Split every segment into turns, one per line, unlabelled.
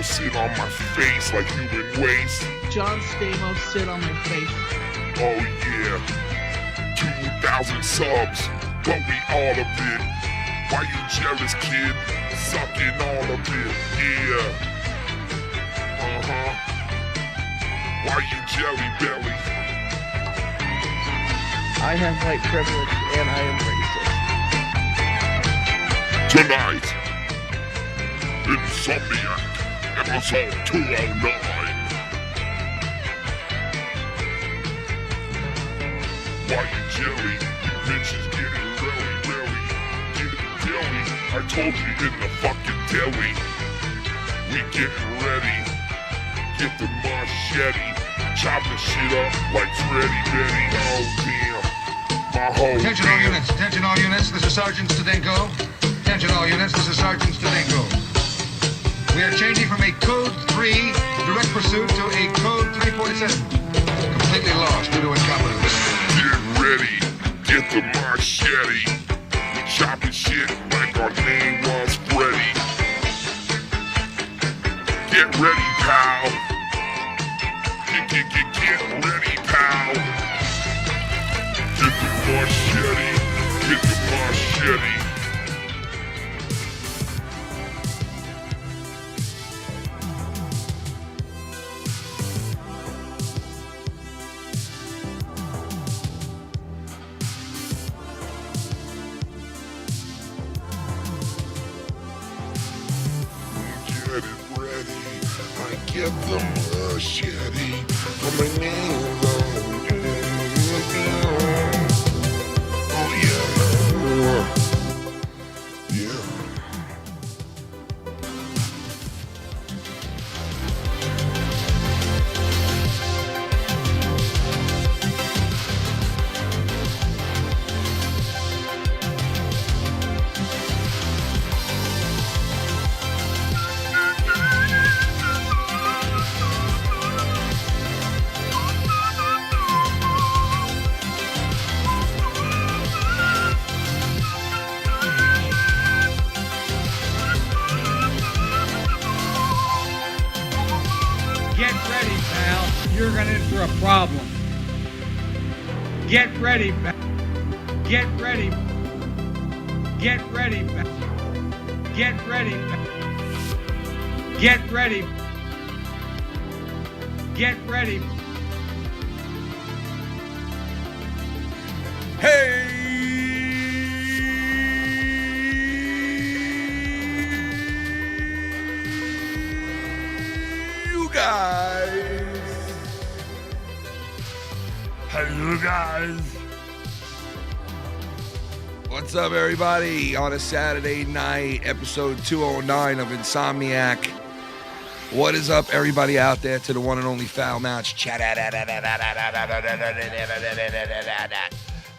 Sit on my face like human waste.
John Stamos, sit on my face.
Oh yeah, 2,000 subs, but we all of it. Why you jealous, kid? Sucking all of it, yeah. Why you jelly belly?
I have white privilege and I am racist.
Tonight, INSOMNIAC. Episode 209. Why you jelly? You bitches getting really, getting jelly. I told you in the fucking deli. We getting ready. Get the machete. Chop the shit up like Freddy Betty. Oh damn. My whole
Attention all units. Attention all units. This is Sergeant Stadenko. Attention all units. This is Sergeant Stadenko. We are changing from a Code 3 direct pursuit to a Code 347. Completely lost due to incompetence.
Get ready, get the machete. We chopping shit like our name was Freddy. Get ready, pal. Get ready, pal. Get the machete. Get the machete. Get the machete for my nails on. Oh yeah. Yeah.
You're gonna enter a problem. Get ready, get ready, get ready, get ready, get ready, get ready.
Hey, you guys. Hello, guys. What's up, everybody? On a Saturday night, episode 209 of INSOMNIAC. What is up, everybody out there, to the one and only Foul Match Chat.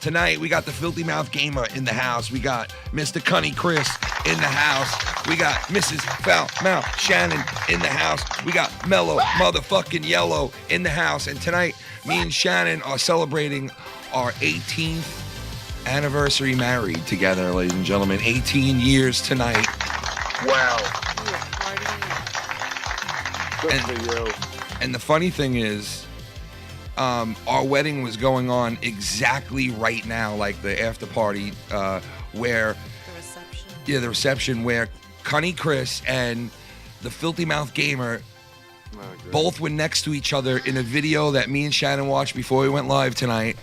Tonight, we got the Filthy Mouth Gamer in the house. We got Mr. CUNNY Chris in the house. We got Mrs. Foul Mouth Shannon in the house. We got Mellow motherfucking Yellow in the house. And tonight, me and Shannon are celebrating our 18th anniversary married together, ladies and gentlemen. 18 years tonight.
Wow.
Good for you. And the funny thing is, our wedding was going on exactly right now, like the after party, where
the reception.
Yeah, the reception where CUNNY Chris and the Filthy Mouth Gamer both were next to each other in a video that me and Shannon watched before we went live tonight.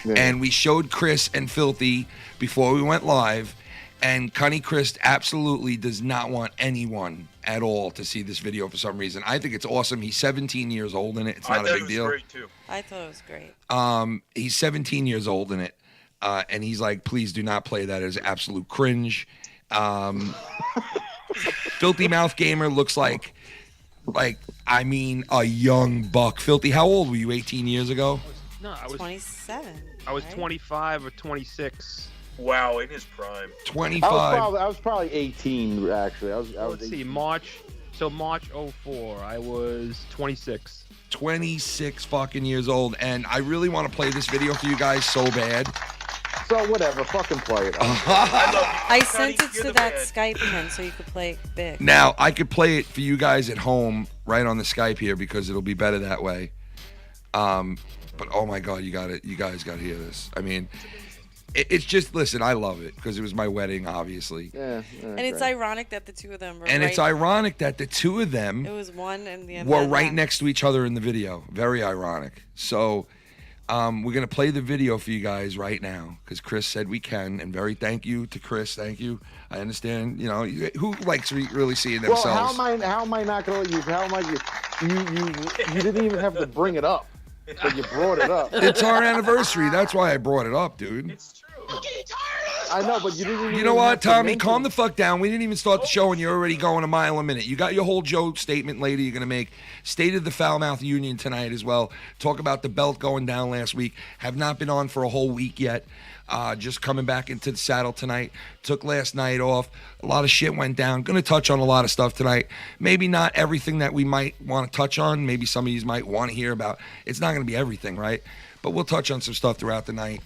Yeah. And we showed Chris and Filthy before we went live, And Cunny Chris absolutely does not want anyone at all to see this video for some reason. I think it's awesome. He's 17 years old in it. It's not a big deal.
Great too.
I thought it was great.
He's 17 years old in it. And he's like, please do not play that as absolute cringe. Filthy Mouth Gamer looks like I mean a young buck. Filthy, how old were you 18 years ago?
No, I was
27.
I was
right?
25 or 26.
Wow, in his prime.
25.
I was probably 18 actually. I was
Let's see,
18.
March 04. I was 26.
26 fucking years old, and I really want to play this video for you guys so bad.
So whatever, fucking play it.
I sent it to that Skype pin so you could play it big.
Now, I could play it for you guys at home right on the Skype here because it'll be better that way. But oh my God, you guys got to hear this. I mean, it's just, listen, I love it because it was my wedding, obviously.
Yeah,
And it's ironic that the two of them were
And
right.
it's ironic that the two of them
It was one and the other.
were right next to each other in the video. Very ironic. So we're going to play the video for you guys right now because Chris said we can. And very thank you to Chris. Thank you. I understand, who likes really seeing themselves?
Well, how am I not going to let you? How am I? You didn't even have to bring it up, but you brought it up.
It's our anniversary. That's why I brought it up, dude.
It's true.
I know, but you didn't even.
You know what,
have to
Tommy?
mention-
Calm the fuck down. We didn't even start the show, and you're already going a mile a minute. You got your whole Joe statement later you're going to make. State of the Foul Mouth Union tonight as well. Talk about the belt going down last week. Have not been on for a whole week yet. Just coming back into the saddle tonight. Took last night off. A lot of shit went down. Going to touch on a lot of stuff tonight. Maybe not everything that we might want to touch on. Maybe some of you might want to hear about. It's not going to be everything, right? But we'll touch on some stuff throughout the night.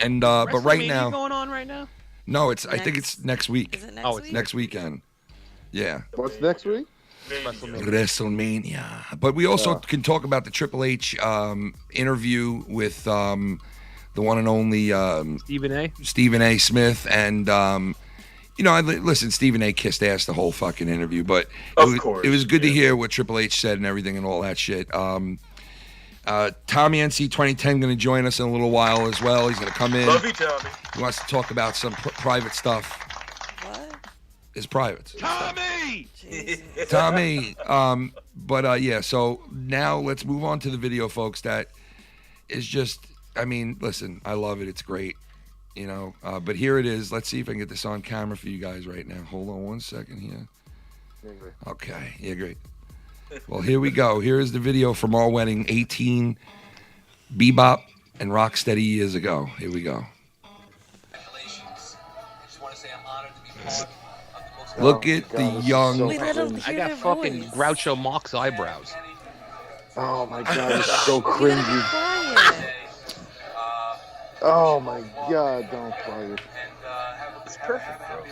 And but right now,
going on right now?
no, I think it's next week.
Is it next
Oh,
week?
Next weekend. Yeah.
What's next week?
WrestleMania. But we also can talk about the Triple H interview with the one and only
Stephen A.
Smith. And, listen, Stephen A. kissed ass the whole fucking interview. But
Of
it was good to
course,
hear what Triple H said and everything and all that shit. Tommy NC 2010 going to join us in a little while as well. He's going to come in.
Love you, Tommy.
He wants to talk about some private stuff.
What?
It's private.
Jesus.
Tommy. Yeah, so now let's move on to the video, folks. That is just, I mean, listen, I love it. It's great, but here it is. Let's see if I can get this on camera for you guys right now. Hold on one second here. Okay, yeah, great. Well, here we go. Here is the video from our wedding 18 Bebop and Rocksteady years ago. Here we go. Look at the young.
We let them
I
hear
got
their
fucking
voice.
Groucho Marx eyebrows.
Oh my God, it's so
You gotta
cringy.
be quiet.
Oh my God, don't play it.
It's perfect, bro.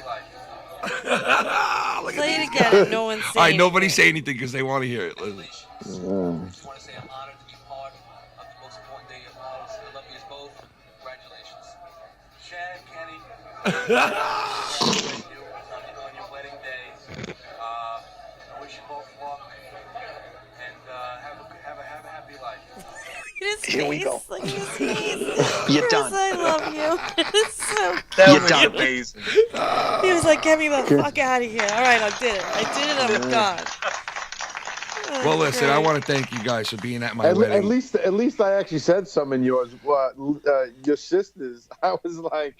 Play it again and no one's saying
All right, nobody
anything.
say anything because they want to hear it. Listen.
Yeah.
Just want to say I'm honored to be part of the most important day of your lives. I love you as both. Congratulations. Shan, Kenny. On your wedding day. I wish you both luck. And have a happy life.
His
Here we
face,
go.
Look at his face.
You're
Chris,
done.
I love you. It's so
That
You're
was
done.
amazing.
He was like, get me the fuck out of here. All right, I did it. I'm gone.
Well, listen, I want to thank you guys for being at my
At
wedding.
least I actually said something in yours. Your sisters. I was like,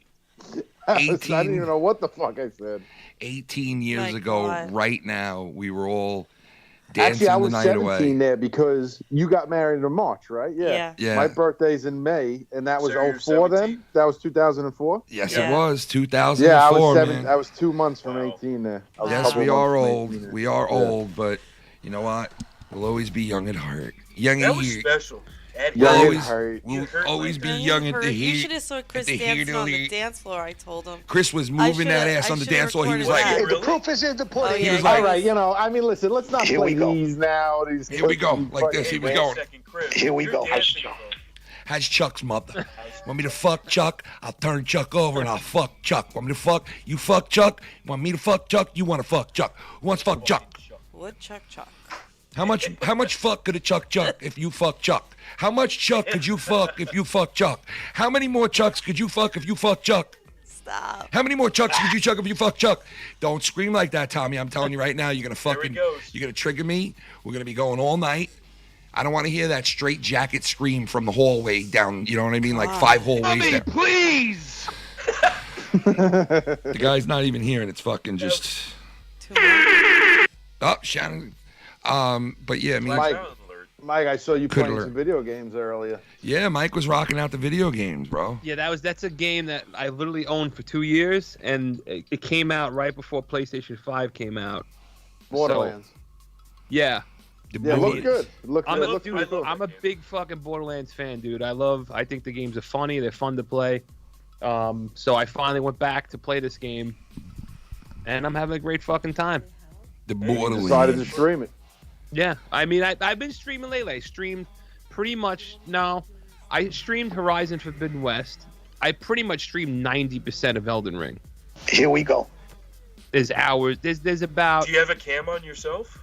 I
18.
didn't even know what the fuck I said.
18 years
My
ago,
God.
right now, we were all dancing
Actually, I
the
was
night
17
away.
there because you got married in March, right?
Yeah.
Yeah.
My birthday's in May, and that was
So you're
04 then?
17.
That was 2004?
Yes,
Yeah.
it was 2004,
Yeah, I was 7.
man.
I was 2 months from
Wow.
18 there. I was a
Yes,
couple
we are
months from
old.
18 there.
We are
Yeah.
old, but you know what? We'll always be young at heart. Young
That
at
was
heart.
special. That
We'll
Young
hit.
at
always,
heart.
we'll
hurt
always
like
be
that.
young at the
You
heat.
should have saw Chris
the heat
dancing
of
on
the
the
heat.
dance floor. I told him.
Chris was moving that
should've-
ass
I
on the
should've
dance floor. He was
recorded
like,
that.
Really?
The proof is in the
Oh,
pudding.
yeah.
was like-
All right, I mean, listen, let's not
Here
play
we go.
these now. These
Here we go,
these
like this. He
fucking-
was
Wait a
going.
second, Chris.
Here we
You're
go.
dancing, bro.
How's Chuck's mother? Want me to fuck Chuck? I'll turn Chuck over and I'll fuck Chuck. Want me to fuck? You fuck Chuck? Want me to fuck Chuck? You want to fuck Chuck? Who wants to fuck Chuck?
What Chuck Chuck?
How much fuck could a Chuck if you fuck Chuck? How much Chuck could you fuck if you fuck Chuck? How many more Chucks could you fuck if you fuck Chuck?
Stop.
How many more Chucks would you chuck if you fuck Chuck? Don't scream like that, Tommy. I'm telling you right now, you're gonna fucking, you're gonna trigger me. We're gonna be going all night. I don't want to hear that straight jacket scream from the hallway down. You know what I mean? Like 5 hallways down.
Please.
The guy's not even here, and it's fucking just. Oh, Shannon. But yeah, I mean,
Mike, I saw you playing
Alert.
some video games earlier.
Yeah, Mike was rocking out the video games, bro.
Yeah, that's a game that I literally owned for 2 years, and it came out right before PlayStation 5 came out.
Borderlands.
So, yeah.
Yeah, it looked good.
I'm a big fucking Borderlands fan, dude. I think the games are funny. They're fun to play. So I finally went back to play this game, and I'm having a great fucking time.
The Borderlands.
Decided to stream it.
Yeah, I mean, I've been streaming lately. I streamed pretty much, I streamed Horizon Forbidden West. I pretty much streamed 90% of Elden Ring.
Here we go.
There's hours, there's about...
Do you have a cam on yourself?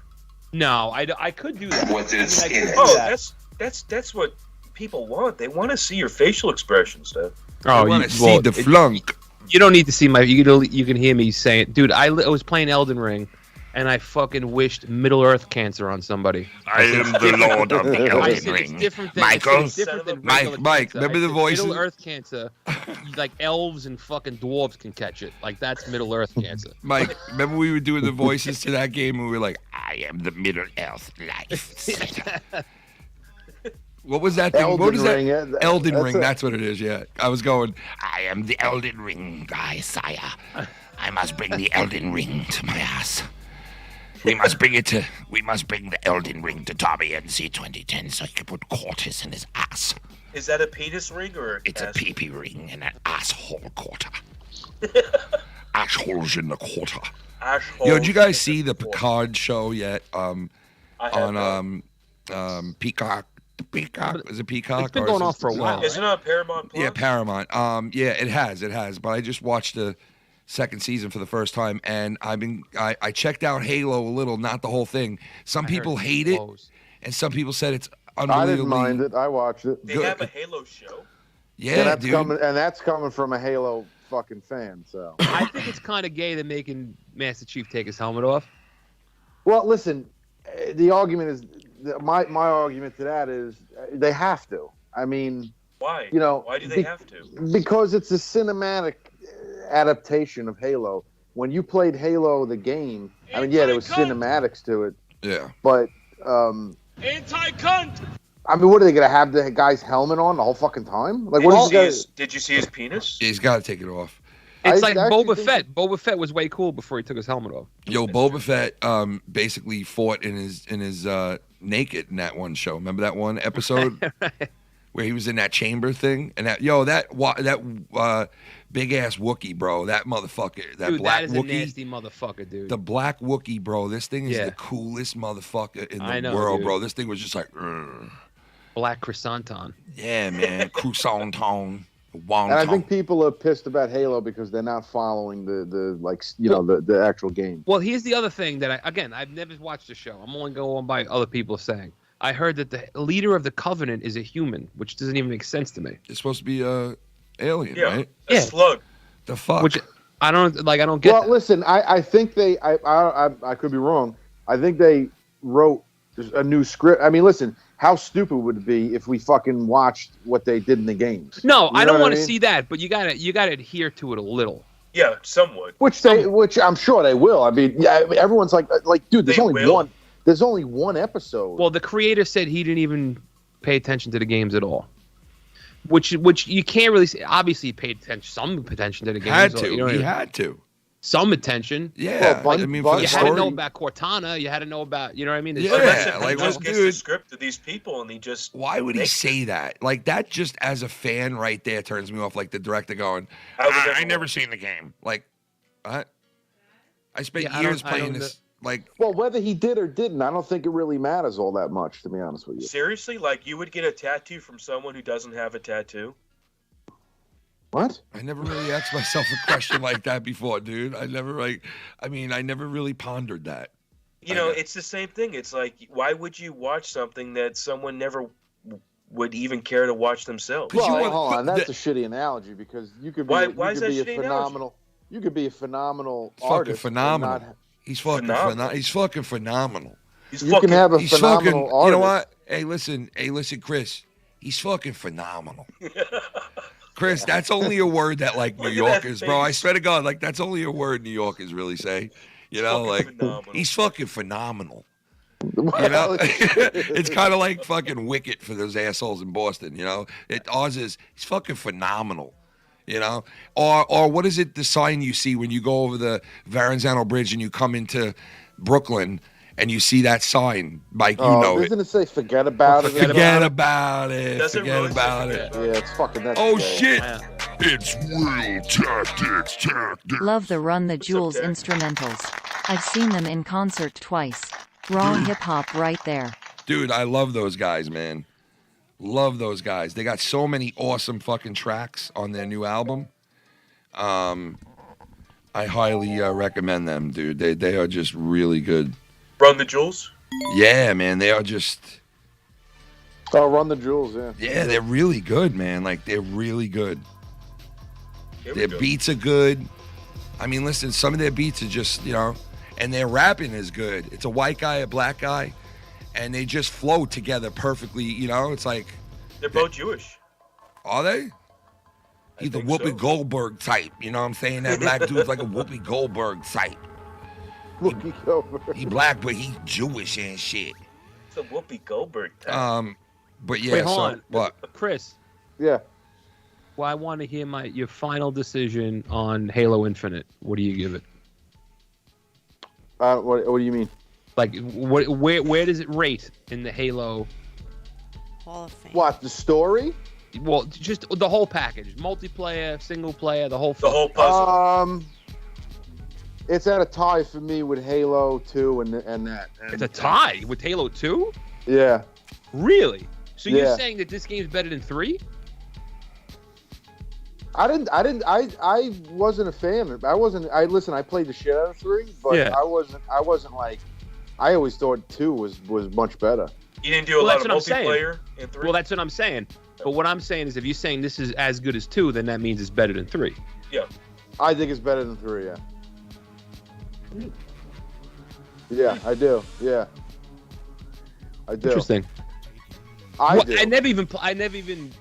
No, I could do that.
What is it?
Oh, that's what people want. They want to see your facial expressions, Dave.
Oh, you want to see the flunk.
You don't need to see you can hear me saying, dude, I was playing Elden Ring, and I fucking wished Middle Earth cancer on somebody.
I am the Lord of the Elden Ring.
It's different than,
Michael?
it's different than
Mike,
cancer.
remember the voices?
Middle Earth cancer, like elves and fucking dwarves can catch it. Like, that's Middle Earth cancer.
Mike, remember we were doing the voices to that game, and we were like, I am the Middle Earth life. What was that thing?
Elden
what is
Ring,
that?
yeah,
Elden
that's
Ring,
it.
that's what it is, yeah. I was going, I am the Elden Ring guy, sire. I must bring the Elden Ring to my ass. We must bring the Elden Ring to Tommy NC 2010 so he can put quarters in his ass.
Is that a penis ring or?
It's a pee-pee ring and an asshole quarter. Assholes in the quarter. Yo, did you guys see the Picard show yet? On Peacock. Peacock? Is it Peacock?
It's been going on for a while.
Isn't it on Paramount Plus?
Yeah, Paramount. Yeah, it has. But I just watched the second season for the first time, and I checked out Halo a little, not the whole thing. Some people hate it, and some people said it's unbelievably.
I didn't mind it. I watched it.
They have a Halo show.
Yeah,
that's
dude.
that's coming from a Halo fucking fan. So
I think it's kind of gay that making Master Chief take his helmet off.
Well, listen, the argument is my argument to that is they have to. I mean,
why?
You know,
why do they have to?
Because it's a cinematic adaptation of Halo. When you played Halo the game, I mean, yeah, there was cinematics to it.
Yeah.
But
Anti-cunt!
I mean, what are they gonna have the guy's helmet on the whole fucking time? Like, what is
Did you see his penis?
He's got to take it off.
It's like Boba Fett. Boba Fett was way cool before he took his helmet off.
Yo, Boba Fett basically fought in his naked in that one show. Remember that one episode where he was in that chamber thing? And that big ass Wookiee, bro. That motherfucker. That
Dude,
black
that is
Wookiee.
a nasty motherfucker, dude.
The black Wookiee, bro. This thing is
Yeah.
the coolest motherfucker in the
know,
world,
dude.
bro. This thing was just like, "Ugh."
Black croissanton.
Yeah, man. Croissant tone.
And I think people are pissed about Halo because they're not following the actual game.
Well, here's the other thing that I've never watched the show. I'm only going by other people saying. I heard that the leader of the Covenant is a human, which doesn't even make sense to me.
It's supposed to be a alien,
Yeah,
right?
a slug.
The fuck?
Which I don't get.
Well,
that.
listen, I think I could be wrong. I think they wrote a new script. I mean, listen, how stupid would it be if we fucking watched what they did in the games?
No,
You
I
know
don't
what
want
I
to
mean?
see that, but you gotta adhere to it a little.
Yeah, somewhat.
Which I'm sure they will. I mean, yeah, everyone's like, dude, there's
They
only
will.
one. There's only one episode.
Well, the creator said he didn't even pay attention to the games at all. Which you can't really say. Obviously, he paid some attention to the games.
Had to.
You know,
He had to.
some attention.
Yeah.
Well,
I mean, for the
You had to know
story.
about Cortana. You had to know about, you know what I mean?
Yeah,
Unless if
like,
he just gets the
dude.
script to these people and he just.
Why would he
makes
say that? Like, that just as a fan right there turns me off. Like, the director going,
I would
I
never
never
watch
seen the game. Like, what? I spent
Yeah, I
years
don't-
playing this. Like,
well, whether he did or didn't, I don't think it really matters all that much, to be honest with you.
Seriously, like you would get a tattoo from someone who doesn't have a tattoo?
What?
I never really asked myself a question like that before, dude. I never really pondered that.
You know, it's the same thing. It's like, why would you watch something that someone never would even care to watch themselves.
But you
Well,
want-
hold on,
but
that's a shitty analogy because you could be,
Why
you
is
could
that
be a
shitty
phenomenal, you could be a phenomenal
fucking
artist. and
phenomenal.
not-
He's fucking
Phenomenal.
he's fucking phenomenal.
He's
You
fucking,
can have a
He's
phenomenal
fucking.
artist.
You know what? Hey, listen, Chris. He's fucking phenomenal. Chris, that's only a word that like New
Look at
Yorkers,
that
bro. I
face.
swear to God, like that's only a word New Yorkers really say. You know,
fucking
like
phenomenal.
he's fucking phenomenal. You
Well,
know, it's kind of like fucking Wicket for those assholes in Boston. You know, ours is he's fucking phenomenal. You know, or what is it? The sign you see when you go over the Verrazano Bridge and you come into Brooklyn and you see that sign, Mike. You know it.
Doesn't it say forget about it?
Forget about it.
Does it
Forget
really say
about
forget
it.
about
Yeah, it's fucking that.
Oh
shit.
shit!
It's real tactics.
Love the Run the
What's up,
Jewels
Jack?
instrumentals. I've seen them in concert twice. Raw hip hop right there.
Dude, I love those guys, man. Love those guys. They got so many awesome fucking tracks on their new album. I highly recommend them, dude. They are just really good.
Run the Jewels.
Yeah, man. They are just.
Oh, Run the Jewels, yeah.
Yeah, they're really good, man. Like they're really good.
Here we
Their
go.
beats are good. I mean, listen, some of their beats are just, you know, and their rapping is good. It's a white guy, a black guy, and they just flow together perfectly. You know, it's like,
They're both Jewish.
are they? He's the
think
Whoopi
so.
Goldberg type. You know what I'm saying? That black dude's like a Whoopi Goldberg type.
Whoopi Goldberg.
He black, but he Jewish and shit.
It's a Whoopi Goldberg type.
But yeah,
Wait, hold
so
on.
what?
Chris,
Yeah.
well, I want to hear your final decision on Halo Infinite. What do you give it?
What do you mean?
Like, where does it rate in the Halo?
Hall of Fame.
What, the story?
Well, just the whole package: multiplayer, single player, the whole.
The whole puzzle.
It's at a tie for me with Halo 2 and that.
It's a tie with Halo 2.
Yeah.
Really? So you're
Yeah.
saying that this game's better than 3?
I wasn't a fan. Listen, I played the shit out of 3, but
Yeah.
I wasn't like, I always thought 2 was much better.
You didn't do a
Well,
lot
that's
of
what I'm saying.
multiplayer in 3.
Well, that's what I'm saying. But what I'm saying is, if you're saying this is as good as 2, then that means it's better than 3.
Yeah.
I think it's better than 3, yeah. Yeah, I do. Yeah. I do.
Interesting.
I
Well,
do.
I never even.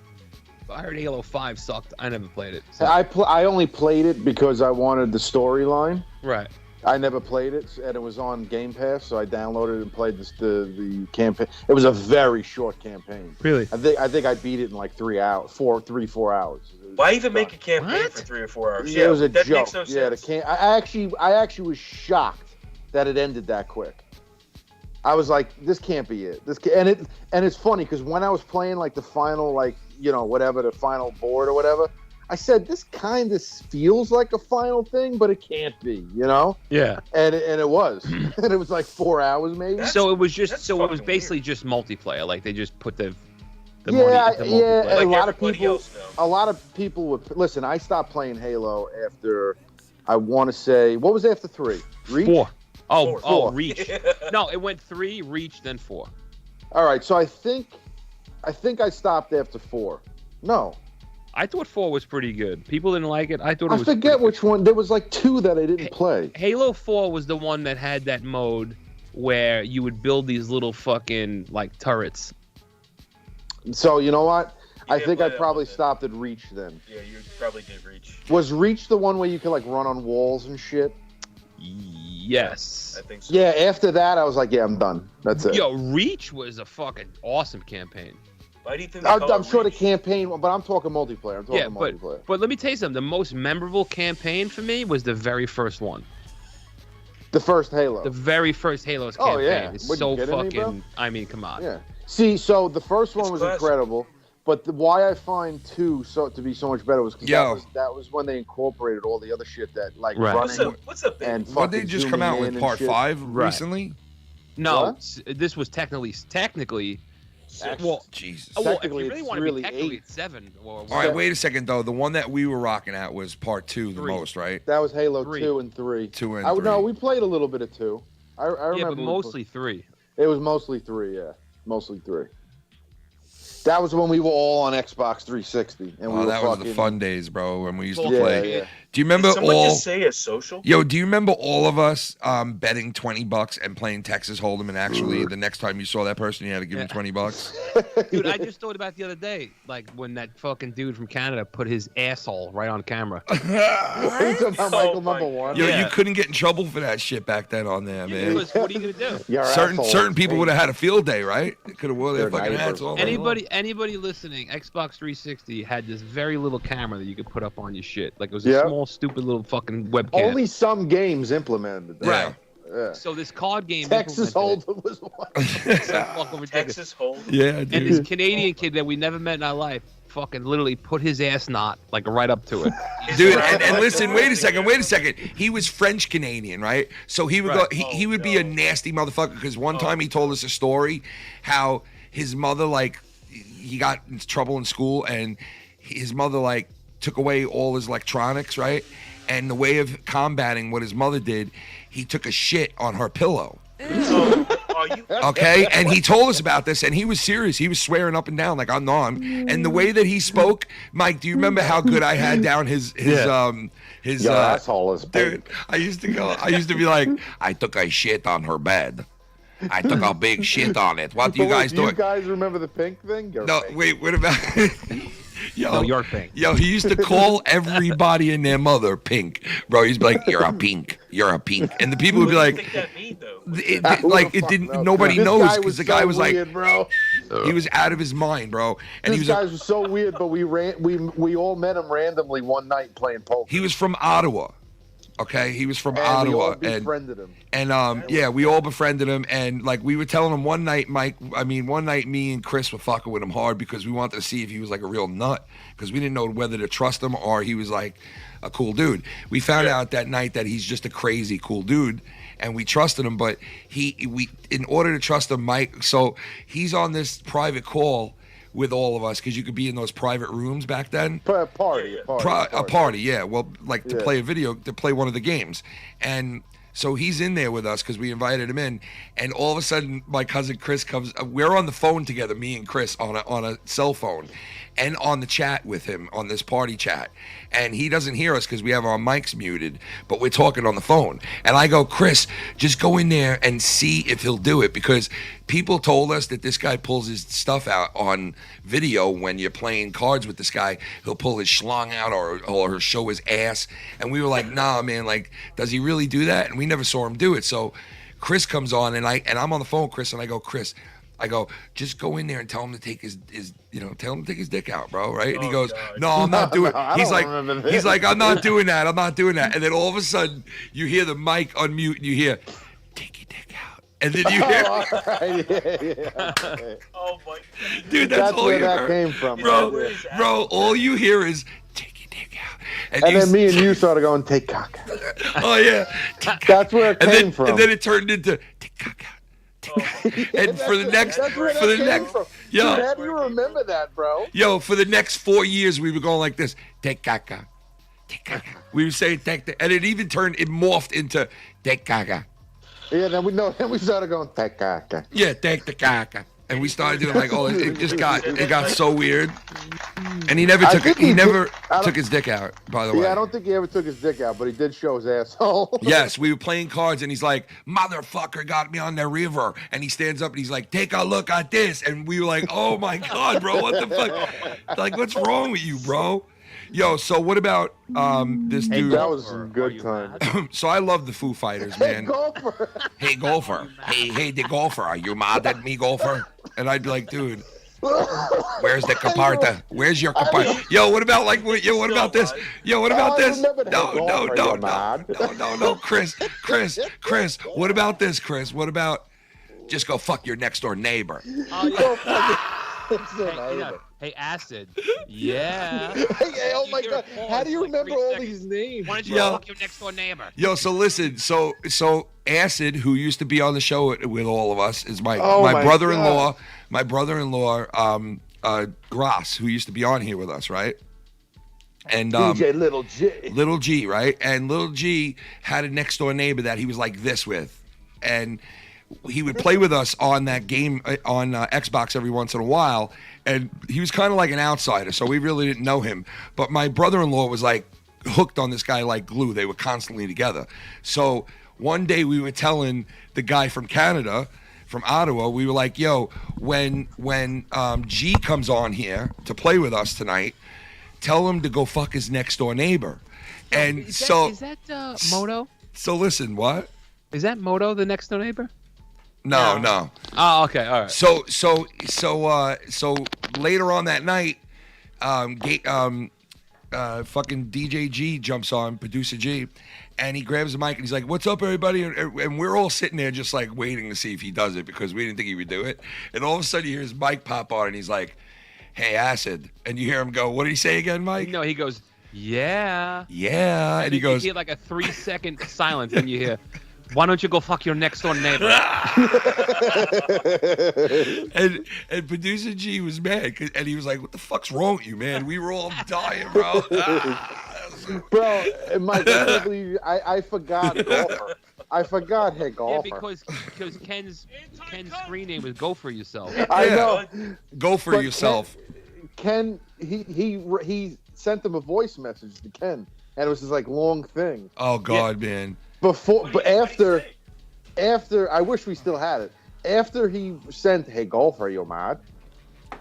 I heard Halo 5 sucked. I never played it. So.
I only played it because I wanted the storyline.
Right.
I never played it, and it was on Game Pass, so I downloaded it and played the campaign. It was a very short campaign.
Really?
I think I beat it in like 4 hours. It was
Why even make a
done.
campaign
What?
for 3 or 4 hours?
Yeah, it was a
that
joke.
makes no
Yeah,
sense.
I actually was shocked that it ended that quick. I was like, this can't be it. And it's funny because when I was playing like the final, like, you know, whatever, the final board or whatever, I said this kind of feels like a final thing, but it can't be, you know.
Yeah.
And it was, and it was like 4 hours maybe.
So it was just.
that's
So it was
fucking
basically just multiplayer. Like they just put the
yeah,
money.
yeah.
The multiplayer.
And
Like
a lot of
everybody
people,
else now.
a lot of people would listen. I stopped playing Halo after, I want to say, what was after 3? Reach?
4. Oh,
Four.
oh,
Four.
Reach. No, it went 3, Reach, then 4.
All right, so I think I stopped after 4. No,
I thought 4 was pretty good. People didn't like it. I thought it
I
was.
forget
pretty good.
which one. There was like 2 that I didn't play.
Halo 4 was the one that had that mode where you would build these little fucking like turrets.
So you know what?
You
I
did
think
play
I
that
probably
one then.
stopped at Reach then.
Yeah, you probably did reach.
Was Reach the one where you could like run on walls and shit?
Yes.
I think so.
Yeah. After that, I was like, yeah, I'm done. That's it.
Yo, Reach was a fucking awesome campaign.
Why do you think they call
I'm
it
sure the
Reach?
campaign, but I'm talking multiplayer. I'm talking
Yeah,
multiplayer.
but let me tell you something. The most memorable campaign for me was the very first one.
The first Halo.
The very first Halo's
Oh,
campaign.
yeah.
It's
What, you
so
kidding me, bro?
fucking. I mean, come on.
Yeah. See, so the first one
It's
was
classic.
incredible, but why I find 2 to be so much better was because
Yo.
that was when they incorporated all the other shit that like
Right.
What's
running
up? What's up,
and
baby?
What they
fucking
just come
zooming
out
in
with
and
part
shit.
5
Right.
recently?
No,
What?
this was technically. Well,
Jesus.
oh, well, if
Technically,
you really
it's
want to
really
be technically,
8.
it's 7. Or
All right, wait a second though. The one that we were rocking at was part 2 the
3.
most, right?
That was Halo
3.
2 and 3.
2 and
I
3.
no, we played a little bit of 2. I remember.
Yeah, but
we
mostly 3.
It was mostly 3. Yeah, mostly 3. That was when we were all on Xbox 360, and we were
that was
fucking
the fun days, bro. When we used to
Yeah,
play.
yeah.
Do you remember
Did someone
all?
just say a social?
Yo, do you remember all of us betting $20 and playing Texas Hold'em, and actually the next time you saw that person, you had to give him $20?
Dude, I just thought about the other day, like when that fucking dude from Canada put his asshole right on camera.
Are you talking about Michael number one?
Yo, you couldn't get in trouble for that shit back then on there, man.
Because what are you gonna do?
Your
Certain
asshole is
people would have had a field day, right? They could have wore their
They're
fucking
neighbors.
hats all day long.
Anybody listening, Xbox 360 had this very little camera that you could put up on your shit. Like it was a
Yep.
small, stupid little fucking webcam.
Only some games implemented that.
Right.
Yeah.
So this card game
Texas
implemented
Hold'em was one.
it. So fucking ridiculous.
Texas Hold'em.
Yeah,
And this
dude.
Canadian kid that we never met in our life fucking literally put his ass knot like right up to it.
Dude, and listen, wait a second. He was French Canadian, right? So he would
Right.
go. He would be a nasty motherfucker because one time he told us a story how his mother, like, he got in trouble in school and his mother, like, took away all his electronics, right? And the way of combating what his mother did, he took a shit on her pillow. Okay, and he told us about this, and he was serious. He was swearing up and down like I'm not. And the way that he spoke, Mike, do you remember how good I had down his
Your asshole is
dude? I used to be like, I took a shit on her bed. I took a big shit on it. What do you guys
do?
do?
You guys remember the pink thing? You're
No,
pink.
wait, what about? Yo,
No, you're pink.
Yo, he used to call everybody and their mother pink, bro. He's like, "You're a pink, you're a pink," and the people would be like, nobody
This
knows
guy
because
was
the guy
so
was like,
weird, bro.
he was out of his mind, bro. And
This
he was
guy was so weird, but we all met him randomly one night playing poker.
he was from Ottawa. Okay, he was from
And
Ottawa,
we all befriended him.
And yeah, we all befriended him, and like we were telling him one night, me and Chris were fucking with him hard because we wanted to see if he was like a real nut, because we didn't know whether to trust him or he was like a cool dude. We found out that night that he's just a crazy cool dude, and we trusted him. But in order to trust him, Mike, so he's on this private call with all of us because you could be in those private rooms back then.
Party.
A party, yeah. Well, like to
Yeah.
play one of the games. And so he's in there with us because we invited him in. And all of a sudden, my cousin Chris comes. We're on the phone together, me and Chris, on a cell phone, and on the chat with him on this party chat. And he doesn't hear us because we have our mics muted, but we're talking on the phone. And I go, Chris, just go in there and see if he'll do it, because people told us that this guy pulls his stuff out on video when you're playing cards with this guy. He'll pull his schlong out or show his ass. And we were like, nah, man, like, does he really do that? And we never saw him do it. So Chris comes on, and I'm on the phone with Chris, and I go, Chris, just go in there and tell him to take his dick out, bro, right? And he goes, no, I'm not doing it. He's like, I'm not doing that. And then all of a sudden, you hear the mic unmute, and you hear, take your dick out. And then you hear,
Oh my God.
dude, that's all
where
you
that
heard.
came from.
Bro, all you hear is, take your dick out.
And then me and you started going, take cock out.
Oh, yeah.
That's where it came from.
And then it turned into, take cock out. And for the next, yo,
Dude, how do you remember that, bro?
Yo, for the next 4 years, we were going like this. Take caca. Take caca. We were saying take the, and it morphed into take caca.
Yeah, then we started going, take caca.
Yeah, take the caca. And we started doing like, oh, it got so weird. And he never took his dick out, by the way.
Yeah, I don't think he ever took his dick out, but he did show his asshole.
Yes, we were playing cards, and he's like, motherfucker got me on the river. And he stands up, and he's like, take a look at this. And we were like, oh, my God, bro, what the fuck? Like, what's wrong with you, bro? Yo, so what about this dude?
That was a good time.
So I love the Foo Fighters, man.
Golfer.
Hey, golfer. Hey, the golfer. Are you mad at me, golfer? And I'd be like, dude, where's the caparta? Where's your caparta? Yo, what about what about this? Yo, what about this? No, Chris. What about this, Chris? What about just go fuck your next door neighbor?
Hey, Acid. Yeah.
Hey, oh my God. How do you remember all these names?
Why don't you fuck your next door neighbor?
Yo, so listen, so Acid, who used to be on the show with all of us, is my brother-in-law.
God.
My brother-in-law, Gross, who used to be on here with us, right? And
DJ Little G,
right? And Little G had a next door neighbor that he was like this with, and he would play with us on that game on Xbox every once in a while. and he was kind of like an outsider, so we really didn't know him. But my brother-in-law was like hooked on this guy like glue. They were constantly together. So one day we were telling the guy from Canada, from Ottawa, we were like, yo, when G comes on here to play with us tonight, tell him to go fuck his next door neighbor. And
is
so
that Moto?
So listen, what?
Is that Moto, the next door neighbor?
No.
Oh, okay, all right.
So later on that night, fucking DJ G jumps on, producer G, and he grabs the mic and he's like, "What's up, everybody?" And we're all sitting there just like waiting to see if he does it because we didn't think he would do it. And all of a sudden, you hear his mic pop on, and he's like, "Hey, Acid," and you hear him go, "What did he say again, Mike?"
No, he goes, "Yeah."
Yeah, and he goes,
you hear like a 3-second silence, and you hear, "Why don't you go fuck your next door neighbor?"
and producer G was mad, and he was like, "What the fuck's wrong with you, man? We were all dying, bro."
Bro, Mike, I forgot golfer. I forgot hey golfer.
Yeah, because Ken's screen name was Go For Yourself.
I know.
Go for yourself.
Ken, he sent them a voice message to Ken, and it was this like long thing.
Oh God, man.
But after, I wish we still had it. After he sent, "Hey golfer, you mad?"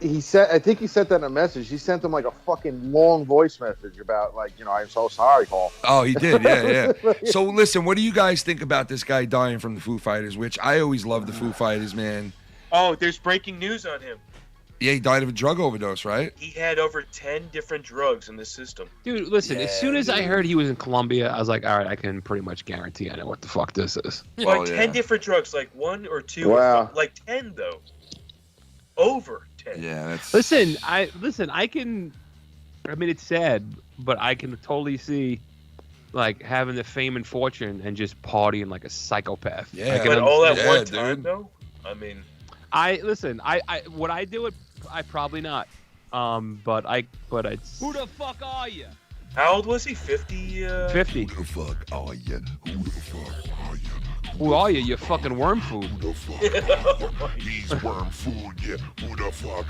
I think he sent that in a message. He sent them like a fucking long voice message about like, "I'm so sorry, golfer."
Oh, he did, yeah. So listen, what do you guys think about this guy dying from the Foo Fighters? Which I always loved the Foo Fighters, man.
Oh, there's breaking news on him.
Yeah, he died of a drug overdose, right?
He had over 10 different drugs in the system.
Dude, listen, as soon as I heard he was in Colombia, I was like, all right, I can pretty much guarantee I know what the fuck this is.
Like 10 different drugs, like 1 or 2.
Wow.
Like 10, though. Over 10.
Yeah, that's...
Listen, I mean, it's sad, but I can totally see, like, having the fame and fortune and just partying like a psychopath.
Yeah.
But all at one
dude.
time, though? I mean...
would I do it? I probably not. But it's...
Who the fuck are you?
How old was he? 50?
50.
Who the fuck are you? Who the fuck are you?
Who are you? You're fucking worm food.
Who the fuck? He's worm food, yeah. Who the fuck?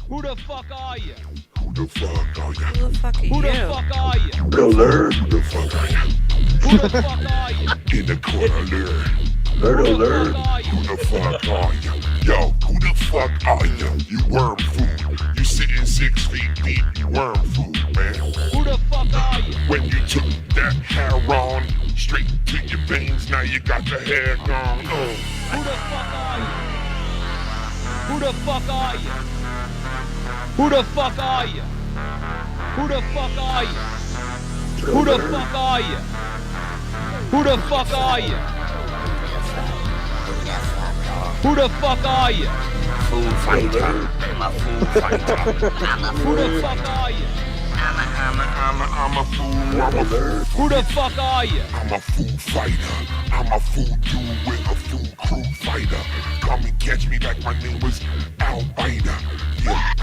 Who the fuck are you?
Who the fuck are you?
Who the fuck are
Who the
you?
fuck are you?
Alert! Who the fuck are you?
Who the fuck are you?
In the corner, alert!
Alert!
Who the fuck are you? Yo, who the fuck are you? You worm food. You sitting 6 feet deep, you worm food, man.
Who the fuck are you?
When you took that heroin straight to your veins, now you got the hair gone.
Who the fuck are you? Who the fuck are you? Who the fuck are you? Who the fuck are you? Who the fuck are you? Who the fuck are you? Who the fuck are you?
Foo fighter. I'm a foo fighter.
Who the fuck are you?
I'm a fool. I'm a fool.
Who the fuck are you?
I'm a fool fighter. I'm a fool dude with a fool crew fighter. Come and catch me like my name was Al Biter. Yeah,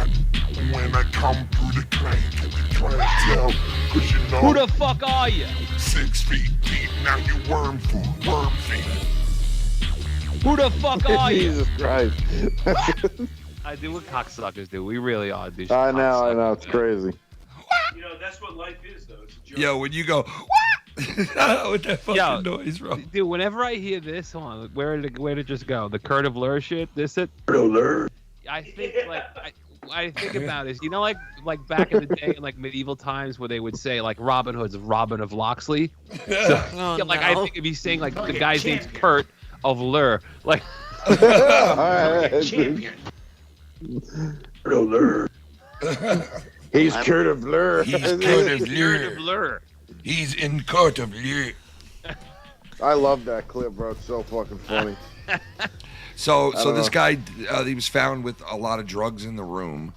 when I come through the clientele, cause you know.
Who the fuck are you?
6 feet deep, now you worm food, worm feed.
Who the fuck are you?
Jesus Christ.
I do what cocksuckers do. We really are. These
I know,
cocksuckers,
it's
man.
crazy.
You know, that's what life is, though. It's a joke.
Yo, when you go, what? With that fucking noise, bro.
Dude, whenever I hear this, hold on, where did it just go? The Kurt of Lur shit? This it? I think like I think about is, you know, like back in the day in like medieval times where they would say like Robin Hood's Robin of Locksley. So,
Oh,
yeah, like
no.
I think if he's saying like the guy's name's Kurt of Lur, like
Champion. He's Kurt of Blur.
He's Kurt of
Kurt of
Lur.
Lur.
He's in Kurt of Lur.
I love that clip, bro. It's so fucking funny.
So
don't
this
know.
guy, he was found with a lot of drugs in the room.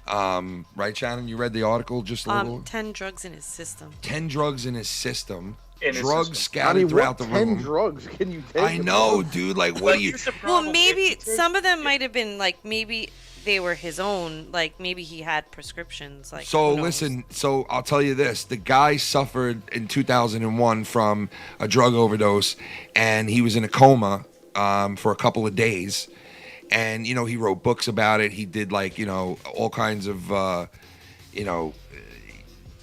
Right, Shannon? You read the article just a little?
10 drugs in his system.
10 drugs in his system.
In his
Drugs
system.
scattered throughout the
what 10
room.
drugs can you take?
I know, dude. Like, what do you...
Here's the
Well,
problem.
maybe
If you take-
some of them might have been like, maybe they were his own. Like, maybe he had prescriptions. Like,
So
who knows?
listen, so I'll tell you this. The guy suffered in 2001 from a drug overdose, and he was in a coma for a couple of days. And, you know, he wrote books about it. He did, like, you know, all kinds of, you know,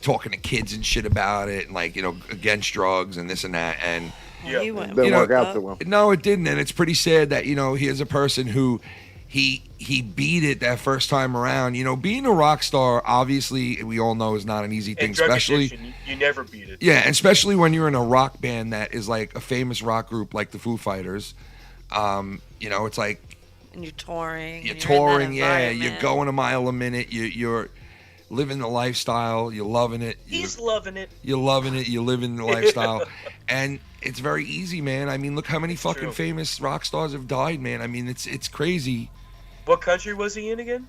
talking to kids and shit about it, and, like, you know, against drugs and this and that. And,
Yeah.
Didn't
work out too well.
no, it didn't. And it's pretty sad that, you know, here's a person who he beat it that first time around. You know, being a rock star, obviously, we all know is not an easy thing,
And drug
especially.
addiction, you never beat it.
Yeah, and especially when you're in a rock band that is like a famous rock group like the Foo Fighters. You know, it's like
And you're touring.
you're
and in that
touring, yeah, you're
environment.
going a mile a minute, you're living the lifestyle, you're loving it.
He's loving it.
You're loving it, you're living the lifestyle. And it's very easy, man. I mean, look how many fucking
true.
famous rock stars have died, man. I mean, it's crazy.
What country was he in again?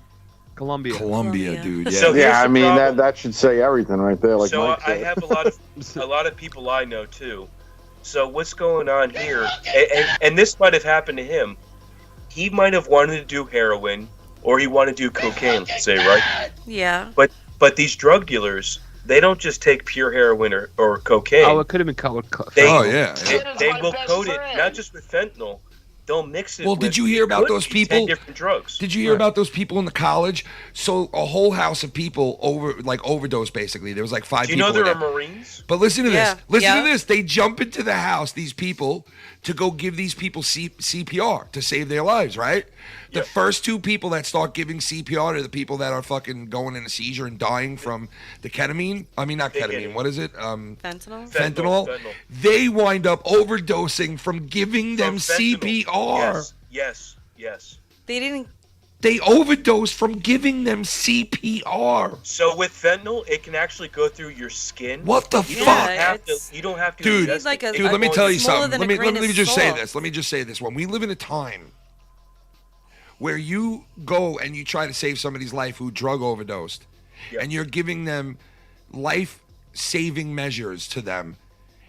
Colombia.
Colombia, dude. Yeah.
So here's
Yeah, I
the
mean
problem.
that should say everything right there. Like
So
Mike
I
said.
have a lot of people I know too. So what's going on here? And this might have happened to him. He might have wanted to do heroin, or he wanted to do cocaine, say, right?
Yeah.
But these drug dealers, they don't just take pure heroin or cocaine.
Oh, it could have been colored.
They,
Oh, yeah.
They will coat it not just with fentanyl. They'll mix it.
Well,
with
did you hear about
could
those
be 10
people?
different drugs.
Did you hear about those people in the college? So a whole house of people overdose basically. There was like 5
Do you
people.
know there
in
are
there.
Marines?
But listen to
Yeah,
this. Listen
yeah.
to this. They jump into the house, these people, to go give these people CPR to save their lives, right? The
Yep.
first 2 people that start giving CPR are the people that are fucking going in a seizure and dying from the ketamine. I mean, not
They get
ketamine.
it.
What is it?
Fentanyl?
Fentanyl. They wind up overdosing from giving them
From fentanyl.
CPR.
Yes.
They didn't.
They overdose from giving them CPR.
So with fentanyl, it can actually go through your skin.
What the
You
fuck?
don't have
it's-
to. You don't have to.
Dude,
ingest
like
it.
a-
Dude, let me tell you
smaller
something.
than
Let
a
me
grain
let me
of
just say
salt.
this. Let me just say this. When we live in a time where you go and you try to save somebody's life who drug overdosed,
Yep.
and you're giving them life-saving measures to them,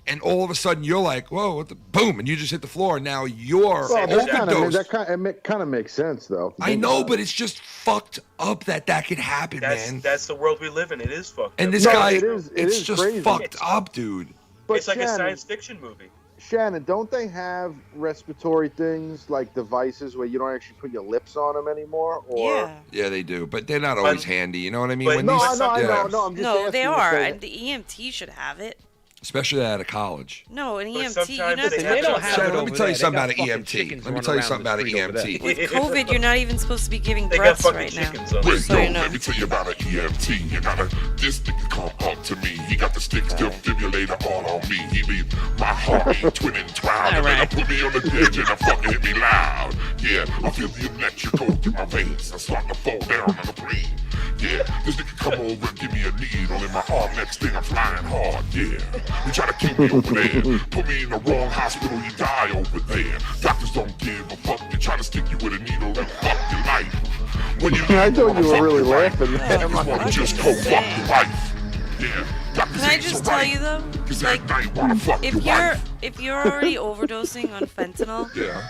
and all of a sudden you're like, whoa, what the boom, and you just hit the floor, and now you're
Well,
overdosed.
that kind of makes sense though.
I know, but it's just fucked up that could happen,
That's
man.
that's the world we live in. It is fucked
And
up.
this
No,
guy,
it is
it's just
crazy.
fucked up, dude.
But
It's like a
Shannon,
science fiction movie.
Shannon, don't they have respiratory things like devices where you don't actually put your lips on them anymore? Or
Yeah.
Yeah, they do, but they're not always handy. You know what I mean?
but-
When
no,
these,
I know,
yeah,
I'm just
No,
asking
they
if
are.
they-
And the EMT should have it.
especially out of college.
No, an
But
EMT. You
sometimes
don't have
they
to
have
They don't
to-
have
Shannon,
it
let me
over
tell you
there.
something
They
about
got
an
fucking
EMT.
chickens
Let me
running
tell you
around
something
the
about an
street over there.
EMT.
With COVID, you're not even supposed to be giving
They got
breaths
fucking
right now.
chickens on.
Wait,
So
yo,
you know.
let me tell you about an EMT. You gotta, this nigga come up to me. He got the stick defibrillator all on me. He leave my heart rate twin and twine. And then I put me on the edge and I fucking hit me loud. Yeah, I feel the electric go through my veins. I start to fall down on the plane. Yeah, this nigga come over and give me a needle in my arm. Next thing I'm flying hard. Yeah, they try to keep me over there. Put me in the wrong hospital, you die over there. Doctors don't give a fuck. They try to stick you with a needle and fuck your life. When you
I thought you were really
life,
laughing.
you wanna just go fuck your wife. Yeah, doctors
Can I
ain't so
just tell
right.
you though?
'Cause
Like,
that night wanna fuck your wife.
if you're already overdosing on fentanyl,
Yeah.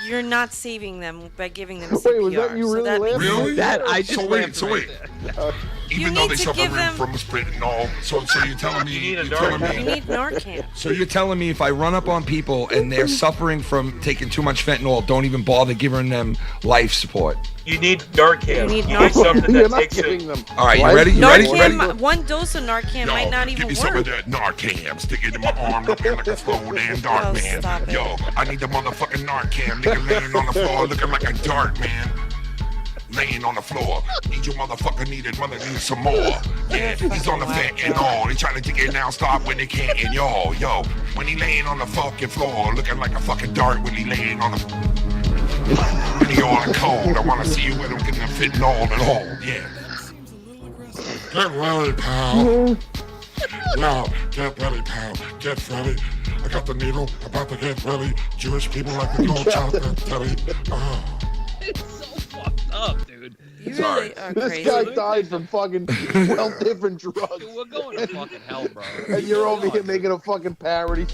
you're not saving them by giving them CPR.
Wait, was that you
so
really
that means
laughing?
Really?
That I just
so wait,
laughed
so
right
wait.
You
Even though
need
they
to
suffer
give them-
from fentanyl, so you're telling me,
You need a
you're telling
Narcan.
you
me,
need Narcan.
So you're telling me if I run up on people and they're suffering from taking too much fentanyl, don't even bother giving them life support?
You need Narcan.
You need Narcan.
something
You're
that
not
takes
giving
it.
them.
All right, you
Life-
ready? You ready? You ready?
Narcan, one dose of Narcan
yo,
might not
give
even
me some
work.
of that Narcan, stick it in my arm, looking like a slow damn dart,
Oh,
man.
stop it.
Yo, I need the motherfucking Narcan, nigga laying on the floor looking like a dart, man. Laying on the floor. Need your motherfucker needed, mother needs some more. Yeah, he's on the fat and all. They trying to take it now, stop when they can't. And yo, when he laying on the fucking floor, looking like a fucking dart when he laying on the. When he all in cold, I wanna see you with him getting fitting all and all. Yeah. Get ready, pal. Yo, get ready, pal. Get ready. I got the needle, about to get ready. Jewish people like to go chop that telly. Oh.
It's so fucked up, dude.
You
Sorry.
really are
This
crazy.
guy died from fucking 12 different drugs.
Dude, we're going to fucking hell, bro.
And you're over here making a fucking parody.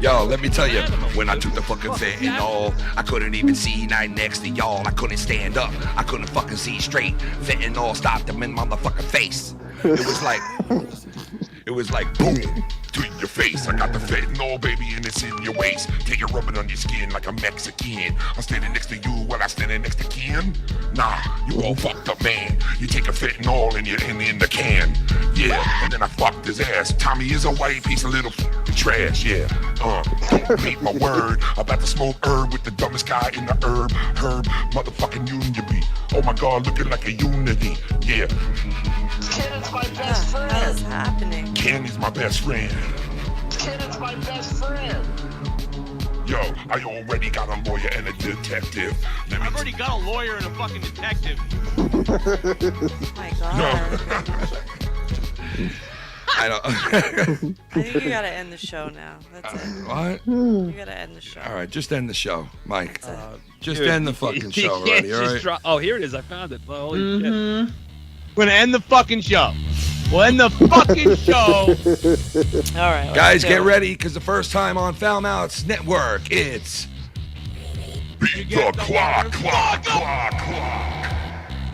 Yo, let me tell you, when I took the fucking fentanyl, I couldn't even see right next to y'all. I couldn't stand up. I couldn't fucking see straight. Fentanyl stopped them in my motherfucking face. It was like boom,
to your face. I got the fentanyl, baby, and it's in your waist. Take it, rub it on your skin like a Mexican. I'm standing next to you while I'm standing next to Ken. Nah, you all fucked up, man. You take a fentanyl and you're in the can. Yeah, and then I fucked his ass. Tommy is a white piece of little trash, yeah. Don't beat my word. About to smoke herb with the dumbest guy in the herb. Motherfucking unity. Oh my God, looking like a unity. Yeah.
Ken's my best friend.
What is happening?
Ken is my best friend.
Ken is my best friend.
Yo, I already got a lawyer and a detective.
I've already got a lawyer and a fucking detective.
Oh my God.
I don't.
I think you gotta end the show now. That's it.
What?
You gotta end the show.
All right, just end the show, Mike. Just
Dude,
end the fucking show
you
already,
can't
all
just
right?
Oh, here it is. I found it. Holy shit.
Mm-hmm.
We're gonna end the fucking show. We'll end the fucking show.
All right.
Guys, get ready, because the first time on Foul Mouths Network, it's
Beat the clock.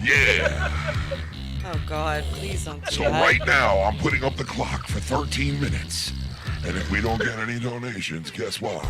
Yeah.
Oh God, please don't do
So
that.
right now, I'm putting up the clock for 13 minutes. And if we don't get any donations, guess what?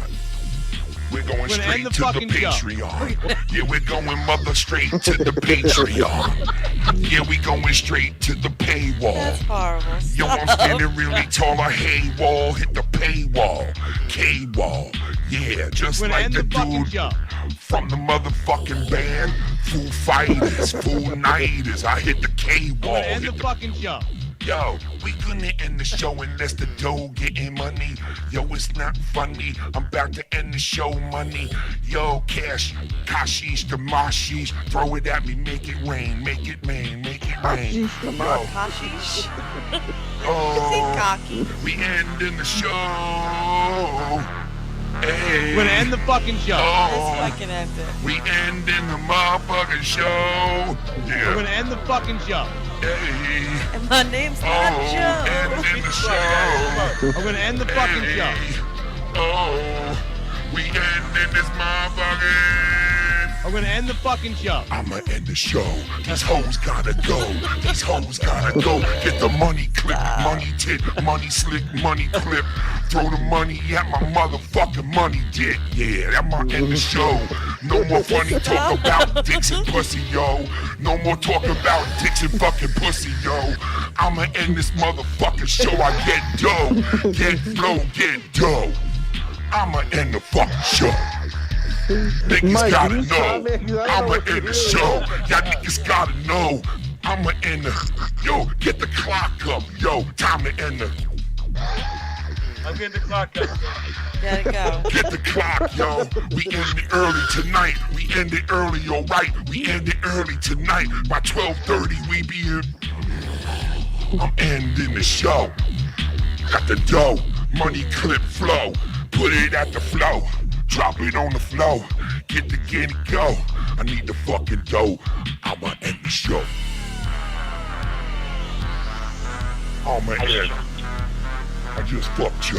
We're going
We're gonna end
straight
the
to the
fucking show.
Patreon. Yeah, we're going mother straight to the Patreon. Yeah, we going straight to the paywall.
That's horrible.
Yo, I'm
Stop.
standing really tall. A hay wall, hit the paywall. K-wall. Yeah, just
We're gonna
like
end
the
the fucking
dude
show.
from the motherfucking band. Foo Fighters, Foo Nighters. I hit the
We're
K-wall.
gonna end
hit
the
the
fucking show.
Yo, we couldn't end the show unless the dough getting money. Yo, it's not funny. I'm about to end the show, money. Yo, cash, kashish, damashish. Throw it at me, make it rain, make it rain, make it rain. Yo,
Kashish?
oh,
Cocky.
we ending the show. Hey.
We're gonna end the fucking show.
Oh,
Let's fucking end it.
we ending the motherfucking show.
We're
Yeah.
gonna end the fucking show.
Hey.
And my name's
Oh,
not Joe.
ending the show.
We're gonna end the fucking show.
Hey. Oh, we ending this motherfucking.
We're gonna end the fucking show.
I'ma end the show. These hoes gotta go. These hoes gotta go. Get the money clip, money tit, money slick, money clip. Throw the money at my motherfucking money dick. Yeah, that might end the show. No more funny talk about dicks and pussy, yo. No more talk about dicks and fucking pussy, yo. I'ma end this motherfucking show. I get dough, get flow, get dough. I'ma end the fucking show. Niggas
Mike,
gotta
you stop, man, 'cause I don't know
know. I'ma
what to
end the
do.
show. Y'all niggas gotta know. I'ma end the. Yo, get the clock up. Yo, time to end the.
I'm getting the clock up.
Gotta go.
Get the clock, yo. We end it early tonight. We end it early, alright. We end it early tonight. By 12:30, we be in. I'm ending the show. Got the dough, money clip flow. Put it at the flow. Drop it on the floor. Get it, go. I need the fucking dough. I'ma end the show. I'ma end. I just fucked you.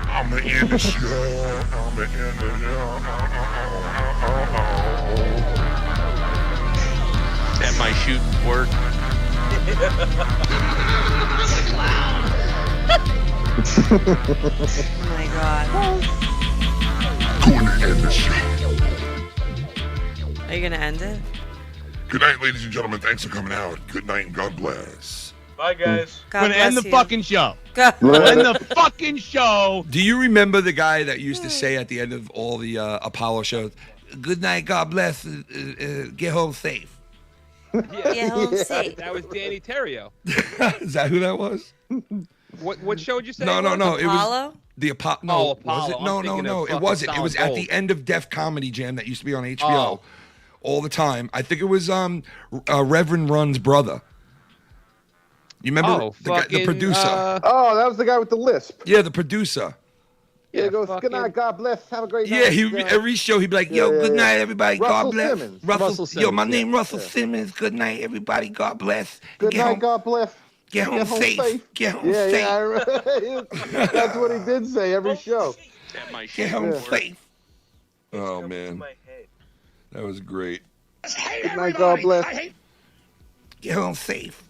I'ma end the show. I'ma end the show.
That might shoot work.
Oh my God.
Gonna end the show.
Are you gonna end it?
Good night, ladies and gentlemen. Thanks for coming out. Good night and God bless.
Bye, guys.
God
We're gonna end
bless
the
you.
fucking show.
God.
We'll end the fucking show.
Do you remember the guy that used to say at the end of all the Apollo shows, "Good night, God bless, get home safe"?
Get home safe.
That was Danny Terrio.
Is that who that was?
What show did you say?
No. It was
Apollo?
the Apollo. No,
Oh,
was
Apollo.
it?
I'm
No.
thinking of
It
fucking
wasn't. It
Solid
was at
Gold.
the end of Def Comedy Jam that used to be on HBO
Oh.
all the time. I think it was Reverend Run's brother. You remember
Oh,
the
fucking,
producer?
Oh, that was the guy with the lisp.
Yeah, the producer.
Yeah, he goes,
fucking-
good night, God bless, have a great
Yeah,
night.
every show he'd be like, "Yo,
Yeah,
good
yeah.
night, everybody.
Russell
God bless."
Simmons.
Russell
Yo, my
Simmons,
name
yeah.
Russell Simmons. Good night, everybody. God bless.
Good
Get
night,
home,
God bless.
Get home safe. Get home
Yeah,
safe.
yeah, I remember. That's what he did say every show.
That might
Get
shoot
home
work.
safe. Oh
Comes to
man,
my head.
that was great.
Good night, God bless.
Get home safe.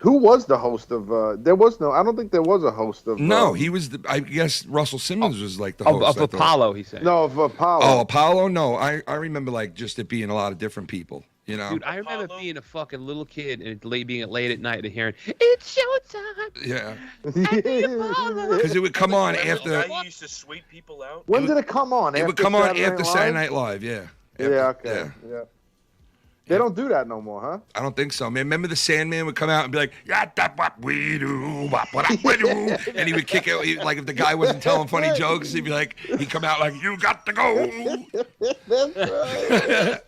Who was the host of? There was no. I don't think there was a host of.
No, he was. I guess Russell Simmons was like the host
of Apollo. He said.
No, of Apollo.
Oh, Apollo. No, I remember like just it being a lot of different people. You know.
Dude, I remember being a fucking little kid and being late at night and hearing it's showtime.
Yeah.
Because
Because it would come on
That
after.
guy used to sweep people out.
When did it come on?
It would come on after Saturday Night Live. Yeah.
Yeah. Okay. Yeah. They don't do that no more, huh?
I don't think so, man. Remember the Sandman would come out and be like, "Yeah, that's what we do, what we do," and he would kick it like if the guy wasn't telling funny jokes, he'd be like, he'd come out like, "You got to go."
That's right.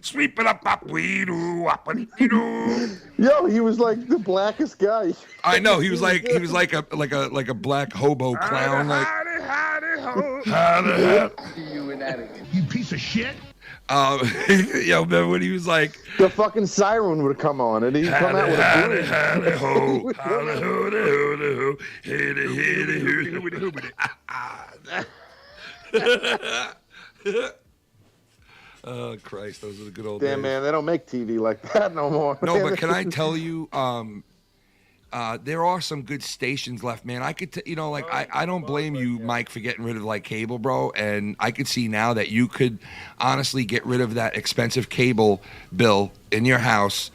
Sweep it up, we do, what we do.
Yo, he was like the blackest guy.
I know he was like a black hobo clown. Like,
You piece of shit.
yo, remember when he was like,
The fucking siren would come on, and he'd come out with a broom.
Oh Christ, those are the good old
Damn,
days.
man, they don't make TV like that no more.
No, but can I tell you, there are some good stations left, man. I could, I don't blame you, Mike, for getting rid of like cable, bro. And I could see now that you could honestly get rid of that expensive cable bill in your house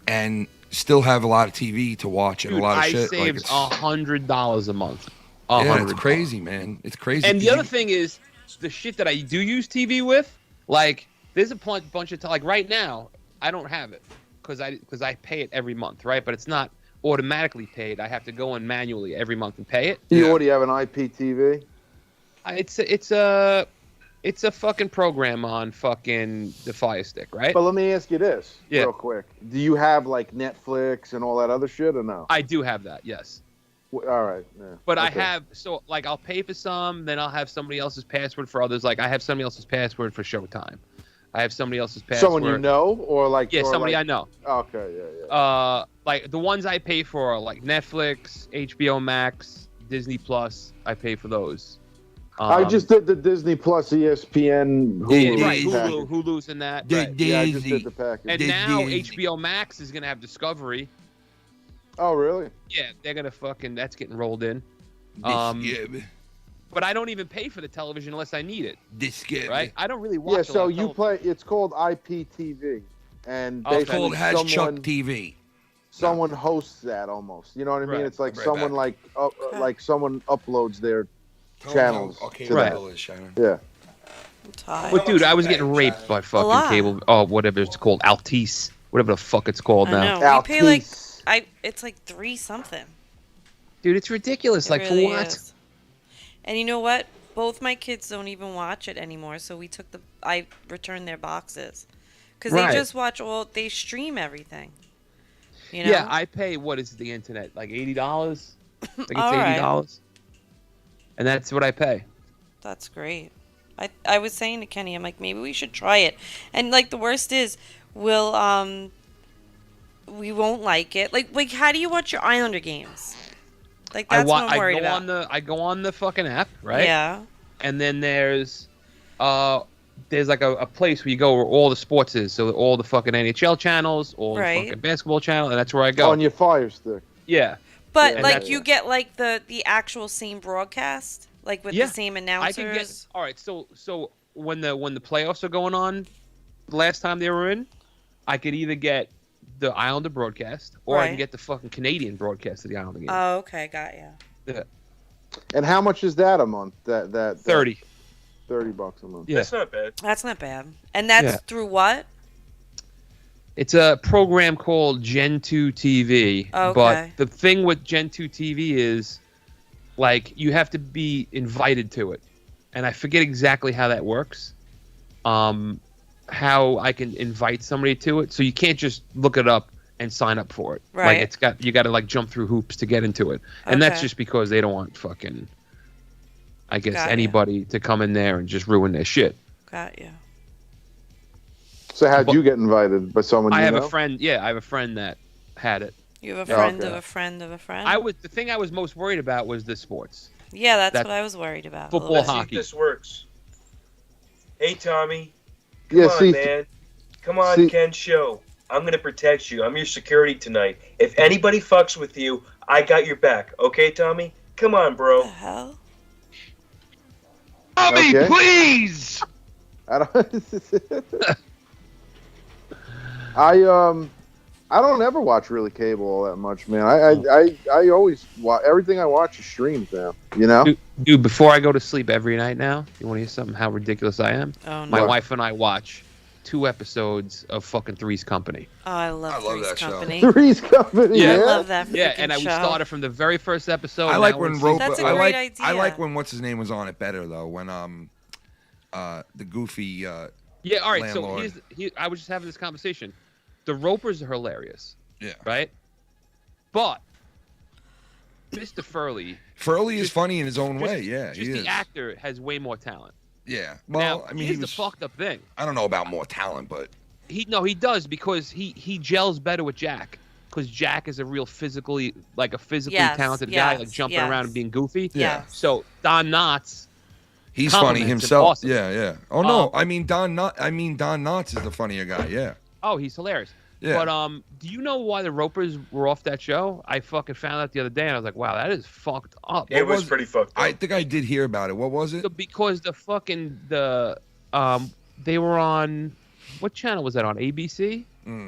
and still have a lot of TV to watch and
Dude,
a lot of
I
shit.
saved $100 a month.
Yeah, it's crazy, man. It's crazy.
And the other thing is, the shit that I do use TV with, like, there's a bunch of like right now, I don't have it because I pay it every month, right? But it's not automatically paid. I have to go in manually every month and pay it.
You already have an IPTV?
It's a fucking program on fucking the Fire Stick, right?
But let me ask you this real quick. Do you have like Netflix and all that other shit or no?
I do have that, yes.
All right. Yeah.
But okay. I have, so like I'll pay for some, then I'll have somebody else's password for others. Like I have somebody else's password for Showtime. I have somebody else's password.
Someone you know, or like?
Yeah,
or
somebody
like...
I know.
Okay, yeah.
Like the ones I pay for are like Netflix, HBO Max, Disney Plus. I pay for those.
I just did the Disney Plus, ESPN, Hulu.
Yeah, right, Hulu's in that. Right.
Yeah, I just did the package.
And now HBO Max is gonna have Discovery.
Oh, really?
Yeah, they're gonna fucking. That's getting rolled in. But I don't even pay for the television unless I need it. Right? I don't really watch.
Yeah, so you play. It's called IPTV, and
it's called Has Chuck TV.
Someone hosts that almost. You know what I mean? Right. It's like someone like someone uploads their channels.
Okay,
right. Yeah.
But dude, I was getting raped by fucking cable. Oh, whatever it's called, Altice, whatever the fuck it's called now.
No, we pay like it's like $3 something.
Dude, it's ridiculous. Like
really
for what?
Is. And you know what? Both my kids don't even watch it anymore. So I returned their boxes because they just watch they stream everything. You know?
Yeah, I pay. What is the internet? Like $80? I think it's $80, and that's what I pay.
That's great. I was saying to Kenny, I'm like, maybe we should try it. And like the worst is, we won't like it. Like how do you watch your Islander games? Like that's what I'm worried about.
I go on the fucking app, right?
Yeah.
And then there's like a place where you go where all the sports is. So all the fucking NHL channels, all the fucking basketball channel, and that's where I go.
On your Fire Stick.
Yeah.
But like you get like the actual same broadcast, like with the same announcers.
I can get. All right. So when the playoffs are going on, the last time they were in, I could either get the Islander broadcast, or I can get the fucking Canadian broadcast of the Islander game.
Oh, okay, got ya.
Yeah.
And how much is that a month? That
30.
$30 a month.
Yeah.
That's not bad.
That's not bad. And that's through what?
It's a program called Gen 2 TV.
Okay.
But the thing with Gen 2 TV is, like, you have to be invited to it, and I forget exactly how that works. How I can invite somebody to it, so you can't just look it up and sign up for it.
Right.
Like you got to like jump through hoops to get into it, and that's just because they don't want fucking, I guess, anybody to come in there and just ruin their shit.
Got you.
So how'd you get invited by someone?
I have a friend. Yeah, I have a friend that had it.
You have a friend of a friend of a friend.
The thing I was most worried about was the sports.
Yeah, that's what I was worried about.
Football, hockey.
See if this works. Hey, Tommy.
Come
on, man. Come on, Ken Show. I'm gonna protect you. I'm your security tonight. If anybody fucks with you, I got your back. Okay, Tommy? Come on, bro.
What the hell?
Tommy,
Okay.
please.
I don't ever watch really cable all that much, man. I always watch everything I watch is streamed now. You know,
dude. Before I go to sleep every night now, you want to hear something? How ridiculous I am?
Oh, no.
My wife and I watch 2 episodes of fucking Three's Company.
Oh, I love Three's
that show.
Company.
Three's Company.
Yeah.
I
Yeah,
love that.
Yeah,
freaking
and we
show.
started from the very first episode.
I like
now
when
we're in
Roper.
That's a
I
great
like. I
idea.
like when what's his name was on it better though. When the goofy.
Yeah, all right.
landlord.
So I was just having this conversation. The Ropers are hilarious.
Yeah.
Right. But Mr. Furley
Is funny in his own way. Yeah, he
the
is.
actor has way more talent.
Yeah. Well,
Now,
I mean,
here's
he was.
the fucked up thing.
I don't know about more talent, but
He does because he gels better with Jack because Jack is a real physically
Yes,
talented guy, like
yes,
jumping
yes.
around and being goofy.
Yeah.
So Don Knotts,
he's funny
compliments him
himself.
awesome.
Yeah. Oh no, I mean Don Knotts is the funnier guy. Yeah.
oh, he's hilarious.
Yeah.
But do you know why the Ropers were off that show? I fucking found out the other day, and I was like, wow, that is fucked up.
It was pretty fucked up.
I think I did hear about it. What was it?
Because they were on what channel was that on? ABC?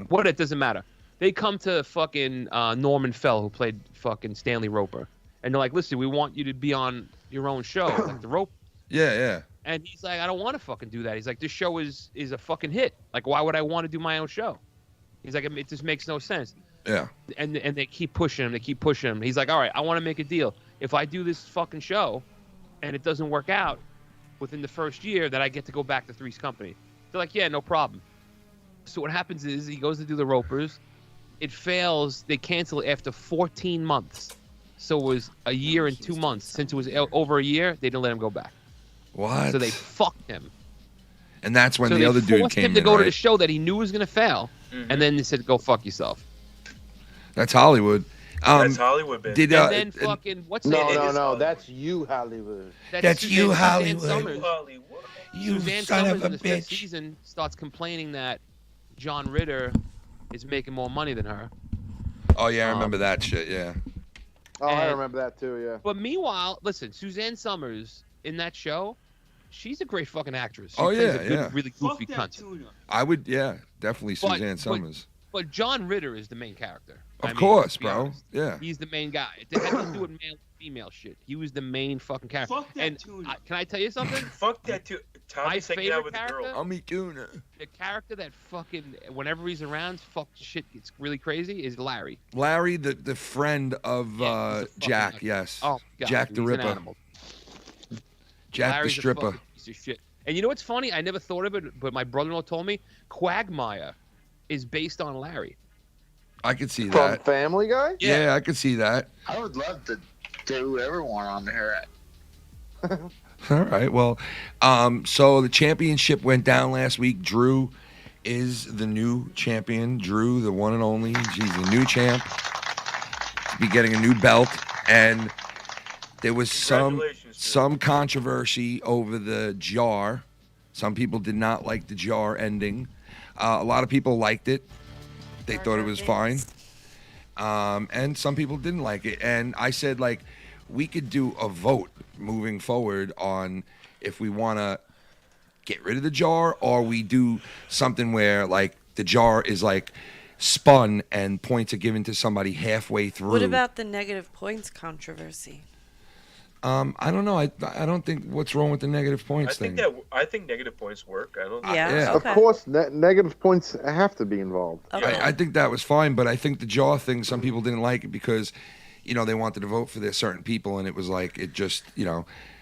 What? It doesn't matter. They come to fucking Norman Fell, who played fucking Stanley Roper, and they're like, listen, we want you to be on your own show, like the Rope.
Yeah.
And he's like, I don't want to fucking do that. He's like, this show is a fucking hit. Like, why would I want to do my own show? He's like, it just makes no sense.
Yeah.
And they keep pushing him. He's like, all right, I want to make a deal. If I do this fucking show and it doesn't work out within the first year, that I get to go back to Three's Company. They're like, yeah, no problem. So what happens is he goes to do the Ropers. It fails. They cancel it after 14 months. So it was a year and 2 months. Since it was over a year, they didn't let him go back.
What?
So they fucked him.
And that's when
so
the other dude
forced
came
him to
in,
go to
right?
the show that he knew was going to fail. And then they said, go fuck yourself.
That's Hollywood.
That's Hollywood, bitch.
Did
And then fucking, what's
No, that's you, Hollywood.
That's you, Hollywood.
Summers.
You
Suzanne
son
Summers
of a
in the fifth
bitch.
season starts complaining that John Ritter is making more money than her.
Oh yeah, I remember that shit. Yeah.
Oh, I
And-
remember that too. Yeah.
But meanwhile, listen, Suzanne Summers in that show, she's a great fucking actress. She
Oh,
plays
yeah,
a good,
yeah.
really goofy cunt.
I would. Yeah, definitely
But-
Suzanne Summers.
But John Ritter is the main character.
Of course,
let's be
bro.
honest.
Yeah.
He's the main guy. It had nothing to do with male female shit. He was the main fucking character.
Fuck that
and
tuna.
can I tell you something?
Fuck that too.
My
Tommy's hanging out
favorite
with the
character?
girl.
I'm Tuna.
The character that fucking, whenever he's around, fuck shit gets really crazy is Larry.
Larry, the friend of
Yeah, he's a fucking
Jack.
nutty.
Yes.
Oh, God,
Jack
dude,
the
he's an
Ripper.
animal.
Jack
Larry's
the
a
Stripper.
fucking piece of shit. And you know what's funny? I never thought of it, but my brother-in-law told me Quagmire is based on Larry.
I could see
From
that.
Family Guy.
Yeah, I could see that.
I would love to do everyone on here.
All right. Well, so the championship went down last week. Drew is the new champion. Drew, the one and only. She's the new champ. To be getting a new belt, and there was some controversy over the jar. Some people did not like the jar ending. A lot of people liked it. They thought it was fine. And some people didn't like it. And I said, like, we could do a vote moving forward on if we want to get rid of the jar or we do something where, like, the jar is, like, spun and points are given to somebody halfway through.
What about the negative points controversy?
I don't know. I don't think what's wrong with the negative points thing.
I think negative points work. I don't.
Yeah.
Of course, negative points have to be involved.
I think that was fine, but I think the jaw thing, some people didn't like it because, they wanted to vote for their certain people, and it was like, it just,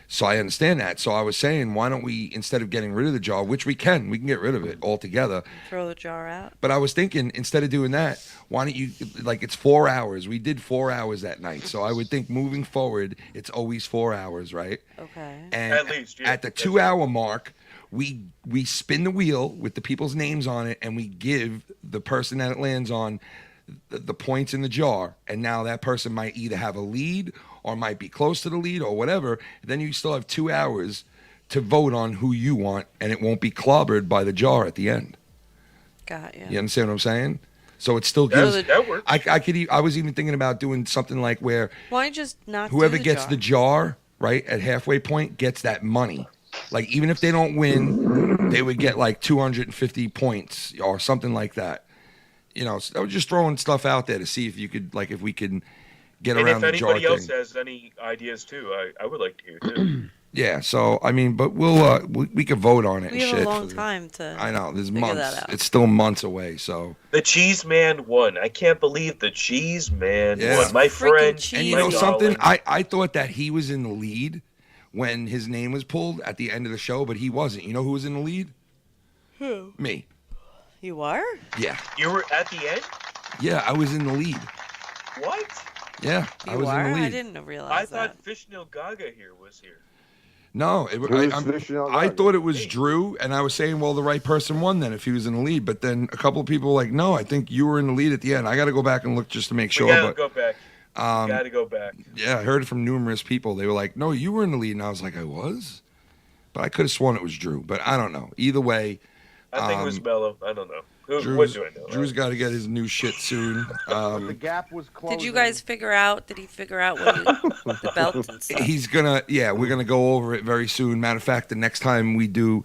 so I understand that. So I was saying, why don't we, instead of getting rid of the jaw, which we can get rid of it altogether.
Throw the jar out?
But I was thinking, instead of doing that, why don't you, like, it's 4 hours. We did 4 hours that night. So I would think moving forward, it's always 4 hours, right?
Okay.
And
At least, yeah.
at the 2 hour mark, we spin the wheel with the people's names on it, and we give the person that it lands on the points in the jar. And now that person might either have a lead or might be close to the lead or whatever. Then you still have 2 hours to vote on who you want, and it won't be clobbered by the jar at the end.
Got you.
You understand what I'm saying? So it still gives.
That works.
I was even thinking about doing something like where
Why just not
whoever
do the
gets
jar?
the jar right at halfway point gets that money. Like even if they don't win, they would get like 250 points or something like that. You know, so I was just throwing stuff out there to see if you could, like, if we can get around the jar thing.
And if anybody else has any ideas too, I would like to hear too.
Yeah, so I mean, but we'll we could vote on it.
We
and
have
shit
a long time to.
I know there's
figure
months.
that out.
It's still months away. So
The Cheese Man won. I can't believe the Cheese Man
Yeah.
won. My friend,
and you know something, I thought that he was in the lead when his name was pulled at the end of the show, but he wasn't. You know who was in the lead?
Who?
Me.
You are?
Yeah.
You were at the end.
Yeah, I was in the lead.
What?
Yeah, I was in the lead.
I didn't realize
I
that.
thought Fishnail Gaga here was here.
No, I thought it was Drew, and I was saying, well, the right person won then if he was in the lead. But then a couple of people were like, no, I think you were in the lead at the end. I got to go back and look just to make sure.
We gotta
but
go back. Gotta go back.
Yeah, I heard it from numerous people. They were like, no, you were in the lead, and I was like, I was, but I could have sworn it was Drew. But I don't know. Either way,
I think it was Mellow. I don't know. What
Drew's,
do I know?
Drew's got to get his new shit soon.
The gap was closing.
Did you guys figure out? Did he figure out what the belt and stuff?
He's gonna, we're gonna go over it very soon. Matter of fact, the next time we do,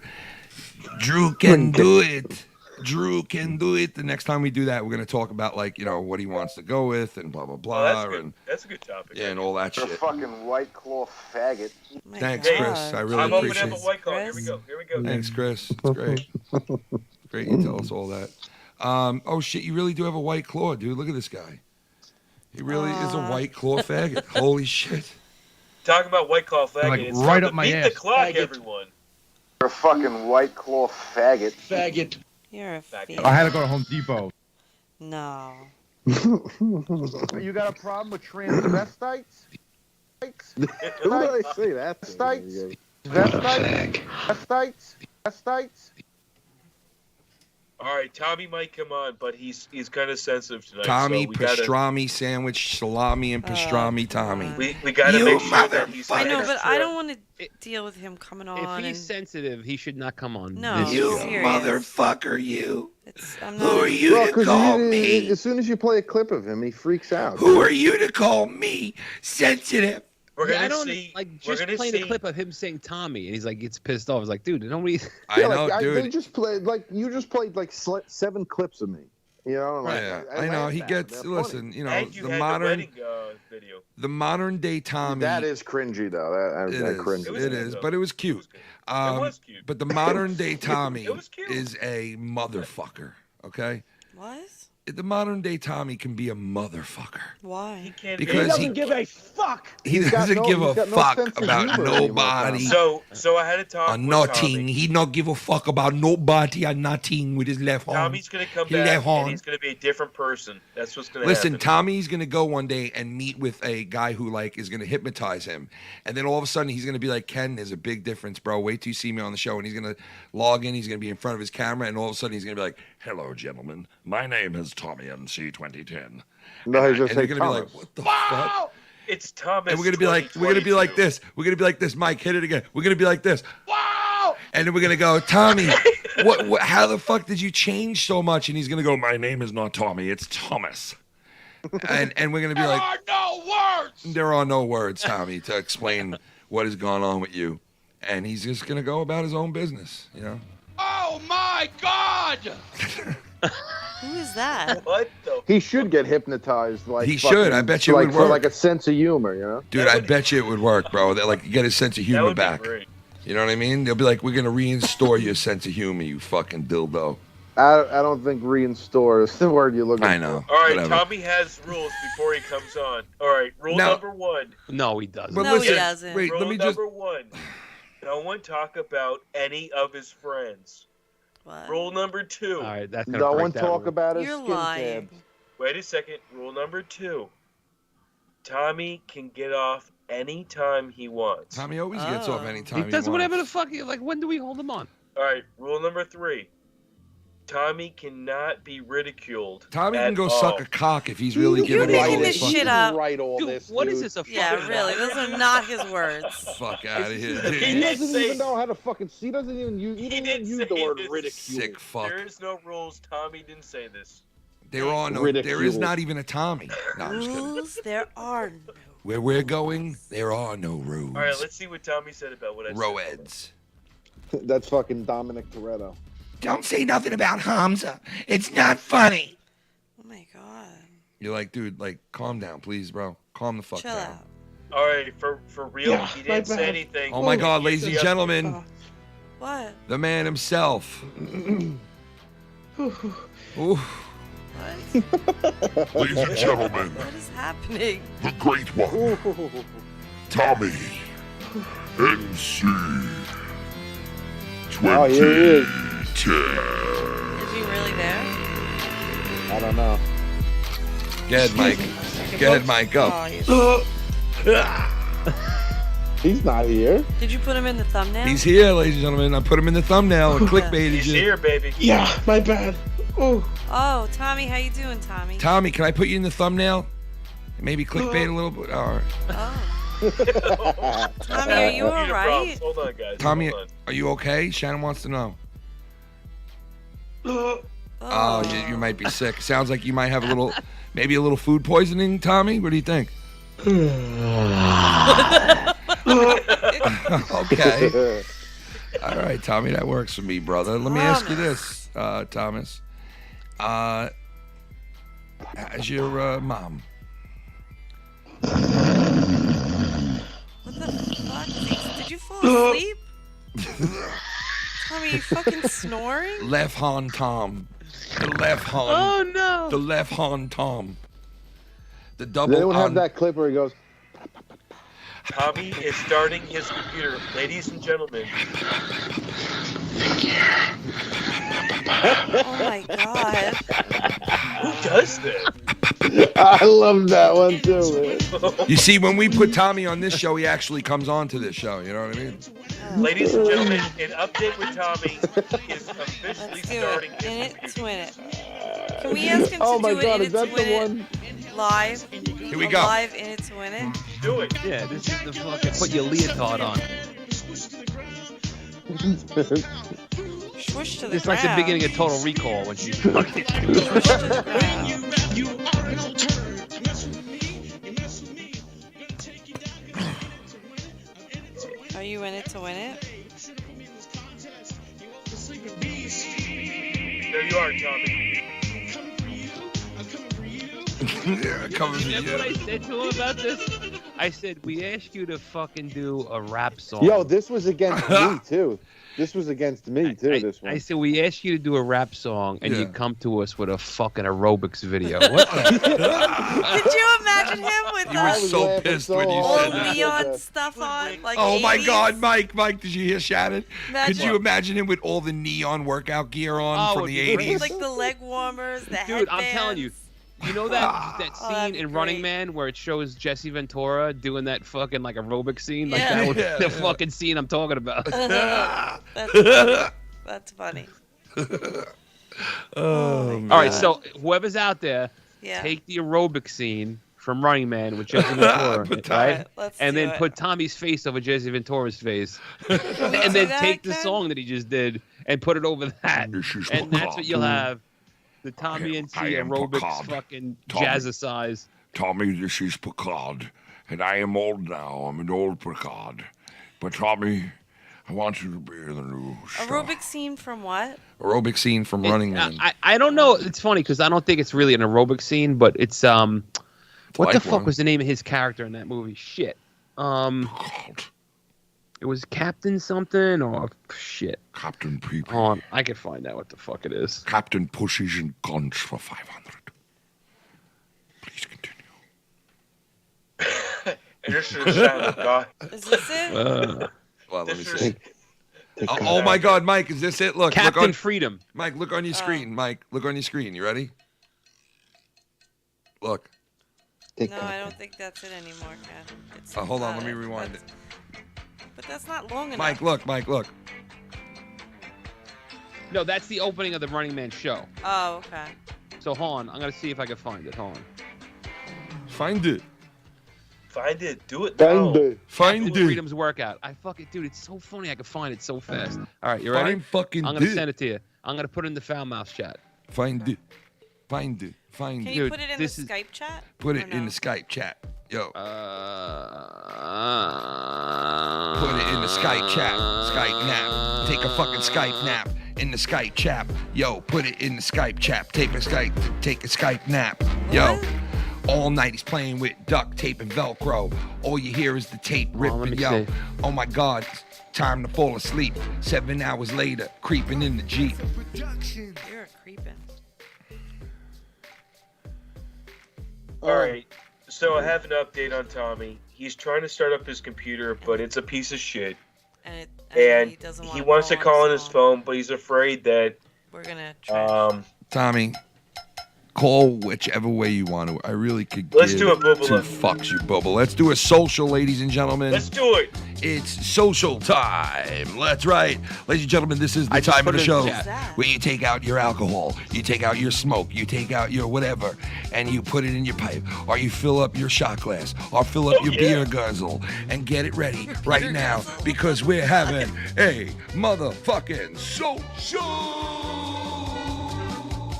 Drew can do it. Drew can do it. The next time we do that, we're gonna talk about like what he wants to go with and blah blah blah.
That's good.
And
That's a good topic.
yeah, and all that
You're a
shit.
fucking white claw faggot.
Thanks, Chris. I really
I'm
appreciate
opening up a white claw. Here we go. Here we go.
Thanks, Chris. It's great. Great, you tell us all that. Oh shit, you really do have a white claw, dude. Look at this guy. He really is a white claw faggot. Holy shit.
Talking about white claw faggot.
Like,
it's
right
time
up
to
my
beat
ass.
the clock,
Faggot.
everyone.
You're a fucking white claw faggot.
Faggot.
You're a faggot.
I had to go to Home Depot.
No.
You got a problem with transvestites? Who did I say that? Vestites? Vestites?
All right, Tommy might come on, but he's kind of sensitive tonight.
Tommy,
so we gotta,
pastrami sandwich, salami and pastrami Tommy.
we gotta make sure that he's.
I know, but
extra.
I don't want to deal with him coming on.
If he's
and...
sensitive, he should not come on.
No,
this
You
show.
serious.
motherfucker, you.
I'm
Who
not.
are you to call me?
As soon as you play a clip of him, he freaks out.
Who are you to call me sensitive?
We're
Yeah,
gonna
I don't
see.
like
we're
just
gonna
playing
see.
a clip of him saying Tommy, and he's like gets pissed off. It's like, dude, nobody.
I know,
They
dude.
just played you just played like 7 clips of me. You know, like,
Yeah, I know.
laugh
He
at
gets.
them. They're funny.
Listen,
And you
the
had
modern,
the wedding video.
the modern day Tommy.
That is cringy though.
It
That
is.
cringy.
It was
It
good,
is,
though.
but it was cute.
It was cute.
But the modern day Tommy
It was cute.
is a motherfucker. Okay.
What?
The modern day Tommy can be a motherfucker.
Why?
Can't
Because
be.
he
give a fuck.
He
He's got
doesn't
no-
give
he's
a
got no
fuck
sense of
about
humor anymore,
nobody.
So I had to talk
Or
with
nothing.
Tommy.
He not give a fuck about nobody or nothing with his left arm.
Tommy's gonna come
He
back
left
and
arm.
he's gonna be a different person. That's what's gonna
Listen,
happen.
Tommy's gonna go one day and meet with a guy who is gonna hypnotize him, and then all of a sudden he's gonna be like, Ken, there's a big difference, bro. Wait till you see me on the show, and he's gonna log in. He's gonna be in front of his camera, and all of a sudden he's gonna be like, hello, gentlemen. My name is Tommy MC 2010.
No, he's just
And you're
saying
gonna be
Thomas.
like, what the fuck?
It's Thomas.
And we're gonna be like this. We're gonna be like this. Mike, hit it again. We're gonna be like this. Wow! And then we're gonna go, Tommy, what? How the fuck did you change so much? And he's gonna go, my name is not Tommy, it's Thomas. And we're gonna be like,
There are no words.
there are no words, Tommy, to explain what has gone on with you. And he's just gonna go about his own business,
Oh my God.
Who is that?
What the?
He should get hypnotized. Like
He should. I bet you it would
for
work.
like a sense of humor. You know.
Dude, I bet you it would work, bro. That like get his sense of
That
humor
would
back.
be great.
You know what I mean? They'll be like, we're gonna reinstore your sense of humor, you fucking dildo.
I don't think reinstore is the word you're looking for.
I know.
All right,
Whatever.
Tommy has rules before he comes on. All right, rule
Now-
number 1.
No, he doesn't.
But
No, he
listen,
doesn't.
wait,
Rule
let me just.
number 1. No one talk about any of his friends.
What?
Rule number 2.
All right, that's gonna
No
break
one
that
talk
rule.
about his
You're
skin
lying.
tabs.
Wait a second. Rule number 2. Tommy can get off anytime he wants.
Tommy always gets off
Oh.
anytime
He does whatever the
wants.
fuck. Like, when do we hold him on?
All right, rule number 3. Tommy cannot be ridiculed.
Tommy
at
can go
all.
suck a cock if he's really
You're
giving
making
all
this
this fucking
shit up.
Write all
Dude,
this.
what is
dude.
this? A fucking
Yeah, really. Those are not his words.
fuck out of here,
He
He
dude.
didn't
doesn't
say-
even know how to fucking. He doesn't even use. He
He
didn't
didn't
use
say
the word
this.
ridicule.
Sick fuck.
There is no rules. Tommy didn't say this.
There are no. There is not even a Tommy. No, I'm just kidding.
Rules, there are no.
Where we're going, there are no rules.
All right, let's see what Tommy said about what I said.
Roeds.
That's fucking Dominic Toretto.
Don't say nothing about Hamza. It's not funny.
Oh my god.
You're like, dude, like, calm down, please, bro. Calm the fuck
Chill
down.
out.
All right, for real, he didn't say anything.
Oh my God, ladies and gentlemen,
What?
the man himself. Ooh.
Ladies and gentlemen,
What is happening?
the great one, Tommy NC
Oh, here he is.
2010.
Is he really there?
I don't know.
Go ahead, Mike. Go ahead, Mike. Go.
Oh,
He's not here.
did you put him in the thumbnail?
He's here, ladies and gentlemen. I put him in the thumbnail and clickbaited
He's
you.
here, baby.
Yeah, my bad. Oh.
Oh, Tommy, how you doing, Tommy?
Tommy, can I put you in the thumbnail? Maybe clickbait a little bit. All right.
Oh. Tommy, are you all right?
Hold on, guys.
Tommy,
Hold on.
are you okay? Shannon wants to know.
Oh,
You might be sick. Sounds like you might have maybe a little food poisoning, Tommy. What do you think? Okay. All right, Tommy, that works for me, brother. Let me ask you this, Thomas. How's your mom?
What the fuck? Did you fall asleep? Tommy, you fucking snoring?
Left hand Tom. The left hand.
Oh, no.
The left hand Tom. The double.
Does anyone have that clip where he goes?
Tommy is starting his computer. Ladies and gentlemen.
Oh my god.
Who does that?
I love that one too, man.
You see, when we put Tommy on this show, he actually comes on to this show. You know what I mean?
Ladies and gentlemen, an update with Tommy is officially starting his
In it,
computer.
twin it. Can we ask him
Oh
to
my
do
God,
it
is that the one?
live?
Here we go.
Live in it, twin it.
Do it.
Yeah, this is the fucking put your leotard on.
Swish to the
It's like the
ground.
beginning of Total Recall when she's fucking
Swish to the ground. Are you in it to win it?
There you are, Tommy.
Yeah, coming to
That's what I
you.
said to him about this. I said, we asked you to fucking do a rap song.
Yo, this was against me too. This was against me too. This one.
I said, we asked you to do a rap song, and
Yeah.
you come to us with a fucking aerobics video. What the?
Could you imagine him with
You were
the
so
laughing
pissed
so
when you
hard.
said
old
that.
neon stuff on? Like
Oh my
80s?
God, Mike, did you hear Shannon?
Imagine-
Could you imagine him with all the neon workout gear on
Oh,
from
it'd
the
be great.
80s?
Like the leg warmers, the
Dude, I'm telling you. You know that
Oh, that'd
scene
be
in Running
great.
Man where it shows Jesse Ventura doing that fucking like aerobic scene? Like
Yeah.
that was
Yeah.
the fucking scene I'm talking about.
That's funny. That's funny.
Oh,
All right, so whoever's out there,
Yeah.
take the aerobic scene from Running Man with Jesse Ventura,
Put
right?
Alright, let's
And
do
then
it.
put Tommy's face over Jesse Ventura's face,
Can we
and
do
then
that,
take the
Ken?
song that he just did and put it over that,
This is
and that's what you'll
Picard.
have. The Tommy and
I
T
am
aerobics
Picard.
fucking
Tommy.
jazzercise.
Tommy, this is Picard, and I am old now. I'm an old Picard. But Tommy, I want you to be the new star.
Aerobic scene from what?
Aerobic scene from Running Man.
I don't know. It's funny because I don't think it's really an aerobic scene, but it's what
like
the fuck
one.
was the name of his character in that movie? Shit.
Picard.
It was Captain something or shit.
Captain Peepee.
Hold on, I can find out what the fuck it is.
Captain Pushes and Guns for 500. Please continue.
And this is Shannon, God.
Is this it?
Well, let me
This
see.
is
Oh my God, Mike, is this it? Look
Captain
on
Freedom.
Mike. Look on your screen, Mike. Look on your screen. You ready? Look.
No, I don't think that's it anymore, Ken. It's
Hold on,
not
let me rewind it.
But that's not long enough.
Mike, look. Mike, look.
No, that's the opening of the Running Man show.
Oh, okay.
So hold on, I'm gonna see if I can find it. Hold on.
Find it.
Find it. Do it now.
Find
Captain
it.
Freedom's workout. I fucking dude, it's so funny. I can find it so fast. All right, you ready?
Find fucking
I'm gonna
it.
send it to you. I'm gonna put it in the foul mouth chat.
Find it. Find it.
Can you
Dude,
put it in the Skype chat?
Put
or
it in
no?
the Skype chat. Yo. Put it in the Skype chat. Skype nap. Take a fucking Skype nap in the Skype chat. Yo, put it in the Skype chat. Take a Skype nap. Yo. All night he's playing with duct tape and Velcro. All you hear is the tape ripping. Yo. Oh my God. Time to fall asleep. 7 hours later, creeping in the Jeep.
You're creeping.
All right. So I have an update on Tommy. He's trying to start up his computer, but it's a piece of shit. And he wants to call on his phone, but he's afraid that
we're gonna
Tommy, call whichever way you want to. I really could
Let's
give
do a booble.
two fucks, you bubble. Let's do a social, ladies and gentlemen.
Let's do it.
It's social time. That's right. Ladies and gentlemen, this is the time of the show where you take out your alcohol, you take out your smoke, you take out your whatever, and you put it in your pipe, or you fill up your shot glass, or fill up your beer guzzle, and get it ready right now, because we're having a motherfucking social.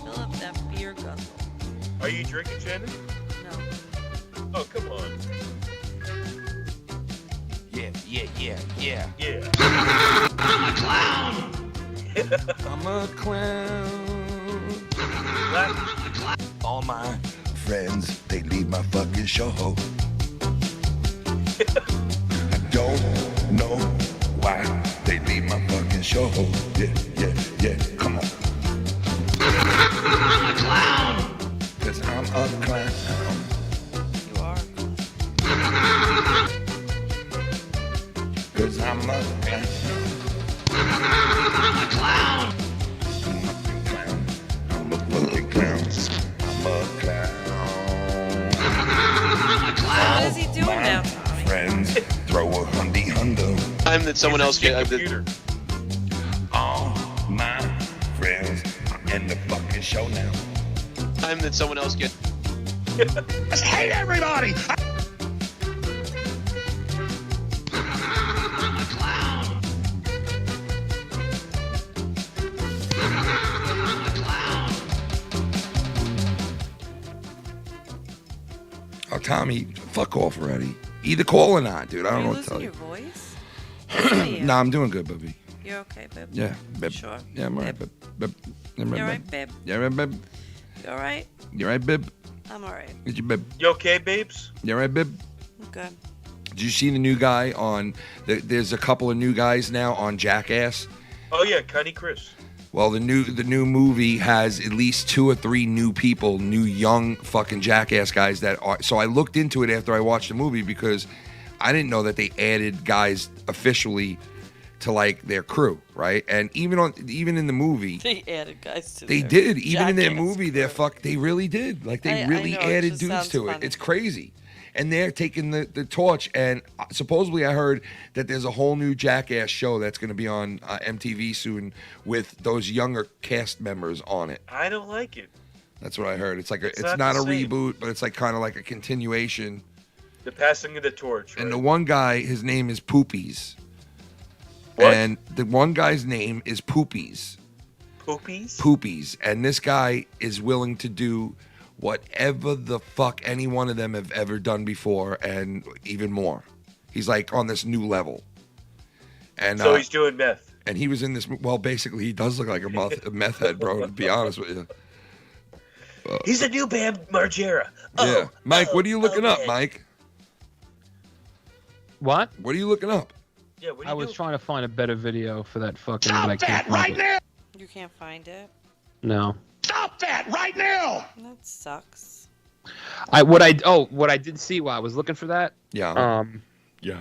Fill up that beer guzzle.
Are you drinking, Shannon?
No.
Oh, come on.
Yeah.
I'm a clown.
I'm a clown. All my friends, they leave my fucking show. I don't know why they leave my fucking show. Yeah. Come on. I'm a clown. 'Cause I'm a clown.
You are.
'Cause I'm a clown.
I'm a clown.
I'm a fucking clown. I'm a clown.
What is he doing now, Tommy?
Friends, throw a hundo.
Time that someone else get
All my friends in the fucking show now.
Time that someone else get.
I hate everybody. I'm a clown. I'm a clown.
Oh, Tommy, fuck off already. Either call or not, dude. I don't know what to tell
your
you.
voice?
Nah, I'm doing good, baby.
You're okay, babe?
Yeah, babe.
Sure?
Yeah, I'm alright, babe.
You alright, babe?
Yeah, right, babe.
You alright?
You alright, babe?
I'm alright.
Is you, babe?
You okay, babes?
You alright, babe?
I'm good.
Did you see the new guy on? There's a couple of new guys now on Jackass.
Oh yeah, Cunny Chris.
Well, the new movie has at least 2 or 3 new people, new young fucking Jackass guys that are. So I looked into it after I watched the movie because I didn't know that they added guys officially to like their crew, right? And even in the movie,
They added guys to
they
their
did. Even in their
Jackass
movie, they really did. Like they
I
really
know, it
added
just
dudes
sounds
to it.
funny.
It's crazy. And they're taking the torch. And supposedly I heard that there's a whole new Jackass show that's going to be on MTV soon with those younger cast members on it.
I don't like it.
That's what I heard. It's like it's
not
not
the
a
same.
reboot, but it's like kind of like a continuation.
The passing of the torch. Right?
And the one guy, his name is Poopies.
What?
And the one guy's name is Poopies.
Poopies?
Poopies. And this guy is willing to do whatever the fuck any one of them have ever done before and even more. He's like on this new level. And
So he's doing meth.
And he was in this. Well, basically, he does look like a meth head, bro. To be honest with you.
He's the new Bam Margera.
Yeah, Mike. What are you looking up, Mike?
What?
What are you looking up?
Yeah, what
I was trying to find a better video for that fucking.
Stop
but I can't
that right
find it.
now.
You can't find it?
No.
Stop that right now.
That sucks.
What I did see while I was looking for that.
Yeah. Yeah.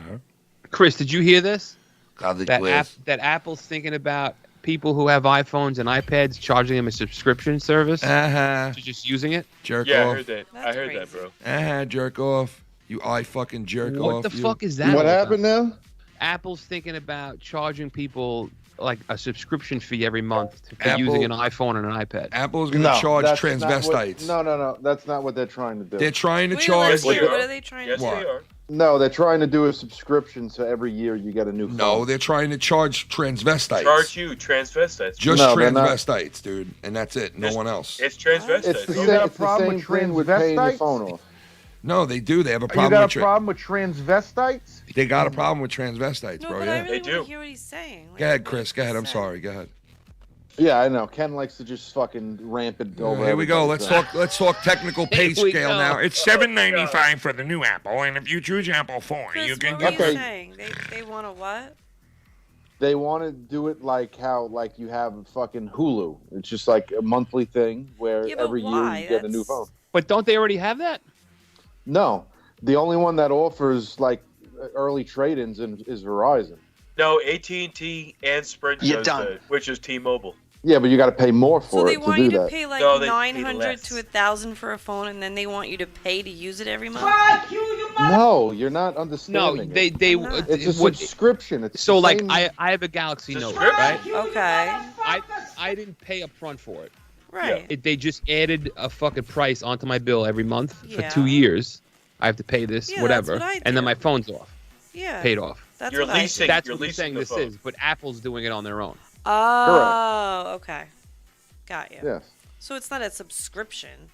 Chris, did you hear this?
That
Apple's thinking about people who have iPhones and iPads charging them a subscription service to just using it.
Jerk
Yeah,
off.
I heard that. I heard that, bro.
Jerk off. You fucking jerk off.
What the
you.
fuck is that?
What
all
happened
about?
now?
Apple's thinking about charging people like a subscription fee every month for using an iPhone and an iPad.
Apple's going to charge
that's not
transvestites.
no. That's not what they're trying to do.
They're trying to
Wait,
charge.
let's hear. What are they trying to
Yes,
do?
they are.
No, they're trying to do a subscription, so every year you get a new phone.
No, they're trying to charge transvestites.
Charge you transvestites.
Just
No, they're not.
transvestites, dude, and that's it. No one else.
It's transvestites.
It's the
You
same,
got a
it's the
problem
same
with
thing with paying your
transvestites?
phone off.
No, they do. They have a
You
problem
got
with
a problem with transvestites?
They got a problem with transvestites,
No,
bro.
but
Yeah.
I really
They
want
do.
to hear what he's saying. Like,
Go ahead,
what
Chris.
did
Go
he
ahead. I'm
say?
sorry. Go ahead.
Yeah, I know. Ken likes to just fucking ramp it over.
Here we go. Let's
everybody's
talk. Let's talk technical pay
Here we
scale
go.
now. It's $7.95 for the new Apple, and if you choose Apple 4,
Chris,
you can
what were
get.
you
Okay.
saying? They want a what?
They want to do it like how, like you have fucking Hulu. It's just like a monthly thing where
Yeah, but
every year
why?
you get a new
That's-
phone.
But don't they already have that?
No, the only one that offers like early trade-ins is Verizon.
No, AT&T and Sprint
You're
does
done.
that, which is T-Mobile.
Yeah, but you got to pay more for
So they
it to
want
do
you to
that.
pay like
No, they pay
900
less.
to 1,000 for a phone, and then they want you to pay to use it every month.
No, you're not
No,
understanding.
they
it.
they.
I'm not.
It's a
what-
subscription. It's
so
the
like
same-
I have a Galaxy Note,
Subscription.
right?
Okay.
I didn't pay up front for it.
Right.
They just added a fucking price onto my bill every month for
Yeah.
2 years. I have to pay this,
Yeah,
whatever,
that's what I
and then
do.
my phone's off,
Yeah.
paid off.
That's
You're
what I
leasing.
do.
That's
You're
what I'm
leasing
saying
the
this
phone.
is, but Apple's doing it on their own.
Oh, okay. Got you.
Yes.
So it's not a subscription.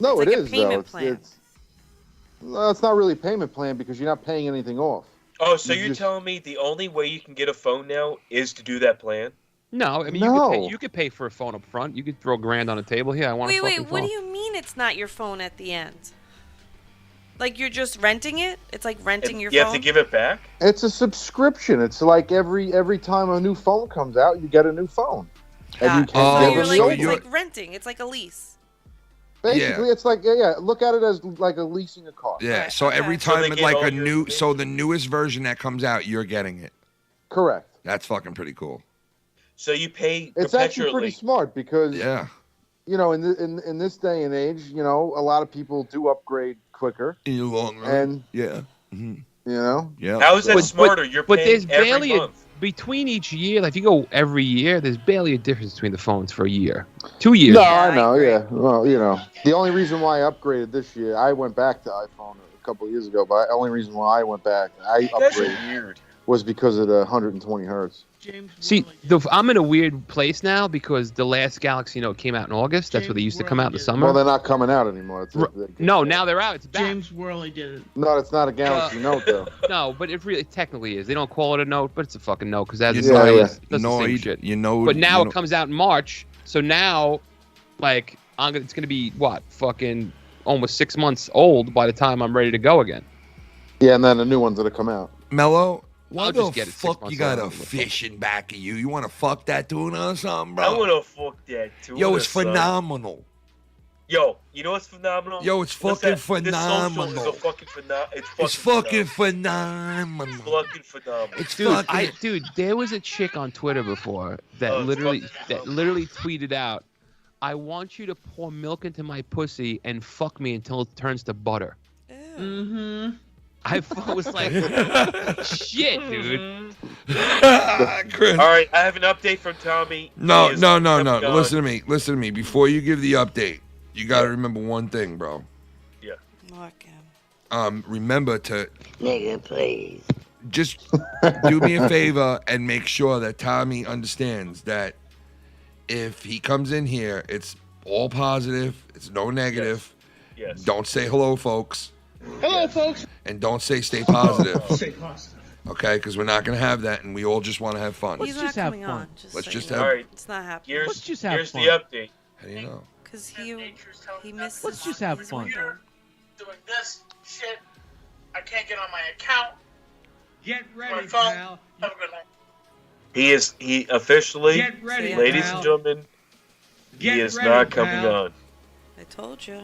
No,
It's
it
like a
is
payment
though.
plan.
No, it's not really a payment plan because you're not paying anything off.
Oh, so
You
you're
just-
telling me the only way you can get a phone now is to do that plan?
No, I mean
No.
you could pay for a phone up front. You could throw $1,000 on a table. Here, I want a
Wait,
fucking
wait. What
phone.
do you mean it's not your phone at the end? Like you're just renting it? It's like renting your
You
phone.
have to give it back?
It's a subscription. It's like every time a new phone comes out, you get a new phone, and you
So
can't
Oh,
you're
get
like,
the
so
it's
old one.
like renting. It's like a lease.
Basically, it's like yeah. Look at it as like a leasing a car.
Yeah.
Right,
So
okay.
every
So they
time
get
like
all
a
your
new,
information?
so the newest version that comes out, you're getting it.
Correct.
That's fucking pretty cool.
So you pay
It's actually pretty
perpetually.
smart because
Yeah.
you know in this day and age, you know, a lot of people do upgrade quicker,
In the long run.
and
Yeah. hmm
you know,
Yeah.
How is that
But-
smarter? You're
But
paying
there's
every
barely a,
month.
between each year. Like if you go every year, there's barely a difference between the phones for a year, 2 years.
No,
Yeah,
I
I
know.
agree.
Yeah. Well, you know, the only reason why I upgraded this year, I went back to iPhone a couple of years ago, but the only reason why I went back, I
That's
upgraded,
weird.
was because of the 120 hertz.
See, I'm in a weird place now because the last Galaxy Note came out in August. That's what they used to come out in the summer.
Well, they're not coming out anymore.
No, now they're out. It's back.
James Worley did it.
No, it's not a Galaxy Note though.
No, but it really technically is. They don't call it a note, but it's a fucking note because that's
You
the
know,
size.
yeah.
It does the same shit.
You know.
But now
you
it
know-
comes out in March, so now, like, it's gonna be what, fucking almost 6 months old by the time I'm ready to go again.
Yeah, and then the new ones that have come out.
Mellow. Why
I'll
the
just get it 6
fuck
months
you got
old.
a fish in back of you? You want to fuck that tuna or something,
I
bro?
want to fuck that too.
Yo, it's phenomenal.
Yo, you know what's phenomenal?
Yo, it's
What's
fucking
that? This social
phenomenal.
is a fucking
It's fucking phenomenal.
It's fucking phenomenal.
It's
Dude,
fucking.
dude, there was a chick on Twitter before that
Oh, it's
literally tweeted out, "I want you to pour milk into my pussy and fuck me until it turns to butter."
Mm-hmm.
I was like, shit, dude.
Chris.
All right, I have an update from Tommy.
No,
He is
no, no, no.
coming on.
Listen to me. Listen to me. Before you give the update, you got to remember one thing, bro.
Yeah.
Look him.
Remember to
Nigga, please.
just do me a favor and make sure that Tommy understands that if he comes in here, it's all positive. It's no negative.
Yes.
Don't say hello, folks.
Hello, folks.
And don't say stay positive.
Stay positive.
Okay? Because we're not going to have that, and we all just want to have fun.
He's not
just have
coming
fun.
on. Just
Let's
so
just
you
have-
know.
All right.
It's not happening.
Here's,
Let's just have
here's
fun.
the update.
How do you know?
Because he misses.
Let's just have
his
fun.
window.
Doing this shit. I can't get on my account.
Get
My
ready,
phone.
pal.
Have a good night.
He officially,
Get ready,
ladies
pal.
and gentlemen,
Get
he is
ready,
not coming
pal.
on.
I told you.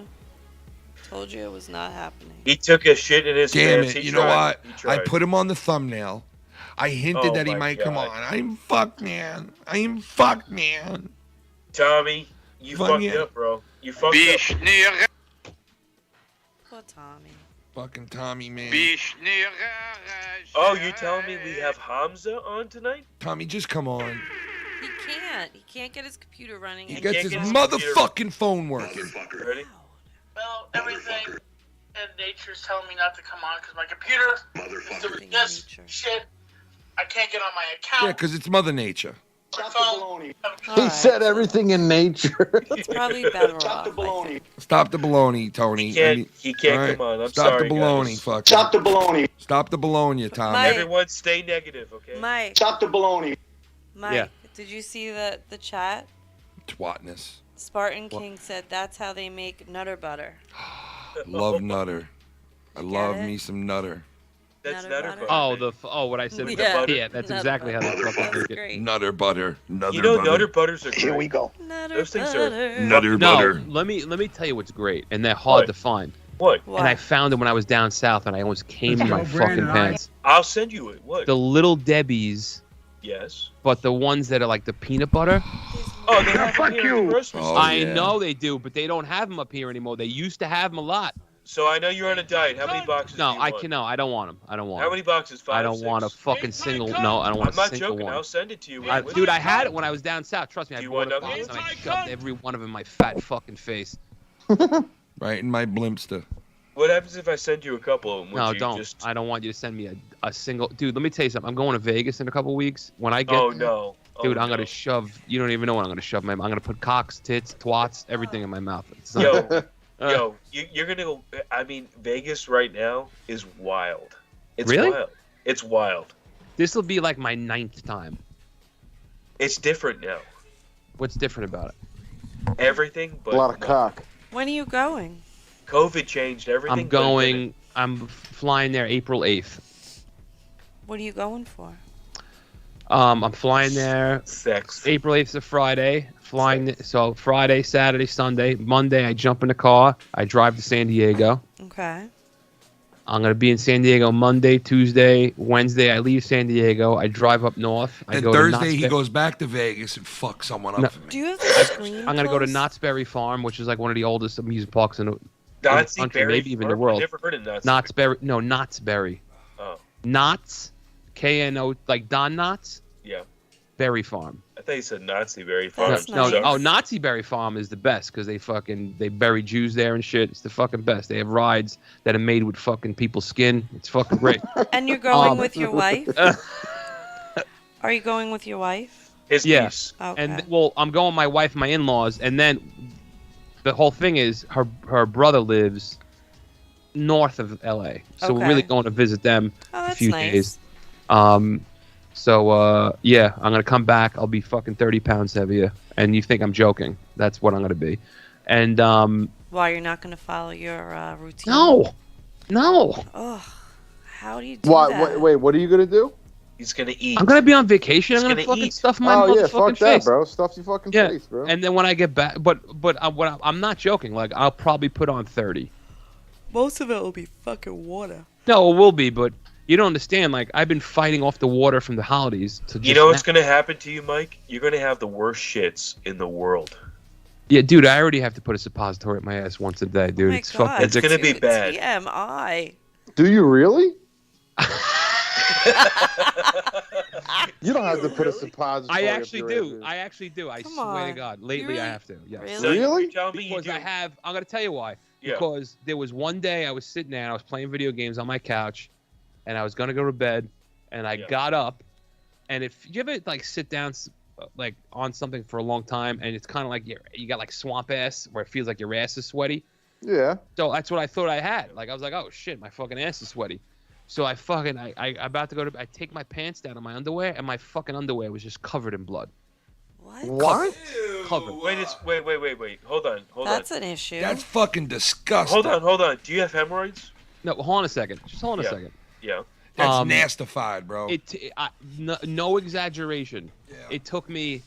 Told you it was not happening.
He took a shit in his
Damn
pants.
it.
He
You know
tried.
what?
He
I
tried.
put him on the thumbnail. I hinted
Oh
that he
my
might come
God.
on. I'm fucked, man. I'm fucked, man.
Tommy, you
Fuck
fucked
yeah.
up, bro. You fucked up.
Poor Tommy.
Fucking Tommy, man.
Oh, you telling me we have Hamza on tonight?
Tommy, just come on.
He can't. He can't get his computer running.
He
and
gets
can't
his
get his
motherfucking phone working.
Ready?
Well, everything
and nature's telling me not to come on because my computer is doing this shit. I can't get on my account.
Yeah, because it's Mother Nature.
He said everything in nature.
It's probably better off.
Stop the baloney, Tony.
He can't
all right?
come on. I'm
Stop
sorry,
the baloney,
guys.
fuck.
Stop
the baloney. Stop the baloney, Tommy.
Mike.
Everyone stay negative, okay?
Mike.
Stop the baloney.
Mike,
Yeah.
did you see the chat?
Twatness.
Spartan King said that's how they make nutter butter.
Love Nutter. I love
it?
me some Nutter.
That's Nutter
Oh,
butter.
what I said.
Yeah.
Yeah, that's
Nutter
exactly how they
butter.
fucking make it.
Great.
Nutter butter. Nutter
You know,
butter.
Nutter butters are great.
Here we go.
Nutter
Those things
butter.
are
Nutter
No,
butter.
let me tell you what's great, and they're hard
What?
to find.
What?
And I found them when I was down south, and I almost came in my fucking pants.
I'll send you it. What?
The Little Debbie's,
Yes.
but the ones that are like the peanut butter.
Oh, they have them here in the grocery store.
I know they do, but they don't have them up here anymore. They used to have them a lot.
So I know you're on a diet. How many boxes?
No,
do you
I
want?
can. No, I don't want them. I don't want.
How
'em.
many boxes? 5,
I don't
6?
want a fucking single. No, I don't want
I'm
a
not
single
joking.
one.
I'll send it to you.
Dude, I had it when I was down south. Trust me, I
you
bought
want
a box
others?
and I shoved every one of them in my fat fucking face.
Right in my blimpster.
What happens if I send you a couple of them? Would
No,
you
don't.
Just...
I don't want you to send me a single. Dude, let me tell you something. I'm going to Vegas in a couple weeks. When I get
Oh,
there,
no.
dude,
Oh,
I'm
no.
gonna shove. You don't even know what I'm gonna shove. I'm gonna put cocks, tits, twats, everything in my mouth. It's
Yo, you're gonna go. I mean, Vegas right now is wild. It's
Really?
wild. It's wild.
This will be like my 9th time.
It's different now.
What's different about it?
Everything, but
A lot of cock.
When are you going?
COVID changed everything.
I'm
but it
going.
didn't.
I'm flying there April 8th.
What are you going for?
I'm flying there.
Sex.
April 8th is a Friday. Flying so Friday, Saturday, Sunday, Monday. I jump in the car. I drive to San Diego.
Okay.
I'm gonna be in San Diego Monday, Tuesday, Wednesday. I leave San Diego. I drive up north. I
And
go
Thursday
to
he
Knott's
goes back to Vegas and fucks someone up
No.
for me.
Do you have the screen?
I'm gonna go to
closed?
Knott's Berry Farm, which is like one of the oldest amusement parks in the
Nazi
country,
Berry
maybe even the
Farm?
world.
I've never heard of Nazi.
Knott's Berry. No, Knott's Berry.
Oh,
Knott's, K-N-O, like Don Knotts,
yeah.
Berry Farm.
I thought you said Nazi Berry Farm.
That's
No,
nice.
oh, Nazi Berry Farm is the best because they bury Jews there and shit. It's the fucking best. They have rides that are made with fucking people's skin. It's fucking great.
And you're going with your wife? Are you going with your wife?
His
Yeah.
piece.
Okay.
And well, I'm going with my wife, and my in-laws, and then the whole thing is her brother lives north of L.A., so we're
Okay.
really going to visit them
Oh,
a
that's
few
nice.
days. So yeah, I'm gonna come back. I'll be fucking 30 pounds heavier, and you think I'm joking? That's what I'm gonna be. And
Why, you're not going to follow your routine?
no.
Oh, how do you do
What?
that?
Wait, what are you gonna do?
He's gonna eat.
I'm gonna be on vacation.
He's
I'm gonna
gonna
fucking
eat.
stuff my
Oh yeah,
motherfucking
fuck that,
face.
bro. Stuff your fucking
Yeah,
face, bro.
and then when I get back, but I'm not joking. Like I'll probably put on 30.
Most of it will be fucking water.
No, it will be, but you don't understand. Like I've been fighting off the water from the holidays to just
You know what's
now.
gonna happen to you, Mike? You're gonna have the worst shits in the world.
Yeah, dude, I already have to put a suppository at my ass once a day, dude.
Oh my
It's
God,
fucking.
It's gonna be
dude,
bad.
TMI.
Do you really? You don't have to put a suppository.
I
up
actually
your
do.
ass.
I actually do. I
Come
swear to
on.
God. Lately, I
Really?
have to. Yes.
Really?
So
Really?
you tell me you
Because
do.
I'm gonna tell you why.
Yeah.
Because there was one day I was sitting there and I was playing video games on my couch, and I was gonna go to bed, and I
Yeah.
got up, and if you ever like sit down like on something for a long time, and it's kind of like you got like swamp ass where it feels like your ass is sweaty.
Yeah.
So that's what I thought I had. Like I was like, oh shit, my fucking ass is sweaty. So I about to go to. I take my pants down in my underwear, and my fucking underwear was just covered in blood.
What?
What?
Covered.
Wait. Hold on.
That's an issue.
That's fucking disgusting.
Hold on. Do you have hemorrhoids?
No, hold on a second. Just hold on
Yeah.
a second.
Yeah.
That's
Um,
nastified, bro.
No exaggeration.
Yeah.
It took me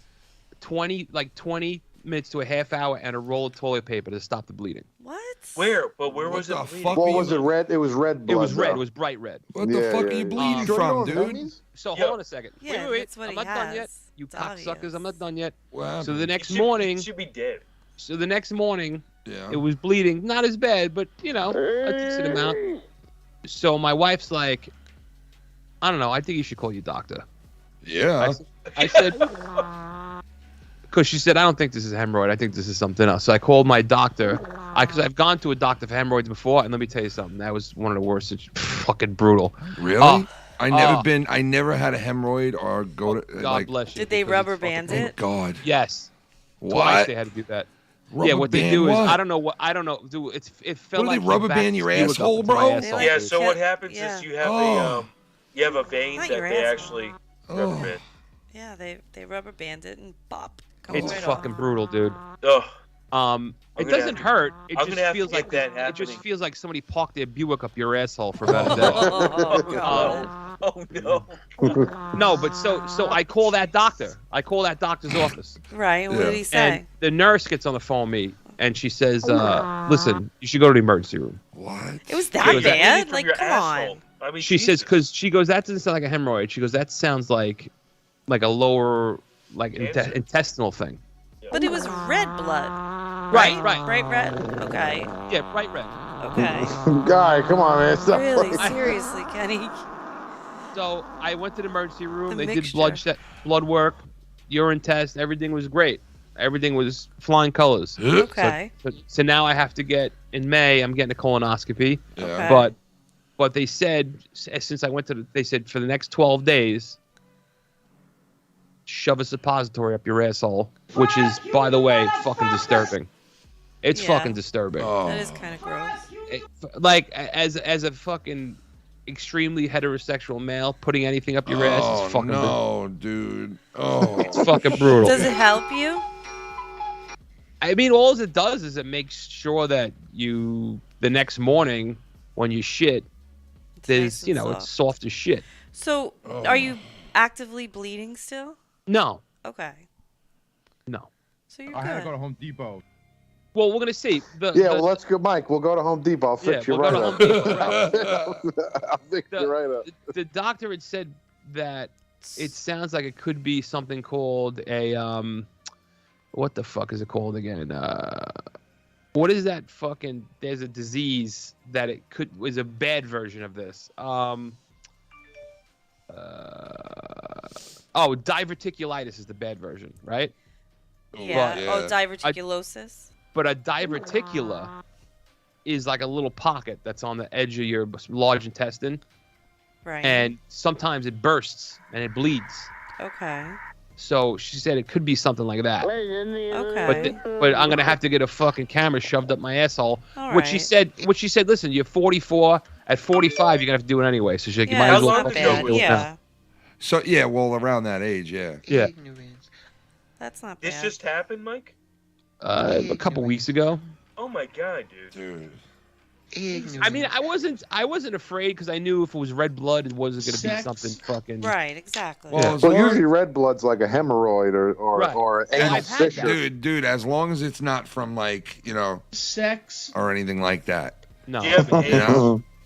20 minutes to a half hour and a roll of toilet paper to stop the bleeding.
What?
Where? But where
What
was
the
it? bleeding?
fuck?
What was it? Red? It was red blood.
It was red.
bro.
It was bright red.
What the
Yeah,
fuck
yeah,
are you
yeah.
bleeding
Sure you
from,
don't have
dude?
Hemmies?
So
Yo.
hold on a second.
Yeah,
Wait.
that's what
I'm
he
not done yet.
has.
You
It's
cocksuckers.
obvious.
I'm not done yet.
Wow.
So the next
You
morning,
should be dead.
Yeah.
it was bleeding. Not as bad, but you know, a decent amount. So my wife's like, I don't know. I think you should call your doctor.
Yeah.
I said, because she said, I don't think this is a hemorrhoid. I think this is something else. So I called my doctor. Because I've gone to a doctor for hemorrhoids before, and let me tell you something. That was one of the worst. It's fucking brutal.
Really? I never had a hemorrhoid or go to.
God bless you.
Did they rubber band it?
God.
Yes.
What?
Twice they had to do that.
Rubber
yeah, what they
band
do is
what?
I don't know. Dude, it felt
What do
like
they rubber band your asshole, bro?
Yeah. So what happens is you have a vein
Not
that
your
they
asshole.
actually rubber band.
Yeah, they rubber band it and bop.
It's fucking brutal, dude.
Ugh.
It doesn't hurt. It
I'm
just
gonna have
feels
to
like
get that
it just
happening.
feels like somebody parked their Buick up your asshole for about a day.
Oh, God. Oh no.
No, but so I call that doctor. I call that doctor's office.
Right. What did he say?
And the nurse gets on the phone with me, and she says, "Listen, you should go to the emergency room."
What?
It was that bad? Like, come on.
I mean,
She says, because she goes, that doesn't sound like a hemorrhoid. She goes, that sounds like a lower, like intestinal thing.
But it was red blood.
Right.
Bright red? Okay.
Yeah, bright red.
Okay.
Guy, come on, man. Stop
Really?
playing.
Seriously, Kenny?
So I went to the emergency room.
The
They
mixture.
did blood work, urine test. Everything was great. Everything was flying colors.
Okay.
So now I have to get, in May, I'm getting a colonoscopy.
Okay.
But they said, since I went to they said for the next 12 days, shove a suppository up your asshole, which is, by the way, fucking disturbing. It's fucking disturbing.
That is kind of gross.
Like, as a fucking extremely heterosexual male, putting anything up your ass is fucking brutal.
Dude. Oh.
It's fucking brutal.
Does it help you?
I mean, all it does is it makes sure that the next morning, when you shit, there's, it's soft as shit.
So, are you actively bleeding still?
No.
Okay.
No.
So you're
I
good.
had to go to Home Depot.
Well, we're gonna see.
Well, let's go, Mike. We'll go to Home Depot. I'll fix you
we'll
right
go to
up.
Home Depot,
I'll fix you right up.
The doctor had said that it sounds like it could be something called a what the fuck is it called again? What is that fucking? There's a disease that was a bad version of this. Diverticulitis is the bad version, right?
Yeah. Diverticulosis.
But a diverticula is like a little pocket that's on the edge of your large intestine.
Right.
And sometimes it bursts and it bleeds.
Okay.
So she said it could be something like that.
Okay.
But I'm gonna have to get a fucking camera shoved up my asshole.
All
Which she
right.
said, listen, you're 44. At 45, you're gonna have to do it anyway. So she's like, you might as well fucking do it now.
So well, around that age, yeah.
Yeah.
That's not bad.
This just happened, Mike?
A couple weeks ago.
Oh my God, dude.
I mean, I wasn't afraid because I knew if it was red blood, it wasn't gonna be something fucking.
Right, exactly.
Well,
usually red blood's like a hemorrhoid or an anal fissure.
Dude, as long as it's not from like,
sex
or anything like that.
No.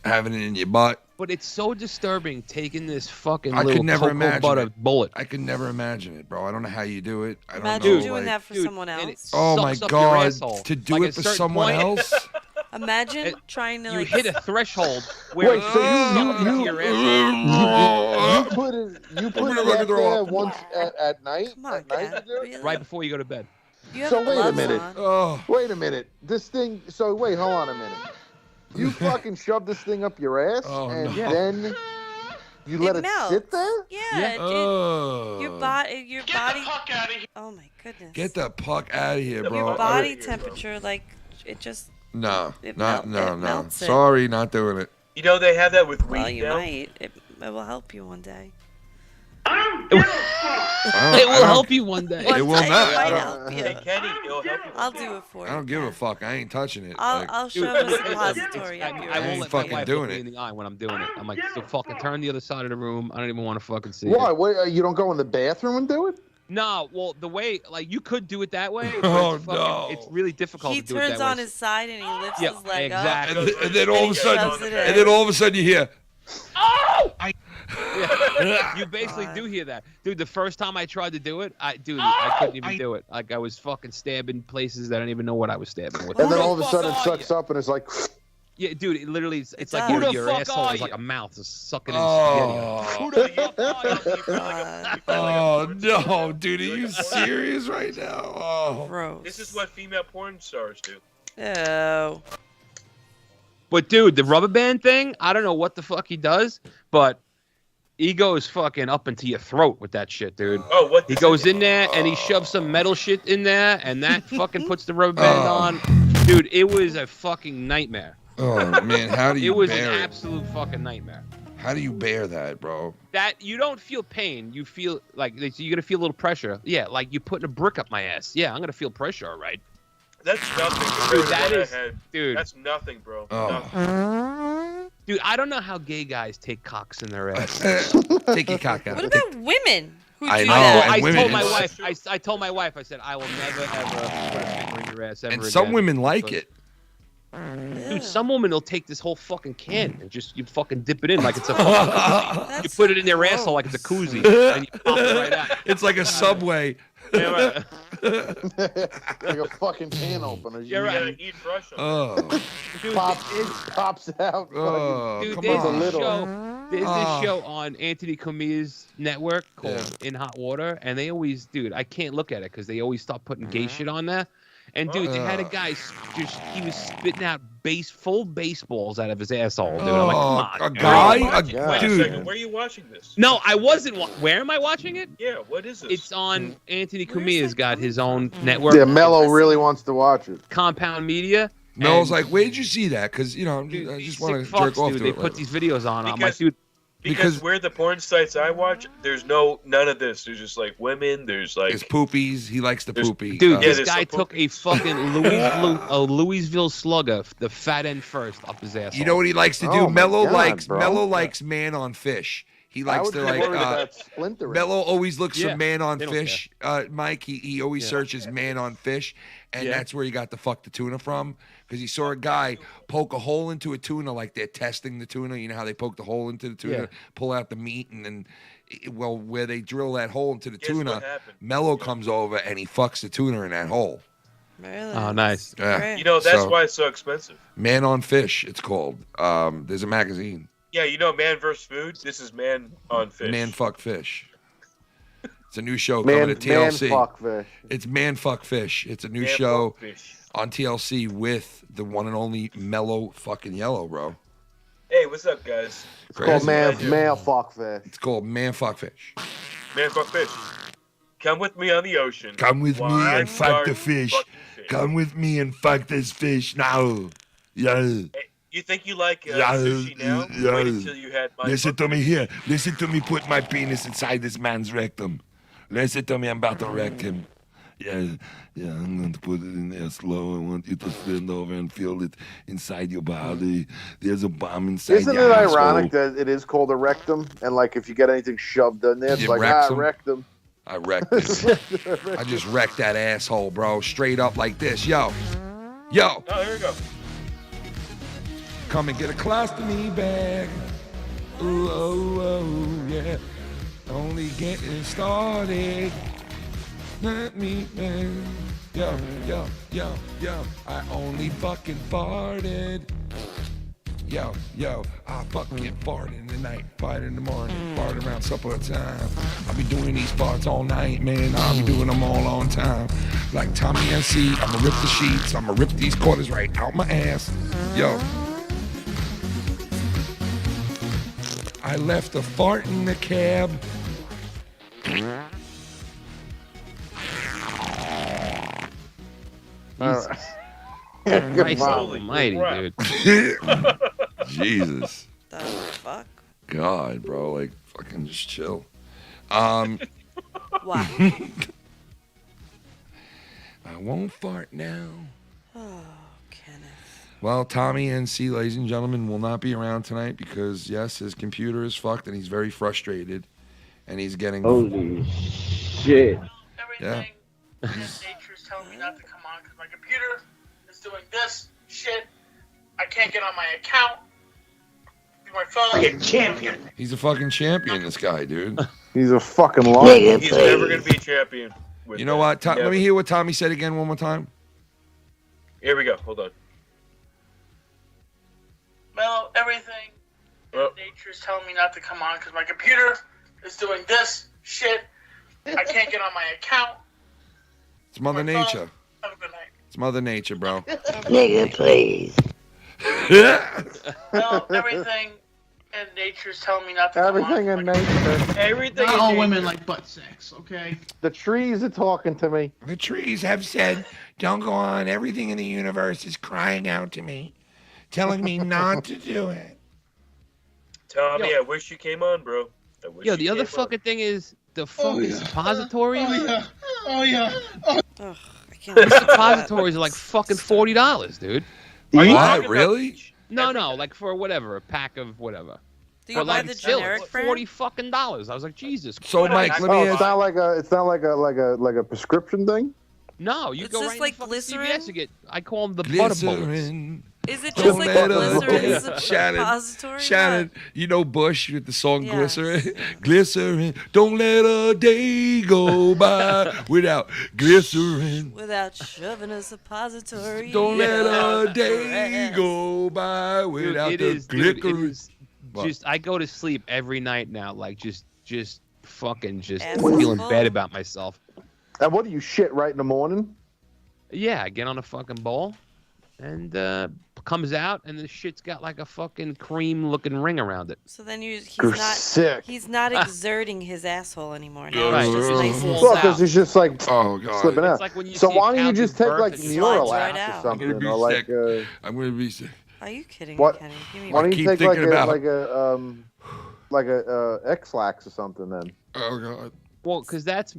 Having it in your butt.
But it's so disturbing taking this fucking
I
little
could never
cocoa
imagine
butter
it.
bullet.
I could never imagine it, bro. I don't know how you do it. I don't
Imagine
know.
doing that for someone else.
Oh my
sucks up your
God!
asshole.
To do
Like,
it
at
for
certain
someone
point-
else?
Imagine trying to
You
like
hit a threshold where
Wait,
it's
so
sucked into your asshole.
you put it there once at night?
Come on,
at night
Ken.
you do?
Really?
right before you go to bed.
You have
So wait a
gloves
minute.
on.
Wait a minute. This thing. So wait, hold on a minute. You fucking shove this thing up your ass, and then you let it
melts.
sit there?
Yeah. Your body. Oh my goodness.
Get the puck out of here, bro.
Your body temperature, like it just.
No,
It
no.
melts it.
Sorry, not doing it.
They have that with
Well,
weed
you
now.
might. It will help you one day.
It will help you one day.
It will
One day
not.
It might help you.
Hey, Kenny, it'll help you.
I'll do it for you.
I don't give a fuck. I ain't touching it.
I'll shove a suppository up your
I won't
ass.
let
fucking
my wife
doing
look me
it.
in the eye when I'm doing it. I'm like, so fucking turn the other side of the room. I don't even want to fucking see
Why?
it.
Wait, you don't go in the bathroom and do it?
No, well, the way, like, you could do it that way. But
Oh,
it's fucking,
no.
It's really difficult
He
to do it that
turns
way.
on his side and he lifts
Yeah,
his leg
exactly.
up.
And then all of a sudden,
shoves it
and
in.
then all of a sudden you hear,
Yeah. You basically do hear that. Dude, the first time I tried to do it, I couldn't even do it. Like, I was fucking stabbing places that I didn't even know what I was stabbing with.
And then all of a sudden it sucks up and it's like.
Yeah, dude, it literally, it's like
does.
your
Who the fuck
asshole
are
is like
you?
a mouth just sucking in spaghetti.
Who the fuck are you?
Oh no, dude, are you serious right now? Oh.
Gross.
This is what female porn stars do.
Ew.
But dude, the rubber band thing, I don't know what the fuck he does, but he goes fucking up into your throat with that shit, dude.
Oh, what?
He goes in there and he shoves some metal shit in there, and that fucking puts the rubber band on. Dude, it was a fucking nightmare.
Oh man, how do you
It was
bear
an
it?
absolute fucking nightmare.
How do you bear that, bro?
That you don't feel pain, you feel like you're gonna feel a little pressure. Yeah, like you putting a brick up my ass. Yeah, I'm gonna feel pressure, all right.
That's nothing.
Dude,
compared to
that
what I
is,
had.
dude.
That's nothing, bro.
Oh.
Nothing.
Dude, I don't know how gay guys take cocks in their ass.
Take your cock out.
What about women who do
I know,
that?
and
I
women,
told my
it's-
wife. I told my wife. I said I will never ever put a finger in your ass ever
And
again.
some women like it.
Dude, some women will take this whole fucking can and just you fucking dip it in like it's a fucking you put it in their asshole like it's a koozie and you pop it right out.
It's like a Subway.
Yeah, right.
Like a fucking can opener.
You're right.
Eat fresh.
Oh.
Dude,
Pops out.
Oh,
dude,
come
there's
on.
this show. There's
Oh.
this show on Anthony Cumia's network called In Hot Water, and they always, dude, I can't look at it because they always start putting gay shit on there. And dude, they had a guy he was spitting out full baseballs out of his asshole, dude. I'm like, come on,
a guy,
Wait a
dude.
second. Where are you watching this?
No, I wasn't. Where am I watching it?
Yeah. What is this?
It's on Anthony Cumia's got his own network.
Yeah, Mellow really wants to watch it.
Compound Media.
Mel's
And
like, where did you see that? Because you know,
dude,
I
these
just want to
sick
jerk
fucks,
off
dude,
to
they
it.
put these videos on. I'm like,
Because-
dude,
because where the porn sites I watch, there's none of this. There's just like women. There's like
It's poopies. He likes the poopy.
dude, this
there's
guy
some
took a fucking Louisville slugger, the fat end first, up his asshole.
You know what he likes to do?
Oh my
Mellow
God,
likes
bro.
Mellow likes man on fish. He
I
likes
would
to
be
like
worried about splintering.
Mellow always looks
Yeah,
for man on
they don't
fish. Mike, he always searches man on fish, and
Yeah.
that's where he got the fuck the tuna from. Because he saw a guy poke a hole into a tuna like they're testing the tuna. You know how they poke the hole into the tuna,
Yeah.
pull out the meat, and then where they drill that hole into the
Guess
tuna,
what happened?
Mellow comes over and he fucks the tuna in that hole.
Really?
Oh, nice.
Yeah.
Great.
You know that's
So-
why it's so expensive.
Man on Fish, it's called. There's a magazine.
Yeah, you know, Man vs. Food. This is Man on Fish.
Man Fuck Fish. It's a new show
Man,
coming to TLC.
man, fuck fish.
It's Man Fuck Fish. It's a new
Man
show
Fuck Fish.
on TLC with the one and only Mellow fucking Yellow, bro.
Hey, what's up, guys?
It's called
Crazy.
man, fuck fish.
It's called Man Fuck Fish.
Man Fuck Fish. Come with me on the ocean.
Come with me
While
and
I'm
fuck the
starting
fish.
fucking fish.
Come with me and fuck this fish now. Yeah.
Hey, you think you like
Yeah,
sushi now?
yeah.
Wait until you had my
Listen to
fucking-
me here. Listen to me put my penis inside this man's rectum. Listen to me, I'm about to wreck him. Yeah, I'm going to put it in there slow. I want you to stand over and feel it inside your body. There's a bomb inside
Isn't
your
it
asshole.
ironic that it is called a rectum? And like if you get anything shoved in there, it's
You
like,
rectum?
rectum.
I wrecked it. I just wrecked that asshole, bro. Straight up like this. Yo. Yo.
Oh, here we go.
Come and get a colostomy bag. Ooh, oh, oh, yeah. Only getting started. Let me, man. Yo, yo, yo, yo. I only fucking farted. Yo, yo, I fucking fart in the night, fart in the morning, fart around supper time. I'll be doing these farts all night, man. I'll be doing them all on time. Like Tommy NC, I'ma rip the sheets, I'ma rip these quarters right out my ass. Yo. I left a fart in the cab.
Christ
Holy
almighty,
crap.
dude.
Jesus.
The fuck?
God, bro, like fucking just chill.
Wow.
I won't fart now.
Oh, Kenneth.
Well, Tommy NC, ladies and gentlemen, will not be around tonight because yes, his computer is fucked and he's very frustrated, and he's getting
Holy shit.
yeah.
Nature's telling me not to come on because my computer is doing this shit. I can't get on my account. My phone.
Champion.
He's a fucking champion, this guy, dude.
He's a fucking liar.
He's never gonna be a champion. With
You know
that.
what? Let
Never.
me hear what Tommy said again one more time.
Here we go. Hold on.
Mellow, everything in nature is telling me not to come on because my computer is doing this shit. I can't get on my account.
It's Mother Nature.
Have a good night.
It's Mother Nature, bro.
Nigga, please.
Mellow, everything in nature is telling me not to
Everything in nature.
Everything.
Not all women like butt sex, okay?
The trees are talking to me.
The trees have said, don't go on. Everything in the universe is crying out to me, telling me not to do it.
Tommy, I wish you came on, bro. I wish
Yo,
you
the other
came
fucking thing is the fucking suppositories.
Oh yeah.
Ugh, I can't
The
listen to that.
suppositories are like fucking $40, dude.
Are you
talking about-
really?
No, like for whatever, a pack of whatever.
Do you
But
buy
like
the
still,
generic
it's
brand?
$40 fucking dollars. I was like, Jesus.
So,
Christ.
Mike, let me
Oh,
ask.
it's not like a prescription thing.
No, you
It's
go
just
right in
like
fucking
glycerin?
CVS and get. I call them the butter bullets.
Glycerin.
Is it
Don't
just like
let
a
her
glycerin
down. Shannon,
suppository?
Shannon, you know Bush with the song
Yes.
Glycerin? Glycerin, don't let a day go by without glycerin.
Without shoving a suppository.
Don't let
up
a day
your ass.
go by
Dude,
without
it
the
is, dude, it
glycerin.
is
What?
just. I go to sleep every night now, like just fucking just
Ass
feeling
full.
bad about myself.
And what do you shit right in the morning?
Yeah, I get on a fucking bowl, and comes out, and the shit's got like a fucking cream-looking ring around it.
So then he's
You're
not
sick.
he's not exerting his asshole anymore. Now
Right,
it's just
it
nice and
falls
Well,
out.
because it's just like
Oh, God.
slipping
It's
out.
like when you
So
see a
why don't you
cow
just
give
take
birth
like
and
it slides
Miralax
right
or
out.
I'm gonna
something,
be
or like
sick. I'm going to be sick.
Are you kidding
What?
me, Kenny? Give me
why don't
keep
you take like
thinking about-
a X-Lax or something then?
Oh, God.
Well, because that's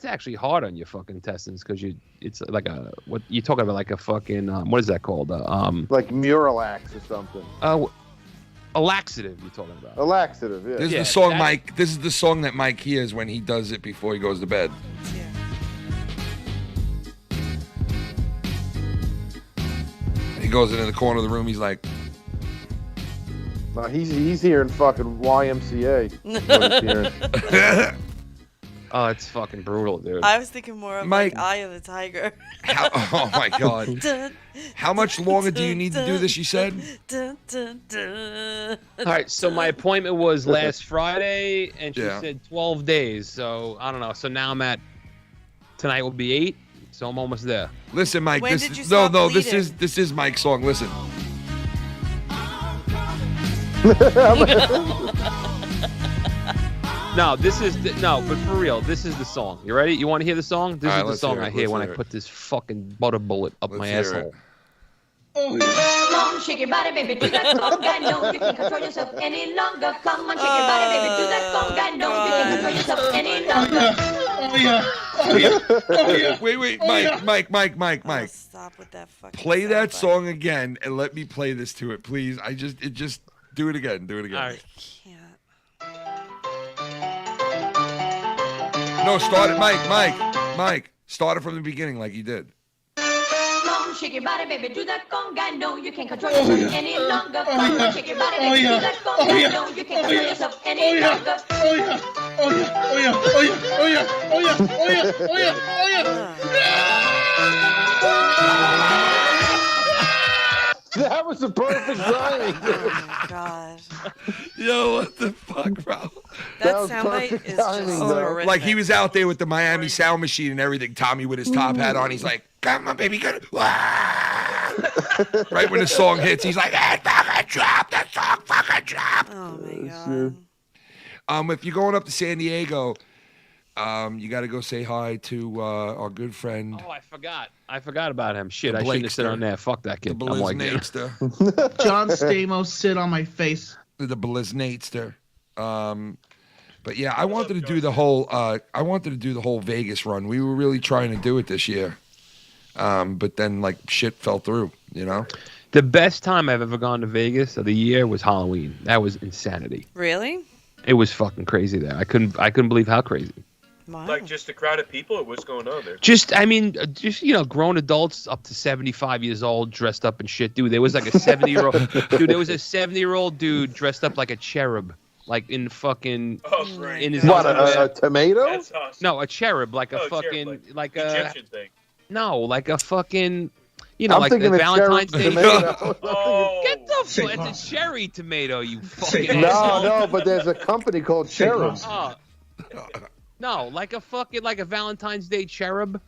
actually hard on your fucking intestines, because it's like a what you talking about, like a fucking what is that called?
Like Miralax or something.
A laxative you're talking about.
A laxative, yeah.
This is
Yeah,
the song
that-
Mike. This is the song that Mike hears when he does it before he goes to bed. He goes into the corner of the room. He's like,
No, he's hearing fucking YMCA. What he's hearing.
Oh, it's fucking brutal, dude.
I was thinking more of
Mike-
like Eye of the Tiger.
oh my God.
Dun,
How much longer do you need to do this, you said?
dun, dun, dun.
All right, so my appointment was last Friday, and she
Yeah.
said 12 days. So I don't know. So now I'm at tonight will be 8, so I'm almost there.
Listen, Mike.
When
This
did you
is
stop
this is Mike's song. Listen.
No, this is but for real, this is the song. You ready? You want to hear the song? This
All right,
is the
let's
song
hear it,
I hear
let's
when I
hear it.
put this fucking butter bullet up
Let's
my
hear it.
asshole.
Come on, shake your body, baby, do that conga. No, you can't control yourself any longer. Come on, shake your body, baby, do that conga. No, you can't control yourself any longer.
Wait, Mike.
Stop with that fucking.
Play that
soundbite.
song again and let me play this to it, please. Just do it again. Do it again.
All right.
Can't.
No, start it, Mike. Start it from the beginning like you did.
Come on, shake your body, baby, do that conga. No, you can't control yourself any longer. Come on, shake your body, baby, do that conga. No, you can't control yourself any longer.
That was the perfect timing.
Oh my god.
Yo, what the fuck, bro?
That
was
soundbite
perfect
is just
timing,
so
though.
horrific.
Like he was out there with the Miami sound machine and everything. Tommy with his top hat on. He's like, "Come on, baby, good." Right when the song hits, he's like, "Hey, fucking drop that song, fucking drop."
Oh my god.
If you're going up to San Diego, you got to go say hi to our good friend,
Oh, I forgot about him. Shit,
The
I shouldn't have said
Blakester.
on there. Fuck that
the
kid. I'm like,
Bliznatester.
John Stamos, sit on my face.
The Bliznatester. But yeah, I wanted to do the whole. I wanted to do the whole Vegas run. We were really trying to do it this year, but then like shit fell through. You know.
the best time I've ever gone to Vegas of the year was Halloween. That was insanity.
Really?
It was fucking crazy there. I couldn't believe how crazy.
Wow.
Like just a crowd of people, or what's going on there?
Just grown adults up to 75 years old dressed up in shit, dude. There was like a 70-year-old dude. There was a 70-year-old dude dressed up like a cherub, like in fucking in his
What,
underwear.
a tomato?
That's awesome.
No, a cherub, like a
Oh,
fucking
cherub,
like a
Egyptian thing.
no, like a fucking. You know,
I'm
like
thinking
the
of
Valentine's
cherub
Day.
tomato.
Oh,
Get the It's a cherry tomato, you fucking
No,
asshole.
no, but there's a company called Cherub.
No, like a Valentine's Day cherub.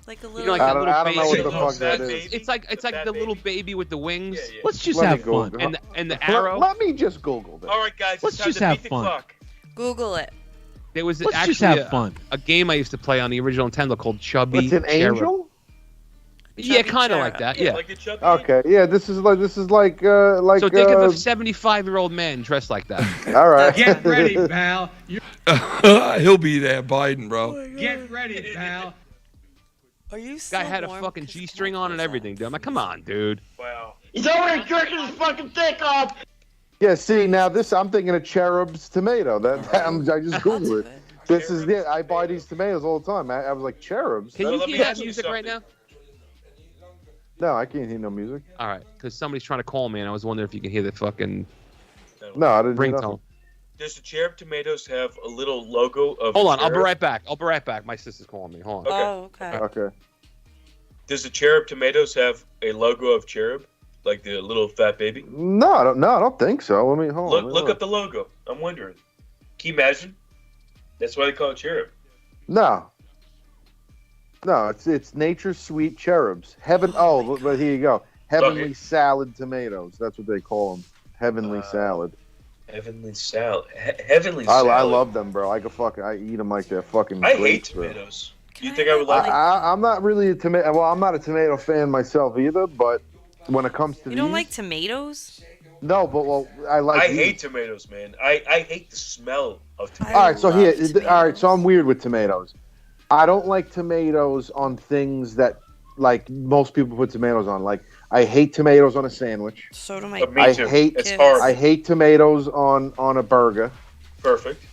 Like a
You
little.
know, like
I
a
don't
little
know what
baby.
the fuck that is.
It's like the little baby with the wings.
Let's just
Let me
have fun.
Google.
And the arrow.
Let me just Google this.
All right, guys.
Let's
it's time
just
to
have
beat the
fun.
clock.
Google it.
There was
Let's
actually
just have fun.
a game I used to play on the original Nintendo called Chubby
What's an
Cherub.
angel?
Yeah,
Chubby
kind of
Cherub.
like that. Yeah.
Like the chubby.
Okay, yeah, this is like
So think of a 75-year-old man dressed like that.
all right.
Get ready, pal.
He'll be there, Biden, bro.
Get ready, pal.
Are you still
Guy had a
warm?
fucking
'Cause
G-string
my
on and
clothes
everything, dude. I'm like, come on, dude.
Wow.
He's over there jerking his fucking dick off.
Yeah, see now this I'm thinking of Cherub's tomato. I just Googled it. This is it. I buy these tomatoes all the time. I was like Cherubs.
Can you
let me
hear that
ask you
music right now?
something.
No, I can't hear no music.
All right, because somebody's trying to call me, and I was wondering if you can hear the fucking
No, I didn't hear
ringtone.
nothing.
Does the cherub tomatoes have a little logo of?
Hold on, I'll be
cherub?
right back. I'll be right back. My sister's calling me. Hold on.
Oh, okay.
Okay.
Does the cherub tomatoes have a logo of cherub, like the little fat baby?
No, I don't think so. Let me hold on.
Look up the logo. I'm wondering. Can you imagine? That's why they call it cherub.
No, it's Nature's Sweet Cherubs. But here you go. Heavenly
Okay.
Salad Tomatoes. That's what they call them. Heavenly Salad.
Heavenly salad. Heavenly salad.
I love them, bro. I eat them like they're fucking.
I hate
grapes, bro.
tomatoes. You think I would like?
I'm not really a tomato. Well, I'm not a tomato fan myself either. But when it comes to
You don't like tomatoes?
No, but I like.
I hate tomatoes, man. I hate the smell of tomatoes.
All right, so so I'm weird with tomatoes. I don't like tomatoes on things that like most people put tomatoes on. Like I hate tomatoes on a sandwich.
So do my.
Me too. It's horrible.
I hate tomatoes on a burger.
Perfect.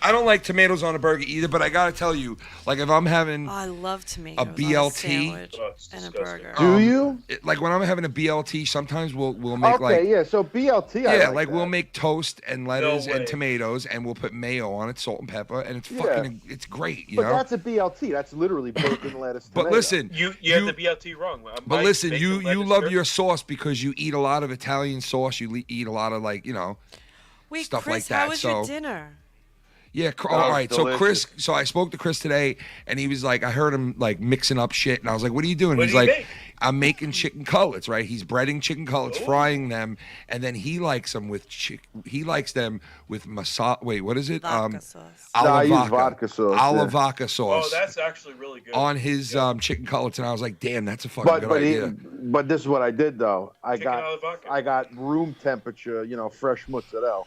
I don't like tomatoes on a burger either, but I gotta tell you, like if I'm having
I love tomatoes.
a BLT,
on a sandwich and a burger.
Do you?
Like when I'm having a BLT, sometimes we'll make
so BLT. I like
we'll make toast and lettuce
way.
and tomatoes, and we'll put mayo on it, salt and pepper, and it's
Yeah.
fucking, it's great, you
But
know.
that's a BLT. That's literally bacon, lettuce,
But
tomato.
listen,
You have the BLT wrong.
but listen, you love
your
your sauce because you eat a lot of Italian sauce. You eat a lot of
Wait,
stuff
Chris,
like that.
how was
so
your dinner?
yeah,
That
all
was
right.
delicious.
So I spoke to Chris today, and he was like, I heard him like mixing up shit, and I was like, what are you doing?
What
He's
did he
like,
make?
I'm making chicken cutlets, right? He's breading chicken cutlets, frying them, and then he likes them with masala. Wait, what is it?
Vodka sauce.
I use
Alla
vodka sauce.
Alla
yeah.
vodka sauce.
Oh, that's actually really good.
on his chicken cutlets, and I was like, damn, that's a fucking good idea.
But this is what I did though.
Chicken alla vodka.
I got room temperature, fresh mozzarella.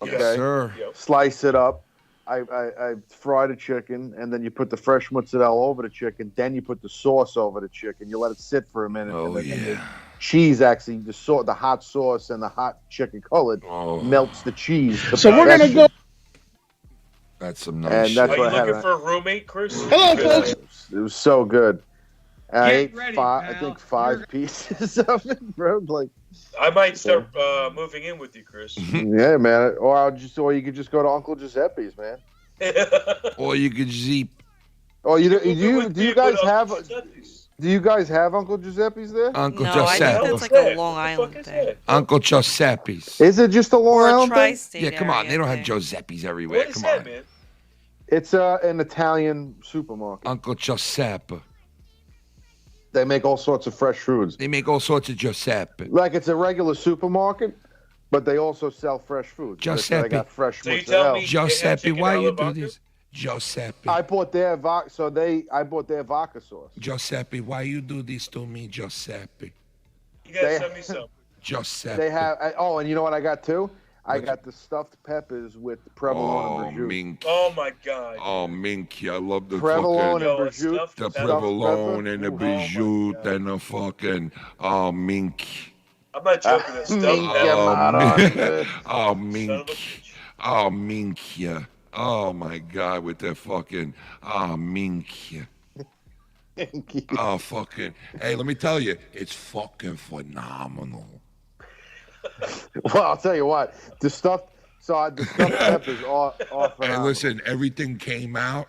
Okay.
Yes, sir.
Yep.
Slice it up. I fry the chicken, and then you put the fresh mozzarella over the chicken. Then you put the sauce over the chicken. You let it sit for a minute.
Oh,
and then
yeah.
the cheese actually, the hot sauce and the hot chicken cutlet melts the cheese.
So we're gonna go.
That's some nice
And
shit.
that's
Are you
what I had.
looking for a roommate, Chris?
Hello, folks.
It was so good. And I
Get
ate
ready,
five, I
pal.
think 5 pieces of it, bro. Like,
I might start moving in with you, Chris.
yeah, man. Or you could just go to Uncle Giuseppe's, man.
Or you could zeep.
Oh, do you guys have Uncle Giuseppe's there?
Uncle
No, I think
Giuseppe.
that's like a Long Island thing.
Uncle Giuseppe's.
Is it just a Long
Or a
Island thing?
tri-state
Yeah, come on.
area
They don't have
thing.
Giuseppe's everywhere.
What is
Come
that,
on.
man?
It's an Italian supermarket.
Uncle Giuseppe.
They make all sorts of fresh foods.
They make all sorts of Giuseppe.
Like it's a regular supermarket, but they also sell fresh food.
Giuseppe.
They got fresh
So you tell
mozzarella.
me-
Giuseppe,
chicken
why you
alla
do
vodka?
this? Giuseppe.
I bought their vodka sauce.
Giuseppe, why you do this to me, Giuseppe?
You gotta
They-
send me some.
Giuseppe.
They have. And you know what I got too? I got the stuffed peppers with provolone and prosciutto.
Mink.
Oh my god.
Oh, Minky, I love the
Provolone
fucking...
and
Yo, a
prosciutto.
stuffed
The
pepper.
provolone and the
Oh, my
bijou and the fucking... Oh, Mink.
I'm not joking. That stuff.
Mink,
pepper.
I'm not on it.
Oh,
Son of a
Mink.
bitch.
Oh, Mink, yeah. Oh, my God, with that fucking... Oh, Mink, yeah. Oh, fucking... Hey, let me tell you, it's fucking phenomenal.
Well, I'll tell you what. The stuffed peppers are
Hey,
phenomenal.
listen, everything came out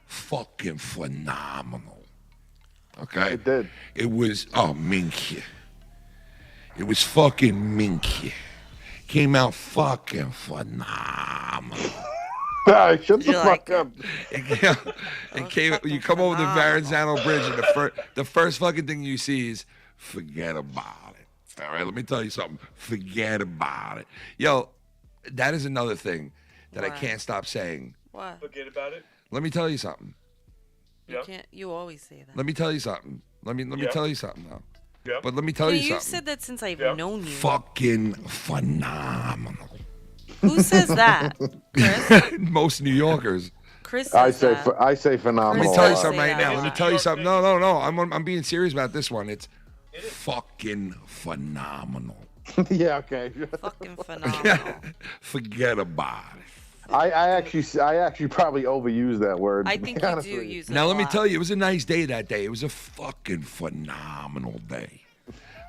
fucking phenomenal. Okay?
It did.
It was, Mink, yeah. It was fucking minky. Came out fucking phenomenal.
Shut the fuck up.
It came. You come over the Verrazano Bridge, and the first fucking thing you see is forget about it. All right, let me tell you something. Forget about it. Yo, that is another thing that I can't stop saying.
What?
Forget about it.
Let me tell you something.
You can't. You always say that.
Let me tell you something. Let me tell you something though.
Yeah.
But let me tell you something.
You've said that since I've known you.
Fucking phenomenal.
Who says that? Chris?
Most New Yorkers.
Chris says
I say phenomenal.
Let me tell you something right now. Let me tell you something. No. I'm being serious about this one. It's fucking phenomenal.
Yeah, okay.
Fucking phenomenal.
Forget about it.
I actually probably overuse that word.
I think you do use it.
Now let me tell you, it was a nice day that day. It was a fucking phenomenal day.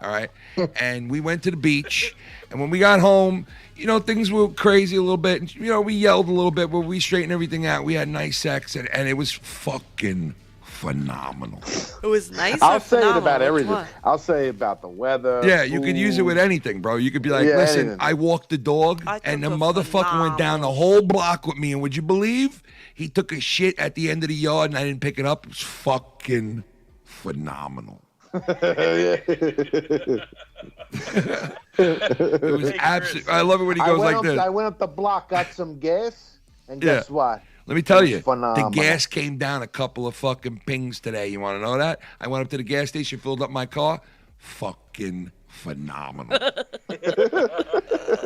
All right, and we went to the beach, and when we got home, you know, things were crazy a little bit. You know, we yelled a little bit, but we straightened everything out. We had nice sex, and it was fucking phenomenal.
It was nice.
I'll say it about
Which
everything.
one?
I'll say about the weather.
Yeah, you could use it with anything, bro. You could be like, listen,
anything.
I walked the dog, and the motherfucker went down the whole block with me, and would you believe he took a shit at the end of the yard, and I didn't pick it up? It was fucking phenomenal. It was absolutely. I love it when he goes like this.
I went up the block, got some gas, and guess what?
Let me tell you,
phenomenal.
the gas came down a couple of fucking pings today. You want to know that? I went up to the gas station, filled up my car. Fucking phenomenal.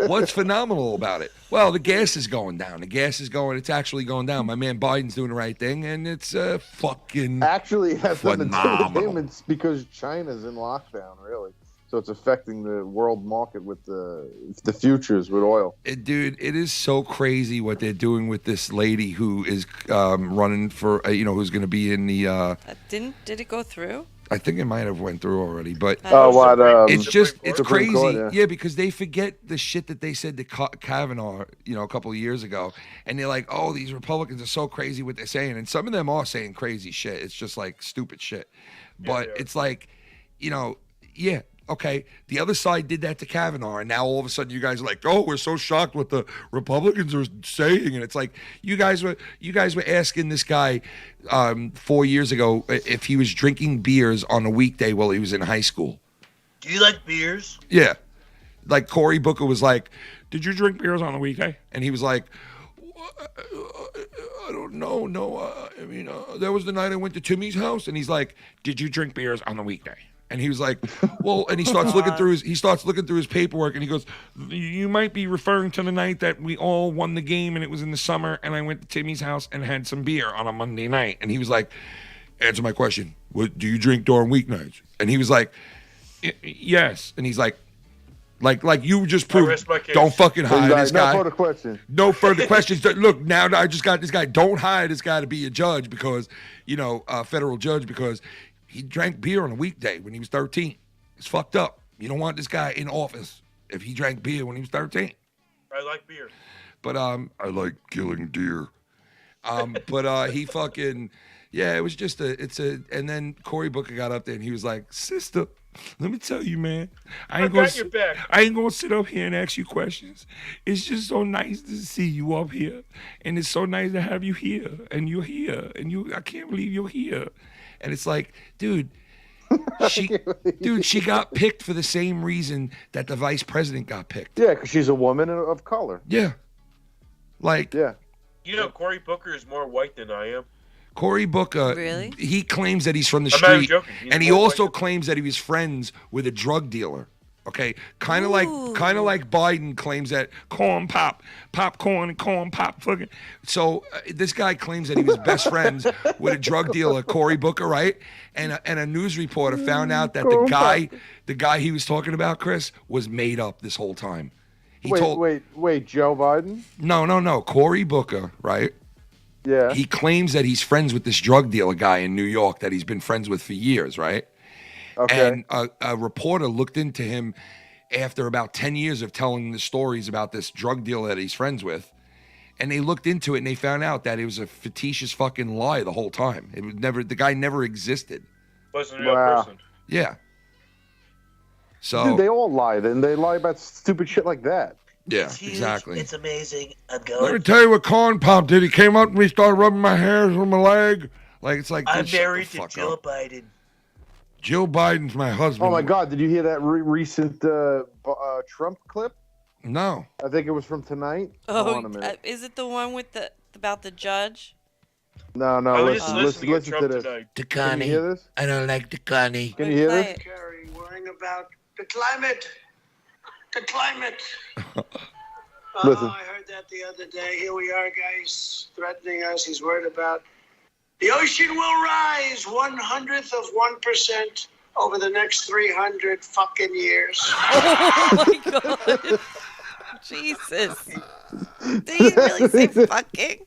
What's phenomenal about it? Well, the gas is going down. It's actually going down. My man Biden's doing the right thing, and it's fucking
Actually, it has nothing to do with
phenomenal.
him. It's because China's in lockdown, really. So it's affecting the world market with the futures with oil.
Dude, it is so crazy what they're doing with this lady who is running for, who's going to be in the.
Did it go through?
I think it might have went through already, but it's crazy. Yeah, because they forget the shit that they said to Kavanaugh, a couple of years ago, and they're like, "Oh, these Republicans are so crazy what they're saying," and some of them are saying crazy shit. It's just like stupid shit, but it's like, yeah. Okay, the other side did that to Kavanaugh, and now all of a sudden you guys are like, "Oh, we're so shocked what the Republicans are saying," and it's like you guys were asking this guy 4 years ago if he was drinking beers on a weekday while he was in high school.
Do you like beers?
Yeah, like Cory Booker was like, "Did you drink beers on a weekday?" And he was like, "I don't know, no. That was the night I went to Timmy's house," and he's like, "Did you drink beers on a weekday?" And he was like, "Well," and he starts looking through his paperwork, and he goes, "You might be referring to the night that we all won the game, and it was in the summer, and I went to Timmy's house and had some beer on a Monday night." And he was like, "Answer my question. What do you drink during weeknights?" And he was like, "Yes." And he's like you just proved. Don't fucking hire this guy.
No further questions.
No further questions. Look, now I just got this guy. Don't hire this guy to be a judge because, a federal judge because. He drank beer on a weekday when he was 13. It's fucked up. You don't want this guy in office if he drank beer when he was 13.
I like beer.
But I like killing deer. But he fucking it was just and then Cory Booker got up there and he was like, "Sister, let me tell you, man, I ain't gonna sit up here and ask you questions. It's just so nice to see you up here, and it's so nice to have you here, and you're here, and I can't believe you're here." And it's like, dude, she got picked for the same reason that the vice president got picked.
Yeah, because she's a woman of color.
Yeah.
Yeah.
Cory Booker is more white than I am.
Cory Booker,
really?
He claims that he's from the
I'm not
street,
joking.
and he also claims that he was friends with a drug dealer. Okay, kind of like Biden claims that popcorn and corn pop fucking. So this guy claims that he was best friends with a drug dealer, Cory Booker, right? And a news reporter found out that the guy he was talking about, Chris, was made up this whole time.
Wait, Joe Biden?
No, Cory Booker, right?
Yeah.
He claims that he's friends with this drug dealer guy in New York that he's been friends with for years, right?
Okay.
And a reporter looked into him after about 10 years of telling the stories about this drug dealer that he's friends with. And they looked into it and they found out that it was a fictitious fucking lie the whole time. The guy never existed.
Wasn't a real person.
Yeah. So
Dude, they all lie. Then they lie about stupid shit like that.
yeah,
It's huge.
exactly.
It's amazing. I'm
Let me
going.
tell you what Corn Pop did. He came up and he started rubbing my hairs on my leg. Like it's like
I'm
dude, shut the
married to
fuck
Jill
up.
Biden.
Jill Biden's my husband.
Oh my God! Did you hear that recent Trump clip?
No.
I think it was from tonight. Hold on a minute.
Is it the one with the about the judge?
No,
I was
listen,
just listening
listen to
Trump
this.
tonight.
The
Can you
Connie.
hear this?
I don't like the Connie.
Can you hear
Play
this?
it.
Kerry, worrying about the climate. The climate.
Listen.
I heard that the other day. Here we are, guys, threatening us. He's worried about the ocean will rise 1/100th of 1% over the next 300 fucking years.
Oh my God. Jesus. Did he really say fucking?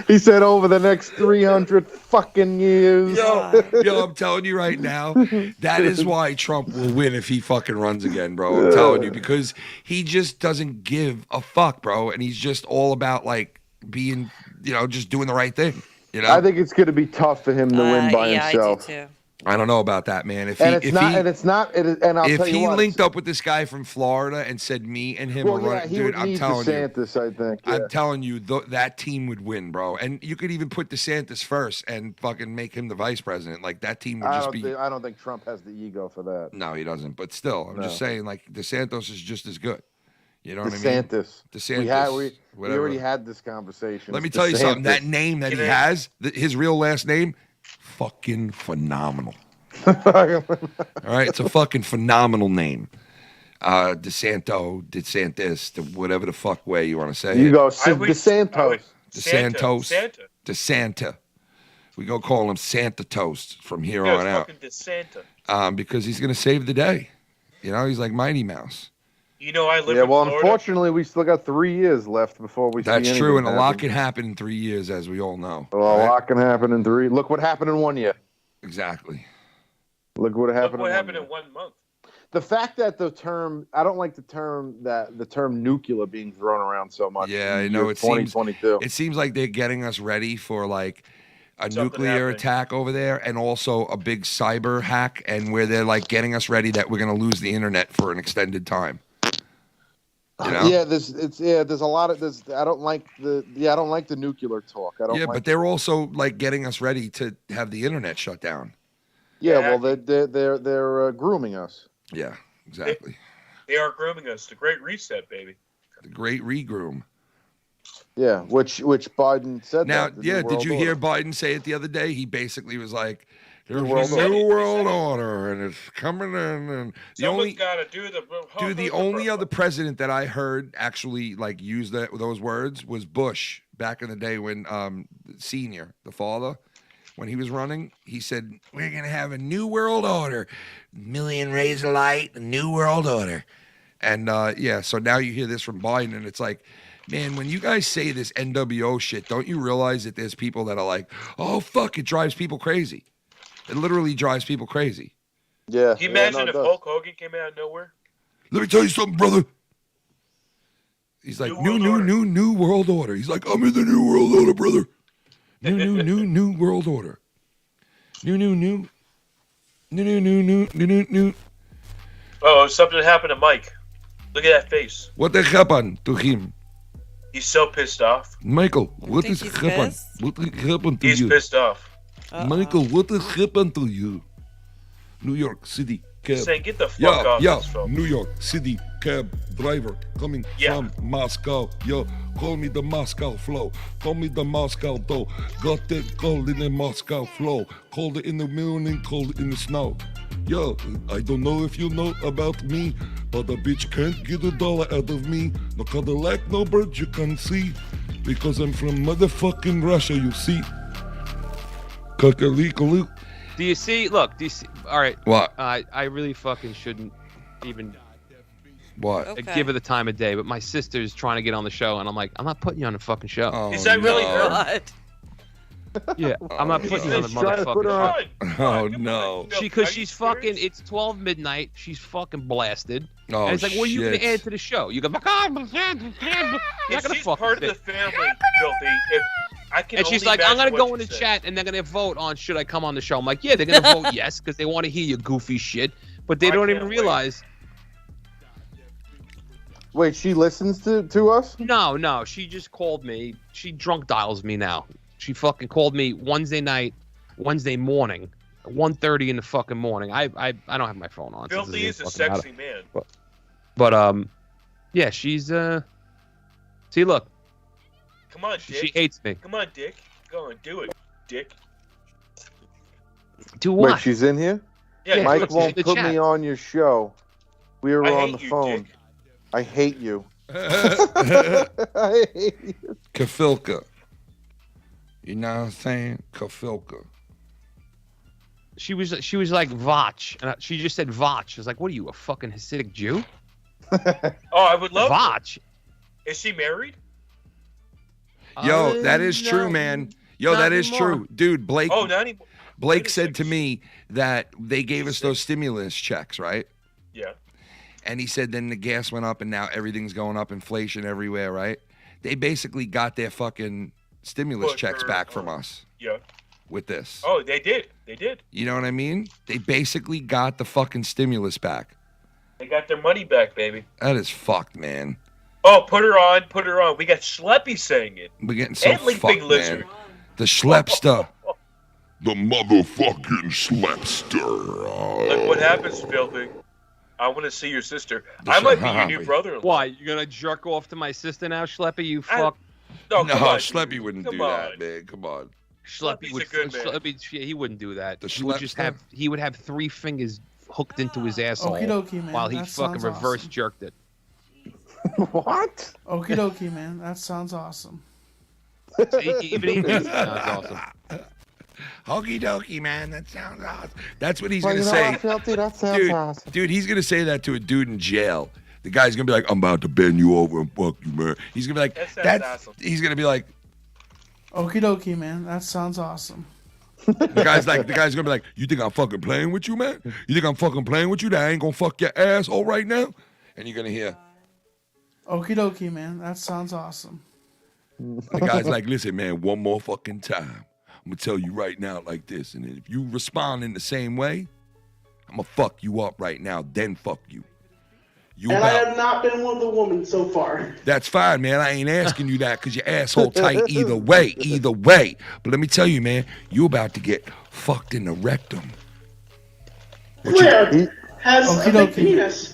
He said over the next 300 fucking years.
Yo, I'm telling you right now, that is why Trump will win if he fucking runs again, bro. I'm telling you, because he just doesn't give a fuck, bro, and he's just all about like being, just doing the right thing.
I think it's going to be tough for him to win by himself.
I do too.
I don't know about that, man. If
And
he,
it's
if
not,
he,
and it's not, and I'll
if
tell you
he
what,
linked up with this guy from Florida and said me and him are running,
he
dude,
would
I'm
need
telling you,
DeSantis, I think. Yeah.
I'm telling you, that team would win, bro. And you could even put DeSantis first and fucking make him the vice president. Like that team would just be.
I don't think Trump has the ego for that.
No, he doesn't. But still, I'm just saying, like DeSantis is just as good. You know what I mean?
DeSantis. We
whatever.
already had this conversation.
Let me tell you something. That name that he has, his real last name, fucking phenomenal. All right, it's a fucking phenomenal name. DeSantis, whatever the fuck way you want to say
You
it.
go, DeSantos.
DeSanta. We go call him Santa Toast from here
Yeah,
on
it's
out.
fucking DeSanta.
Because he's gonna save the day. He's like Mighty Mouse.
I live
Yeah,
in
well,
Florida.
unfortunately, we still got 3 years left before we see
That's
anything
true, and a lot
happen.
can happen in 3 years, as we all know.
Well, a lot can happen in 3. Look what happened in 1 year.
Exactly.
Look what happened.
Look what
in
happened
1
in 1 month.
The fact that the term, I don't like the term nuclear being thrown around so much.
Yeah, I
in
know.
year
It seems
2022.
It seems like they're getting us ready for like a
Something
nuclear
happening.
attack over there, and also a big cyber hack, and where they're like getting us ready that we're gonna lose the internet for an extended time.
Yeah, there's a lot of this. I don't like the nuclear talk. I don't.
Yeah,
like
but they're also like getting us ready to have the internet shut down.
Yeah, well, they're grooming us.
Yeah, exactly.
They are grooming us. The Great Reset, baby.
The Great Regroom.
Yeah, which Biden said.
Now,
that,
yeah, did you hear Biden say it the other day? He basically was like, "There's
world
a new world order, and it's coming in." And
Someone's got to do the.
Dude, the only other president that I heard actually like use those words was Bush back in the day when Senior, the father, when he was running, he said, "We're gonna have a new world order, million rays of light, a new world order." And so now you hear this from Biden, and it's like, man, when you guys say this NWO shit, don't you realize that there's people that are like, "Oh fuck," it drives people crazy. It literally drives people crazy.
Yeah.
Can you imagine if Hulk Hogan came out of nowhere?
Let me tell you something, brother. He's like, new world order. He's like, I'm in the new world order, brother. New world order. New.
Oh, something happened to Mike. Look at that face.
What happened to him?
He's so pissed off.
Michael, what has happened? What happened to
He's
you?
pissed off.
Michael, what has happened to you? New York City cab.
Saying, get the fuck off this phone.
New York City cab driver coming from Moscow. Yo, call me the Moscow flow. Call me the Moscow dough. Got that call in the Moscow flow. Called it in the morning, called it in the snow. Yo, I don't know if you know about me, but a bitch can't get $1 out of me. No Cadillac, no bird you can see, because I'm from motherfucking Russia, you see. Kakalikaloo.
Do you see? Look, do you see? All right.
What?
I really fucking shouldn't even
What?
give her the time of day, but my sister's trying to get on the show, and I'm like, I'm not putting you on the fucking show.
Oh,
Is that really her?
What?
Yeah, I'm not putting you on the
He's trying to put her
motherfucking show.
Oh no.
Because she's fucking, it's 12 midnight, she's fucking blasted.
Oh,
and it's like, what are you going
shit.
to add to the show? You go, you're not going
If
to
she's
fucking
part of the
fit.
family, Filthy, if I can
And she's
only
like, I'm going
imagine
to
what
go in
she
the
said.
chat, and they're going to vote on should I come on the show. I'm like, yeah, they're going to vote yes, because they want to hear your goofy shit. But they
I
don't
can't
even
wait.
realize.
Wait, she listens to us?
No. She just called me. She drunk dials me now. She fucking called me Wednesday night, Wednesday morning, 1:30 in the fucking morning. I don't have my phone on. so it doesn't
Filthy is a
fucking matter.
sexy man.
But yeah, she's See, look,
Come on, Dick.
she hates me.
Come on, Dick. Go on, do it, Dick.
Do what?
Wait, she's in here?
Yeah,
Mike
look,
won't
the
put
chat.
me on your show. We were
I
on
hate
the
you,
phone.
Dick.
I hate you. I hate you.
Kafilka. You know what I'm saying? Kafilka.
She was like Vach, and she just said Vach. I was like, what are you, a fucking Hasidic Jew?
Oh, I would love
Vach.
Is she married?
Yo, that is true,
no,
man. Yo,
not
that is
anymore.
true. Dude, Blake
Oh, not anymore.
Blake said to me that they gave us those stimulus checks, right?
Yeah.
And he said then the gas went up and now everything's going up, inflation everywhere, right? They basically got their fucking stimulus
But
checks
they're-
back from us
Yeah.
with this.
Oh, they did. They did.
You know what I mean? They basically got the fucking stimulus back.
They got their money back, baby.
That is fucked, man.
Oh, put her on. Put her on. We got Schleppy saying it.
We're getting so
And Link
fucked,
Big Lizard.
man. The Schlepster.
The motherfucking slapster.
Look what happens, Filthy. I want to see your sister.
The
I might be your
Shahabi.
new brother-in-law.
Why, you gonna jerk off to my sister now, Schleppy? You fuck.
No,
No,
come on.
Schleppy wouldn't
Come
do that,
on.
man. Come on.
Schleppy
Schleppy's
would.
a good man.
Schleppy, yeah, he wouldn't do that.
The
He would just
Schlepster?
have. He would have 3 fingers hooked into his asshole
Okie dokie, man.
while he
That
fucking
sounds
reverse
awesome.
jerked it.
What?
Okie dokie, man. That sounds awesome.
Even he thinks it sounds awesome.
Hokey dokey, man. That sounds awesome. That's what he's
Well,
gonna
you know
say.
what, Filthy? That sounds awesome.
Dude, he's gonna say that to a dude in jail. The guy's gonna be like, "I'm about to bend you over and fuck you, man." He's gonna be like,
That sounds
"That's."
awesome.
He's gonna be like,
Okie dokie, man. That sounds awesome.
the guy's gonna be like, "You think I'm fucking playing with you, man? You think I'm fucking playing with you? That I ain't gonna fuck your asshole right now?" And you're gonna hear
Okie dokie, man. That sounds awesome.
the guy's like, "Listen, man, one more fucking time. I'm gonna tell you right now like this, and if you respond in the same way, I'm gonna fuck you up right now. Then fuck you. You
And I
about."
have not been with a woman so far.
That's fine, man. I ain't asking you that because your asshole tight either way. But let me tell you, man, you about to get fucked in the rectum.
Where has
Okie
a big
dokie.
penis?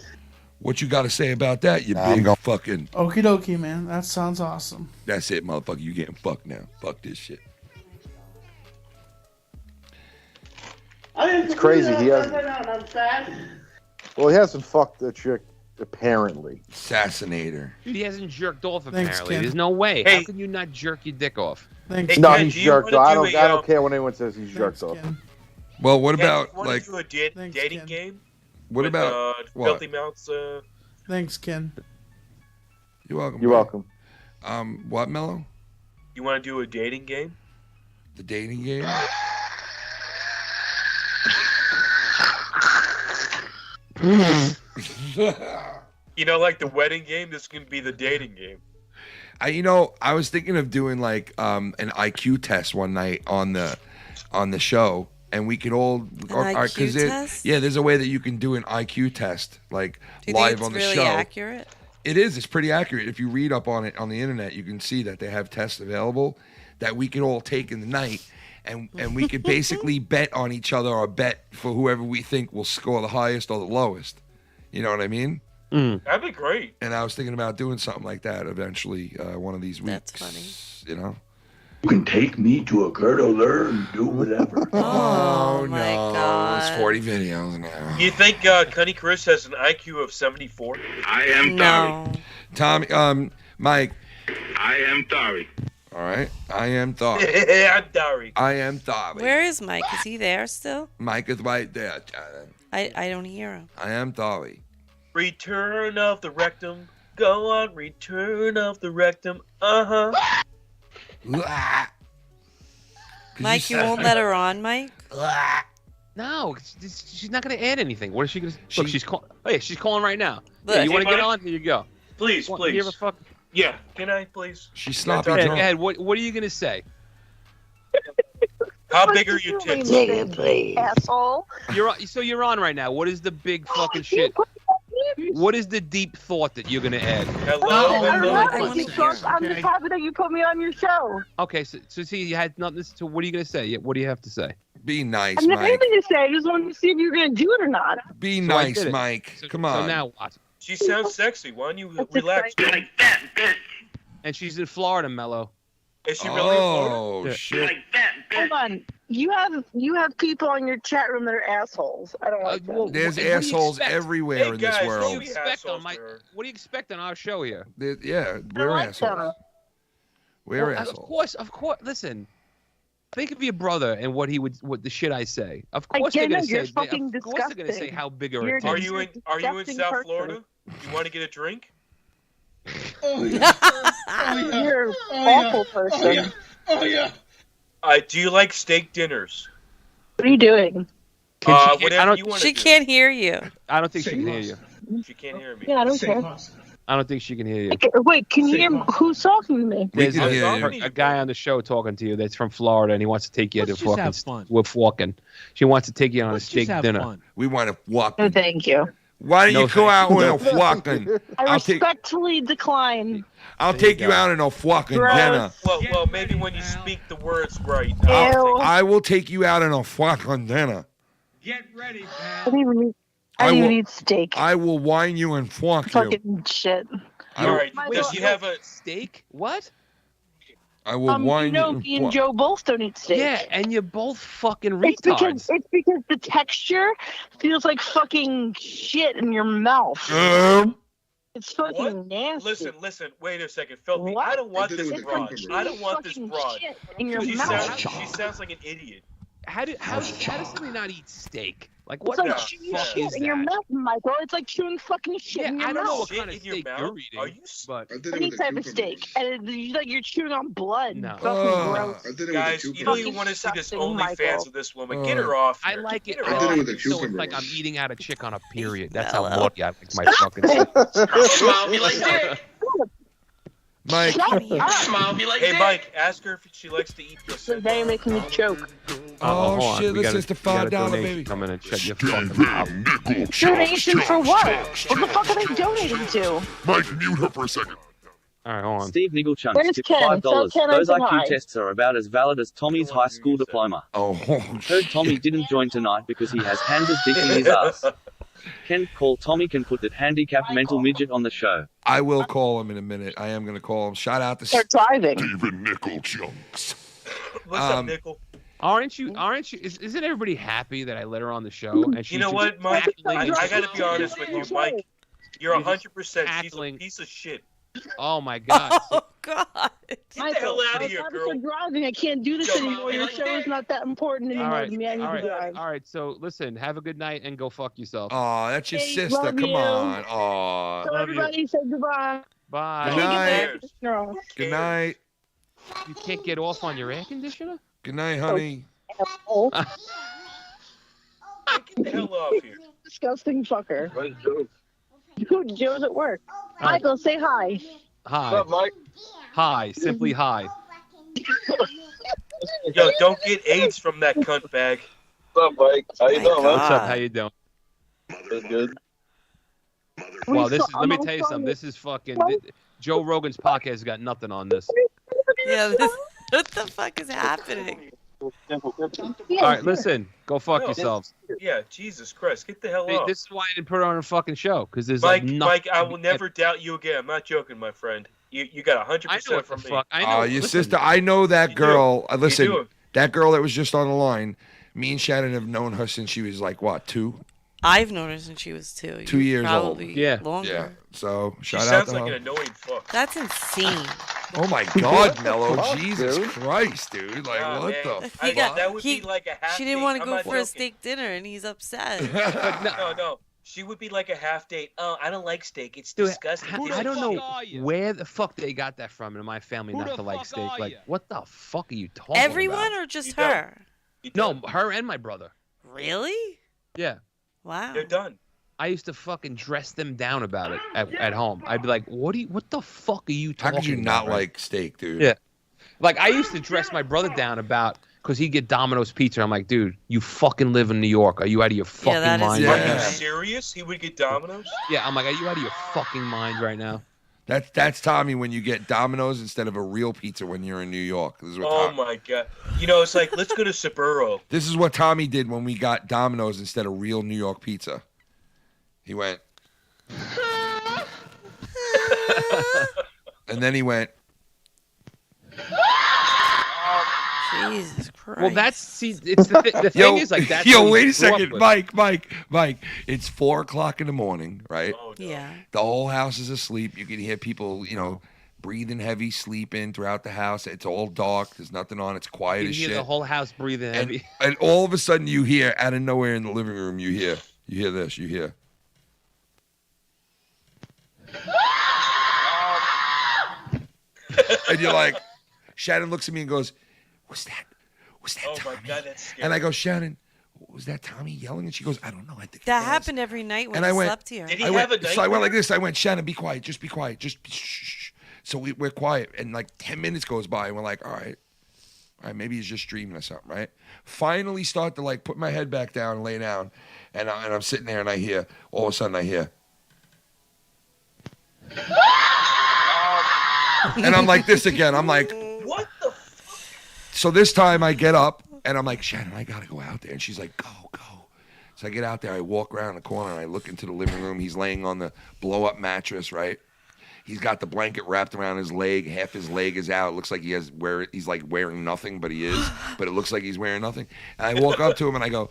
What you got to say about that, you big fucking...
Okie dokie, man. That sounds awesome.
That's it, motherfucker. You getting fucked now. Fuck this shit.
It's crazy. He has.
I'm fat.
Well, he hasn't fucked the chick apparently.
Assassinator.
Dude, he hasn't jerked off
Thanks,
apparently.
Ken.
There's no way.
Hey.
How can you not jerk your dick off?
Thanks.
Hey,
No,
Ken,
he's
do you
jerked
wanna
off. I
do
don't.
a,
I don't care when anyone says he's jerked
Thanks,
off.
Ken.
Well, what
Ken,
about,
wanna
like...
do a
Thanks,
dating
Ken.
game?
What
with,
about... what?
Filthy Mouth's,
Thanks, Ken.
You're welcome.
You're
man.
welcome.
What, Mello?
you want to do a dating game?
The dating game?
You know, like the wedding game, this can be the dating game.
I was thinking of doing like an IQ test one night on the show, and we could all
IQ test?
Yeah, there's a way that you can do an IQ test like
Do you
live
think
on
it's
the
really
show.
accurate?
It is. It's pretty accurate. If you read up on it on the internet, you can see that they have tests available that we can all take in the night, and we could basically bet on each other or bet for whoever we think will score the highest or the lowest. You know what I mean?
That'd be great.
And I was thinking about doing something like that eventually, one of these weeks.
That's funny.
You know?
You can take me to a curdler and do whatever.
Oh my God.
It's 40 videos now.
You think Cunny Chris has an IQ of 74?
I am
No.
Tommy, Mike.
I am sorry.
All right. I am Thari.
I'm sorry.
I am Thari.
Where is Mike? Is he there still?
Mike is right there, Tyler.
I don't hear him.
I am Thari.
Return of the rectum. Go on, return of the rectum. Uh-huh.
Mike, you won't let her on, Mike?
No, she's not going to add anything. What is she going to? Look, she's calling. Oh yeah, she's calling right now.
Look.
Yeah, you want to
Hey,
get
Mike?
on? Here you go.
Please,
You
please.
ever fuck?
Yeah, can I, please?
She's sloppy
Go ahead,
drunk.
go ahead. What are you going to say?
How big are your tits?
Asshole.
You're on right now. What is the big fucking shit? What is the deep thought that you're gonna add?
I'm just happy that you put me on your show.
Okay, so see, you had nothing. So what are you gonna say? What do you have to say?
Be nice,
I'm not
Mike.
anything to say. I just wanted to see if you were going to do it or not.
Be
So I
nice,
did it.
Mike. Come
So
on.
now what?
She sounds sexy. Why don't you relax?
And she's in Florida, Mellow.
Is she really in Florida?
Oh shit!
Hold on. You have people on your chat room that are assholes. I don't like that.
There's
What do you
assholes
expect?
everywhere in this
What do
world.
you expect on What do you expect on our show here?
Yeah, we're assholes. We're assholes.
Of course. Listen, think of your brother and what the shit I say. Of course
Again,
they're gonna
you're
say.
fucking
Of course they're gonna say
disgusting.
how big are
You're
her
Are
tits.
you in
disgusting
South
person.
Florida? You want to get a drink?
You're an awful person.
Do you like steak dinners?
What are you doing?
Whatever you want to
She
do.
can't hear you.
I don't think she can hear you.
She can't hear me.
Yeah, I don't care.
I don't think she can hear you.
Wait, can you hear who's talking to me?
There's
can hear
a guy on the show talking to you that's from Florida, and he wants to take you
Let's
to
just have
fucking.
fun.
We're fucking. She wants to take you on
Let's
a steak
just have
dinner.
fun.
We want to walk.
No, thank you.
Why don't
No,
you go
thank
out
you.
with a fucking?
I respectfully decline.
I'll take you out on a fucking
Gross.
dinner.
Well, maybe when you speak the words right.
Ew.
I will take you out on a fucking dinner.
Get ready,
I
pal.
don't even
I will-
eat steak.
I will wine you and fuck you.
Fucking shit.
I
All
will,
right. Does you have a
steak? What?
I will
You
wine
know,
you.
me and Joe both don't eat steak.
Yeah, and you're both fucking
It's because
retards.
the texture feels like fucking shit in your mouth. It's fucking
What?
nasty.
Listen. Wait a second, Phil.
What?
I don't want this
It's
broad.
like
I don't want this
fucking
broad.
shit in your
She
mouth.
sounds like an idiot.
How does somebody not eat steak? Like what
It's like
the
chewing
fuck
shit
is
in your
that?
mouth, Michael. It's like chewing fucking shit
Yeah,
in your
I don't know
mouth.
what kind of
Shit in your
steak
mouth?
you're eating,
Are you
but
Any type of steak, and it's like you're chewing on blood.
No.
Fucking gross.
Guys, you don't even want to see this
Disgusting,
OnlyFans
Michael.
of this woman. Get her off.
I
here.
like it.
Get her
I
off.
like it so it's like I'm eating out a chick on a period. That's how
Mellow.
lucky I like my fucking steak.
Smile, be like Dick.
Mike,
Smile, be like
Hey,
Dick.
Mike, ask her if she likes to eat
So
this.
now you're making me choke.
Oh,
hold on.
shit,
We
this
got
is the
we got a
$5
donation
baby.
coming and shut your fucking mouth.
Donation for what? What the fuck are they donating to?
Mike, mute her for a second.
All right, hold on.
Steve Nigglechunks
Where's
tipped
Ken?
$5.
Tell Ken
Those
I said
IQ
hi.
tests are about as valid as Tommy's high school diploma.
Oh,
Heard Tommy didn't join tonight because he has Hans' dick in his ass. Ken, call Tommy can put that handicapped mental midget on the show.
I will call him in a minute. I am going to call him. Shout out to
Start driving.
David Nickel Chunks.
What's up, Nickel?
Aren't you? Isn't everybody happy that I let her on the show? And she's
You know
just
what, Mike?
cackling and
I gotta be honest with you, Mike. You're 100%. She's a
cackling.
piece of shit.
Oh my god!
Oh God.
Get the hell out of here, girl.
I'm driving. I can't do this anymore. Your show is not that important
All
anymore
right,
to me. I need
all
to drive.
right, all right. So listen, have a good night and go fuck yourself.
Oh, that's your
Hey,
sister.
love
Come
you.
on. Oh.
So everybody say goodbye.
Bye.
Good night.
No.
Good night.
You can't get off on your air conditioner?
Good night, honey.
Oh,
Get the hell off here.
disgusting fucker. Dude, Joe's at work. Michael, say hi.
Hi. What's up, Mike? Hi. Simply hi.
Yo, don't get AIDS from that cunt bag.
What's up, Mike? How you doing, man?
What's up? How you doing?
Good.
Well, let me tell you something. This is fucking Joe Rogan's podcast has got nothing on this.
Yeah, what the fuck is happening?
All right, listen. Go fuck
No.
yourselves.
Yeah, Jesus Christ. Get the hell
Hey,
off.
this is why I didn't put her on a fucking show because there's
Mike,
like nothing.
Mike, I will never doubt you again. I'm not joking, my friend. You got 100% from me.
Oh, your sister. I know that girl.
You
Listen,
do.
that girl that was just on the line. Me and Shannon have known her since she was like what, 2?
I've known her since she was 2.
2 years old.
Probably
Yeah.
longer.
Yeah. So
She
shout out
sounds
to
like
her.
an annoying fuck.
That's insane.
Oh my God, Mellow!
fuck,
Jesus
dude?
Christ, dude! Like
Nah,
what
man.
the?
He got-
that would be like a half
She didn't
date.
want to
I'm
go
not
for a
joking.
steak dinner, and he's upset.
No. She would be like a half date. Oh, I don't like steak. It's
Dude,
disgusting.
I don't know where the fuck they got that from in my family
Who
not
the
to like
fuck
steak.
are
Like,
ya?
what the fuck are you talking
Everyone
about?
or just her?
No, her and my brother.
Really?
Yeah.
Wow.
They're done.
I used to fucking dress them down about it at home. I'd be like, what the fuck are you
How
talking
could you
about?
not
right?
like steak, dude?
Yeah. Like, I used to dress my brother down about because he'd get Domino's pizza. I'm like, dude, you fucking live in New York. Are you out of your fucking mind?
Are you serious? He would get Domino's?
Yeah, I'm like, are you out of your fucking mind right now?
That's Tommy when you get Domino's instead of a real pizza when you're in New York. This is what
Oh my god! You know, it's like let's go to Saburo.
This is what Tommy did when we got Domino's instead of real New York pizza. He went, and then he went.
Jesus Christ.
Well, it's the thing is like that.
Yo, wait a second, Mike. It's 4:00 in the morning, right?
Oh, no. Yeah.
The whole house is asleep. You can hear people, breathing heavy, sleeping throughout the house. It's all dark. There's nothing on. It's quiet
You
as
hear
shit.
the whole house breathing heavy.
And all of a sudden, you hear out of nowhere in the living room. You hear this. You hear. And you're like, Shannon looks at me and goes, "Was that
Oh
Tommy?"
my god, that's scary.
And I go, "Shannon, was that Tommy yelling?" And she goes, "I don't know. I think
That happened every night when
And
I
I went,
slept here.
Did he have a
So I went
nightmare?
like this. I went, "Shannon, be quiet. Just be quiet. Just shh." So we're quiet, and like 10 minutes goes by, and we're like, all right, maybe he's just dreaming or something, right? Finally start to like put my head back down and lay down, and I'm sitting there, and I hear, all of a sudden I hear. And I'm like this again. I'm like,
what the?
So this time I get up and I'm like, Shannon, I gotta go out there. And she's like, go. So I get out there, I walk around the corner, and I look into the living room. He's laying on the blow-up mattress, right? He's got the blanket wrapped around his leg. Half his leg is out. It looks like he's like wearing nothing, but he is. But it looks like he's wearing nothing. And I walk up to him and I go,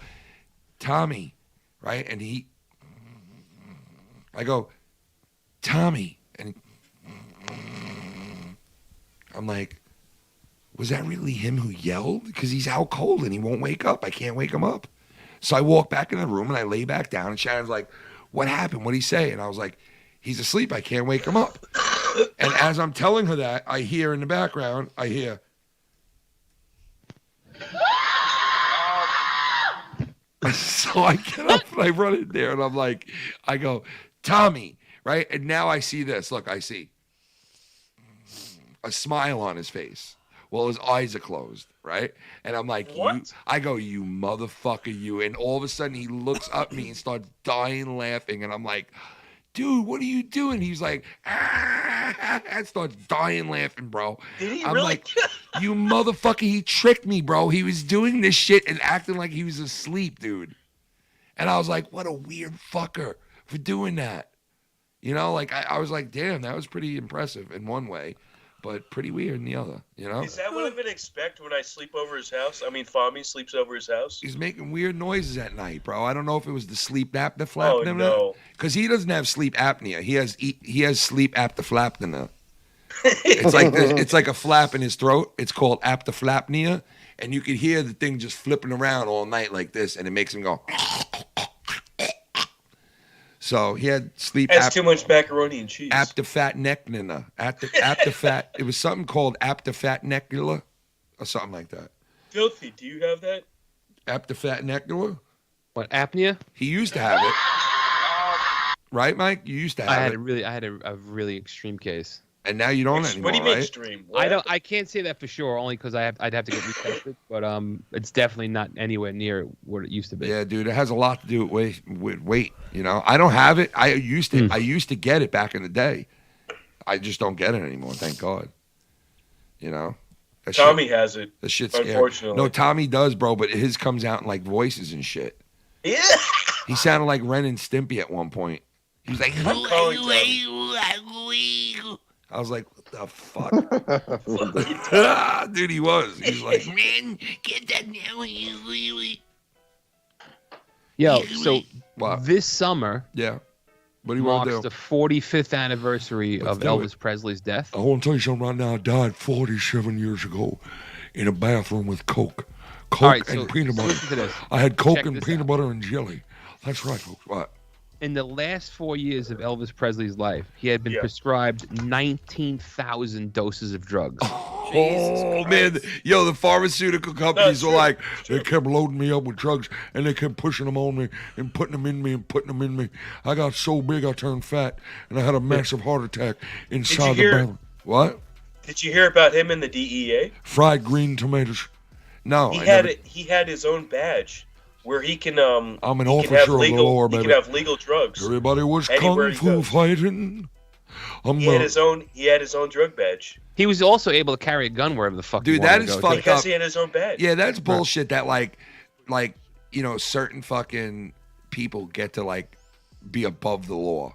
Tommy, right? And I go, Tommy, and I'm like, was that really him who yelled? Because he's out cold and he won't wake up. I can't wake him up. So I walk back in the room and I lay back down, and Shannon's like, what happened? What'd he say? And I was like, he's asleep. I can't wake him up. And as I'm telling her that, I hear in the background, So I get up and I run in there and I'm like, I go, Tommy, right? And now I see this. Look, I see a smile on his face. Well, his eyes are closed, right? And I'm like,
what?
I go, you motherfucker, you. And all of a sudden he looks up at me and starts dying laughing. And I'm like, dude, what are you doing? He's like, and starts dying laughing, bro.
Did he
I'm
really?
like, you motherfucker, he tricked me, bro. He was doing this shit and acting like he was asleep, dude. And I was like, what a weird fucker for doing that. You know, like, I was like, damn, that was pretty impressive in one way, but pretty weird in the other, you know?
Is that what I would expect when I sleep over his house? I mean, Fami sleeps over his house.
He's making weird noises at night, bro. I don't know if it was the sleep apnea flapping.
Oh, no.
Because he doesn't have sleep apnea. He has sleep apnea. It's like this, it's like a flap in his throat. It's called apnea, and you can hear the thing just flipping around all night like this, and it makes him go. So he had sleep.
That's too much macaroni and cheese.
Apnea. It was something called apnea or something like that.
Filthy, do you have that?
Apnea.
What, apnea?
He used to have it. Right, Mike? You used to have it.
I had a really extreme case.
And now you don't anymore,
What do you mean
right?
extreme?
I can't say that for sure, only because I'd have to get retested. But it's definitely not anywhere near what it used to be.
Yeah, dude, it has a lot to do with weight. You know, I don't have it. I used to get it back in the day. I just don't get it anymore. Thank God. You know,
Tommy has it.
The shit's scary.
Unfortunately,
no, Tommy does, bro. But his comes out in like voices and shit.
Yeah.
He sounded like Ren and Stimpy at one point. He was like, I was like, what the fuck? Dude, he was. He was like, man, get that now.
Yo, so
What?
this summer
Yeah. What do you want
marks
to do?
the 45th anniversary
Let's
of
do
Elvis
it.
Presley's death.
I want to tell you something right now. I died 47 years ago in a bathroom with Coke. Coke
All right,
and
so
peanut butter.
listen to this.
I had Coke
Check
and
this
peanut
out.
butter and jelly. That's right, folks. What?
In the last 4 years of Elvis Presley's life, he had been prescribed 19,000 doses of drugs.
Oh, man. Yo, the pharmaceutical companies were like, they kept loading me up with drugs, and they kept pushing them on me and putting them in me and putting them in me. I got so big I turned fat, and I had a massive heart attack inside the
hear-
bathroom. What?
Did you hear about him in the DEA?
Fried green tomatoes. No,
he
I
had
never-
it. He had his own badge where he can
I'm an
he can
officer
have
of the
legal
law,
he can
baby.
have legal drugs.
Everybody was
anywhere
kung
he
fu
goes.
fighting.
He had his own drug badge.
He was also able to carry a gun wherever the fuck.
Dude,
he wanted
that
to
is
go,
fucked
too.
Because
up.
he had his own badge.
Yeah, that's bullshit. That like certain fucking people get to like be above the law.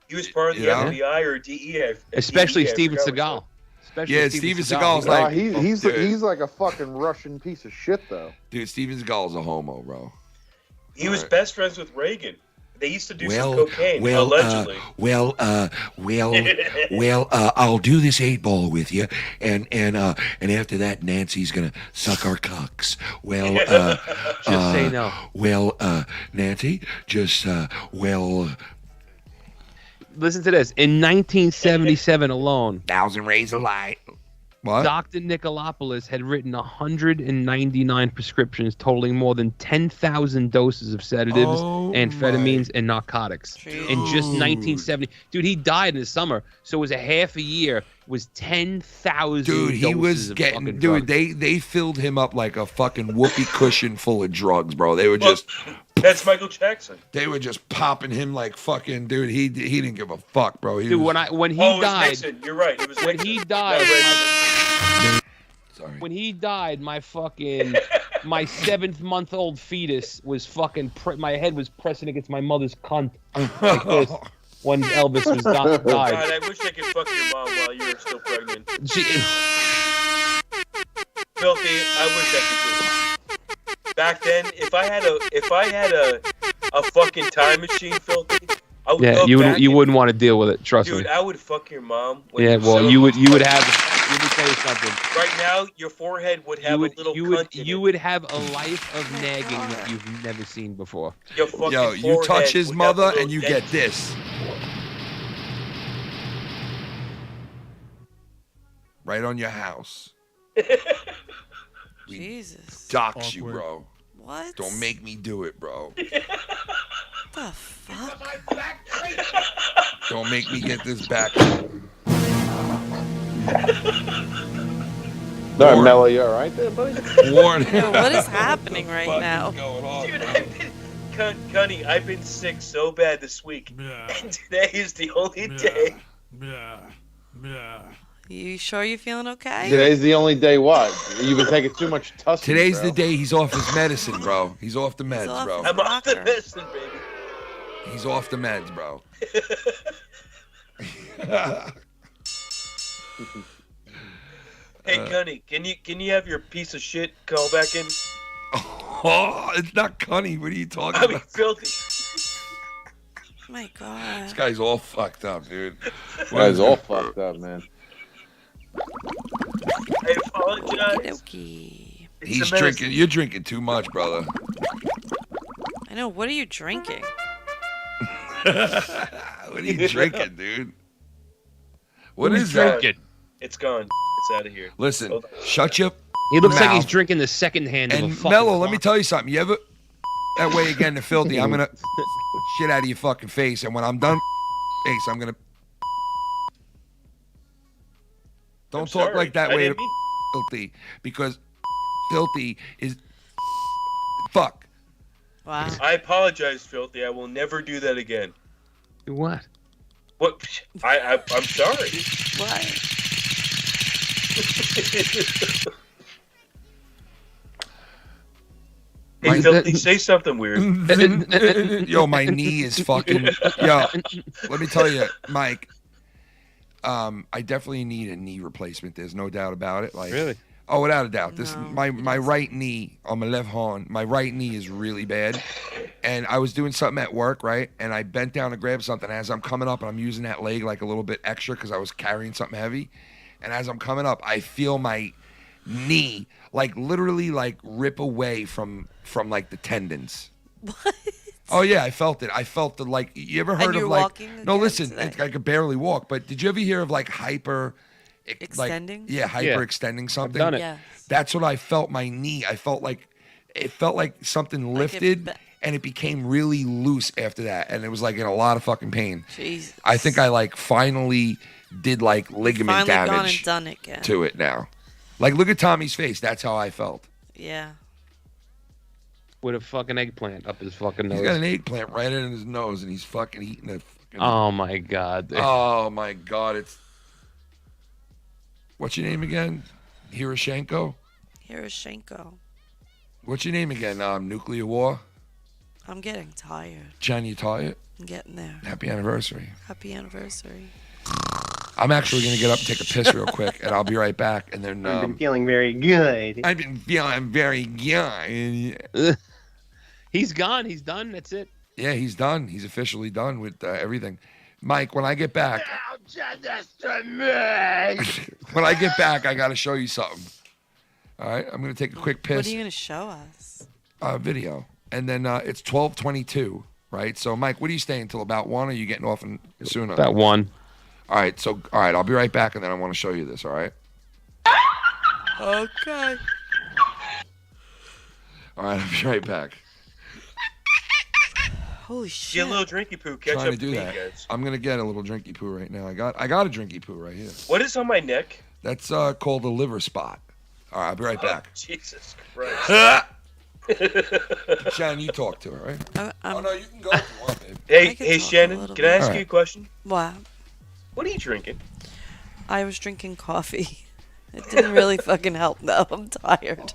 He was part of the
You know?
FBI or DEA.
Especially
DEA, I
Steven
forgot which
Seagal.
one.
Especially
Yeah, Steven Seagal's
Nah,
like
he's like a fucking Russian piece of shit though.
dude. Steven Seagal's a homo, bro.
He was best friends with Reagan. They used to do some
Well,
cocaine,
well,
allegedly.
I'll do this 8-ball with you, and after that, Nancy's gonna suck our cocks. Well,
Just say no.
Well, Nancy, just
Listen to this. In 1977 alone,
1,000 rays of light. What?
Dr. Nicolopoulos had written 199 prescriptions totaling more than 10,000 doses of sedatives, amphetamines, and narcotics in just 1970. Dude, he died in the summer, so it was a half a year. It was 10,000
Dude, he was getting. Dude, they filled him up like a fucking whoopee cushion full of drugs, bro. They were just.
That's Michael Jackson.
They were just popping him like fucking. Dude, he didn't give a fuck, bro. He
Dude,
was,
when he
it was
died,
Nixon. You're right. It was
when
Nixon.
he died,
Sorry.
When he died, my 7-month-old fetus was fucking. My head was pressing against my mother's cunt like this when Elvis was died.
God, I wish I could fuck your mom while you were still pregnant. Filthy, I wish I could do it. Back then, if I had a fucking time machine, Filthy, I would
Yeah,
go
you
back
wouldn't want to deal with it. Trust
Dude,
me.
I would fuck your mom. When
Yeah,
were
well,
so
you would
fucking-
have. Let me tell you something.
Right now, your forehead would have a little cunt in
You
it.
would have a life of nagging that you've never seen before.
Your fucking
Yo, you
forehead
touch his
would have a
mother
little
and you
dent
get this. Right on your house.
Jesus.
Dox you, bro.
What?
Don't make me do it, bro.
The fuck?
Don't make me get this back.
No, Mello, you all right there, buddy?
Warning.
Yo, what is happening right now?
Dude, Cunny, I've been sick so bad this week, and today is the only day.
You sure you're feeling okay?
Today's the only day. What? You've been taking too much tussin.
Today's
bro.
the day he's off his medicine, bro. He's off the meds,
off
bro.
his
I'm off the medicine, baby.
He's off the meds, bro.
Hey, Cunny, can you have your piece of shit call back in?
Oh, it's not Cunny. What are you talking
I mean,
about?
Filthy.
My God.
This guy's all fucked up, dude.
Guy's all fucked up, man.
I apologize.
Okie
He's drinking. You're drinking too much, brother.
I know. What are you drinking?
What are you drinking, dude? What
Who's
is that?
drinking?
It's gone. It's out of here.
Listen,
Hold on.
shut your
He looks like he's
mouth.
drinking the second hand of a
And
fucking
Mello, let me
clock.
tell you something. You ever that way again to Filthy, I'm gonna shit out of your fucking face, and when I'm done face, I'm gonna don't
I'm
talk
sorry.
like that
I
way to
didn't mean-
Filthy, because Filthy is fuck.
Wow.
I apologize, Filthy. I will never do that again.
What?
What? I'm sorry.
What?
Hey, Filthy, say something weird.
Yo, my knee is fucking. Yo, let me tell you, Mike. I definitely need a knee replacement. There's no doubt about it. Like,
Really?
Oh, without a doubt. This my right knee on my left hand. My right knee is really bad, and I was doing something at work, right? And I bent down to grab something. As I'm coming up, and I'm using that leg like a little bit extra because I was carrying something heavy. And as I'm coming up, I feel my knee like literally like rip away from like the tendons.
What?
Oh yeah, I felt it. I felt the like. You ever heard
you're
of like?
walking
No,
again
listen.
today?
I could barely walk. But did you ever hear of like hyper?
Extending?
Like, yeah, hyper extending something.
done it.
Yes.
That's what I felt. My knee. I felt like it felt like something lifted, and it became really loose after that, and it was like in a lot of fucking pain.
Jesus.
I think I like finally did like ligament
Finally gone
damage
and done it again.
to it now. Like look at Tommy's face. That's how I felt.
Yeah.
With a fucking eggplant up his fucking nose.
He's got an eggplant right in his nose, and he's fucking eating it.
Oh my god.
Oh my god, it's. What's your name again? Hiroshenko?
Hiroshenko.
What's your name again? Nuclear War?
I'm getting tired.
Jen, you tired?
I'm getting there.
Happy anniversary.
Happy anniversary.
I'm actually going to get up and take a piss real quick, and I'll be right back. And then
I've been feeling very good.
I've been feeling very good.
He's gone. He's done. That's it.
Yeah, he's done. He's officially done with everything. Mike, when I get back, when I get back, I got to show you something. All right, I'm going to take a quick piss.
What are you going to show us?
Video. And then it's 12:22, right? So, Mike, what are you staying until about 1, or are you getting off sooner?
About 1.
All right, I'll be right back, and then I want to show you this, all right?
Okay.
All right, I'll be right back.
Holy shit.
Get a little drinky poo. Catch
Trying
up
to do
me,
that.
guys.
I'm gonna get a little drinky poo right now. I got a drinky poo right here.
What is on my neck?
That's called a liver spot. All right, I'll be right back.
Jesus Christ.
Shannon, you talk to her, right?
Oh
no, you can go if you want, babe.
Hey, Shannon, can I ask you a question?
What?
What are you drinking?
I was drinking coffee. It didn't really fucking help, though. I'm tired.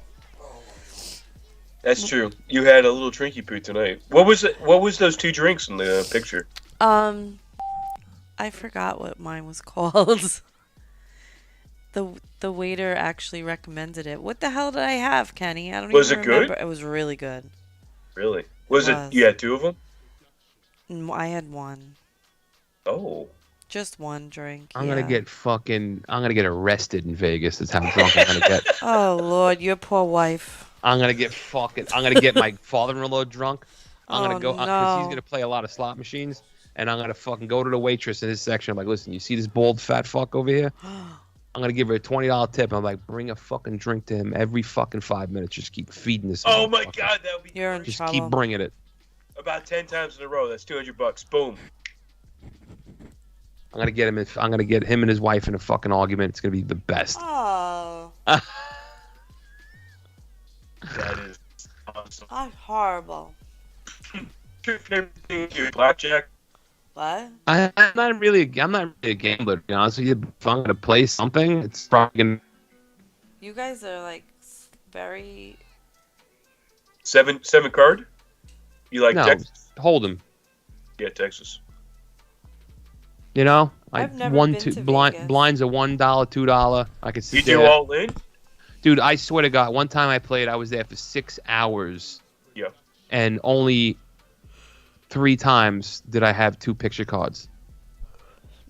That's true. You had a little drinky poo tonight. What was it? What was those 2 drinks in the picture?
I forgot what mine was called. The waiter actually recommended it. What the hell did I have, Kenny? I don't
Was
even
it
remember.
good?
It was really good.
Really? Was it? You had 2 of them?
I had 1.
Oh.
Just 1 drink.
I'm gonna get arrested in Vegas. That's how drunk I'm gonna get.
Oh Lord, your poor wife.
I'm gonna get my father-in-law drunk. I'm gonna go because he's
no.
gonna play a lot of slot machines, and I'm gonna fucking go to the waitress in his section. I'm like, listen, you see this bald fat fuck over here? I'm gonna give her a $20 tip. I'm like, bring a fucking drink to him every fucking 5 minutes. Just keep feeding this.
Oh my God, that would be.
You're in
Just
trouble.
keep bringing it.
About 10 times in a row. That's $200. Boom.
I'm gonna get him and his wife in a fucking argument. It's gonna be the best.
Oh.
That is awesome.
That's horrible.
Blackjack.
What?
I'm not really a gambler, to be honest with you. If I'm gonna play something, it's probably gonna.
You guys are like very.
7 card. You like
No,
Texas?
hold him.
Yeah, Texas.
You know,
I've never been to Vegas.
blinds are $1, $2. I could sit
You
there.
do all in?
Dude, I swear to God, one time I played, I was there for 6 hours.
Yeah.
And only 3 times did I have 2 picture cards.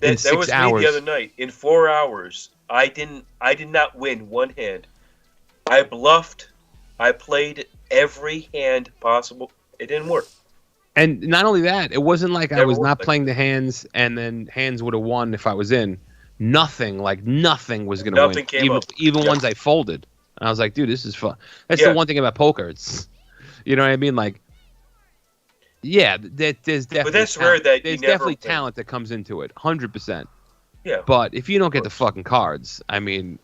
In
That
6
was
hours.
me the other night. In 4 hours, I did not win one hand. I bluffed. I played every hand possible. It didn't work.
And not only that, it wasn't like I
Never
was
worked
not
like
playing the hands and then hands would have won if I was in. Nothing was going to win.
Nothing came up.
Even
Yeah.
ones I folded. And I was like, dude, this is fun. That's
Yeah.
the one thing about poker. It's, you know what I mean? Like, yeah, there's definitely
that's rare
talent.
that you
there's
never
definitely
win.
talent that comes into it, 100%.
Yeah.
But if you don't get the fucking cards, I mean,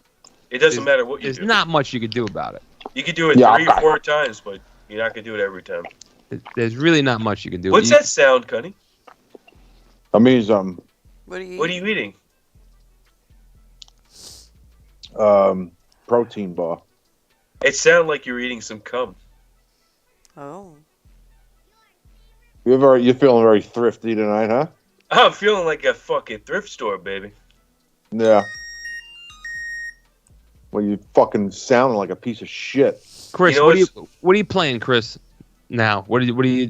It doesn't matter what you
there's
do.
not much you could do about it.
You could do it
Yeah,
3 or 4 times, but you're not gonna do it every time.
There's really not much you can do.
What's that sound, Cunny?
I mean,
What are you?
What are you eating?
protein bar.
It sounded like you were eating some cum.
Oh.
You're feeling very thrifty tonight, huh?
I'm feeling like a fucking thrift store, baby.
Yeah. Well, you fucking sounding like a piece of shit.
Chris,
You know,
what are you playing, Chris? Now, what are you?
What are you?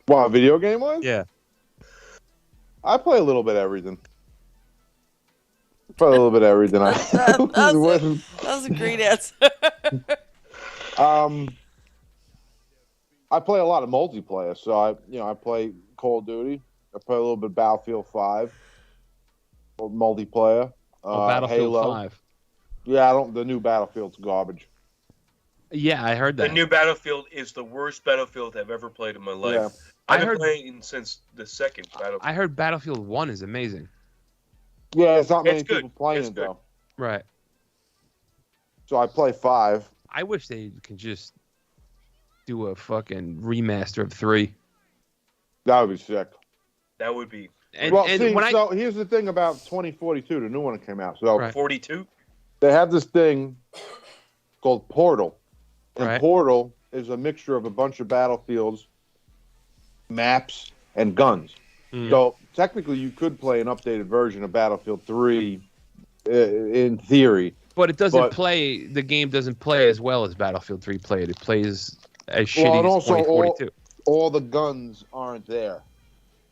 What, video game wise?
Yeah.
I play a little bit of everything. Play a little bit of everything.
That was a great answer.
I play a lot of multiplayer, so I play Call of Duty. I play a little bit of Battlefield 5. Multiplayer.
Battlefield
Halo.
5.
Yeah, the new Battlefield's garbage.
Yeah, I heard that.
The new Battlefield is the worst Battlefield I've ever played in my life.
Yeah.
I've been playing since the second Battlefield.
I heard Battlefield 1 is amazing.
Yeah, it's not many
It's good.
people playing
It's
it
good.
though.
Right.
So I play 5.
I wish they could just do a fucking remaster of 3.
That would be sick.
That would be.
And,
well,
and
see,
when
so here's the thing about 2042, the new one that came out. So
Right.
42.
they have this thing called Portal, and
Right.
Portal is a mixture of a bunch of battlefields, maps, and guns. So technically, you could play an updated version of Battlefield 3 in theory.
But it doesn't play. The game doesn't play as well as Battlefield 3 played. It plays as shitty
and
as
also
2042.
all the guns aren't there.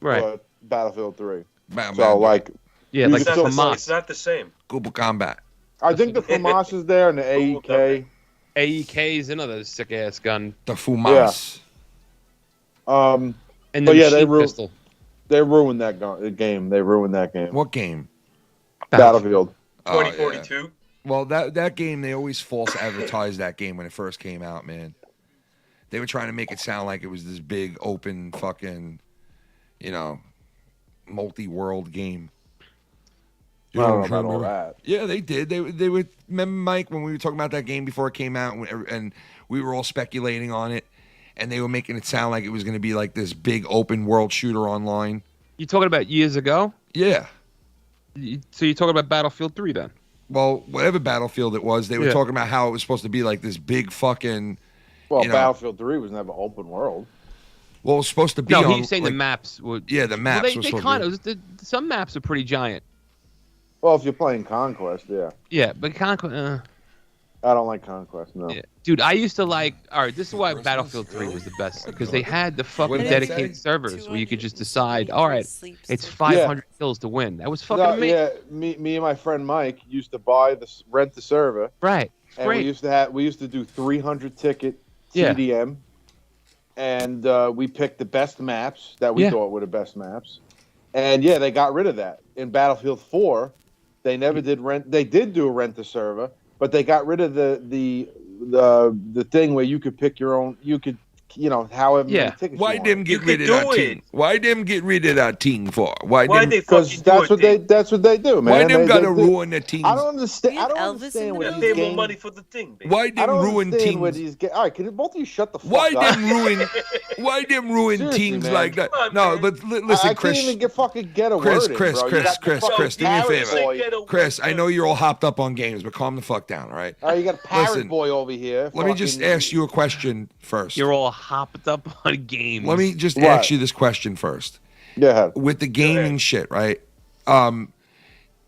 Right.
For Battlefield 3.
Bam,
So
bam.
like,
Yeah,
you
like
can
the
still-
FAMAS.
It's not the same.
Global Combat.
I think the FAMAS is there and the AEK.
AEK is another sick ass gun.
The FUMAS.
And
And
but
the
yeah, they
machine pistol.
They ruined that game. They ruined that game.
What game?
Battlefield.
2042.
Well, that game, they always false advertised that game when it first came out, man. They were trying to make it sound like it was this big, open, fucking, multi-world game.
I don't know about all that.
Yeah, they did. They would. Remember, Mike, when we were talking about that game before it came out, and we were all speculating on it, and they were making it sound like it was going to be like this big open world shooter online.
You talking about years ago?
Yeah.
So you're talking about Battlefield 3 then?
Well, whatever Battlefield it was, they were
Yeah.
talking about how it was supposed to be like this big fucking.
Well,
you know,
Battlefield 3 was never open world.
Well, it was supposed to be.
No,
on,
he's saying
like,
the maps would.
Yeah, the maps.
Well,
were
they
supposed
kind
to be.
of. Some maps are pretty giant.
Well, if you're playing Conquest, yeah.
Yeah, but Conquest.
I don't like Conquest, no.
Yeah. Dude, I used to like. All right, this is why Battlefield 3 was the best because they had the fucking
What did it
dedicated
say?
servers where you could just decide. All right, it's 500 kills to win. That was fucking
No,
amazing.
yeah, me and my friend Mike used to rent the server.
Right.
And
Great.
we used to do 300 ticket
Yeah.
TDM. And we picked the best maps that we
Yeah.
thought were the best maps. And yeah, they got rid of that. In Battlefield 4, they never did rent. They did do a rent the server, but they got rid of the thing where you could pick your own. You could, however many tickets.
Why
you
them
wanted.
get rid of that team? Why them get rid of that team for? Why them?
Because that's what they do, man.
Why them
They
gotta
do.
ruin the team?
I don't understand. I don't understand what
They
these
pay more
games.
money for the thing. Baby.
Why
I
them
don't
ruin
understand what
teams?
these. All right, can both of you shut the fuck
Why
up?
them ruin? Why them ruin
Seriously,
teams
man.
like that?
Come on,
No,
man.
but listen,
I
Chris.
can't even fucking get a
Chris,
word in,
Chris,
bro. You
Chris,
got the
Chris,
fucking
Chris, do me a
parrot
favor.
boy.
Chris, I know you're all hopped up on games, but calm the fuck down, all right?
All right, you got a parrot
Listen,
boy over here.
Let me just
fucking-
ask you a question first.
You're all hopped up on games.
Let me just
What?
ask you this question first.
Yeah.
With the gaming shit, right?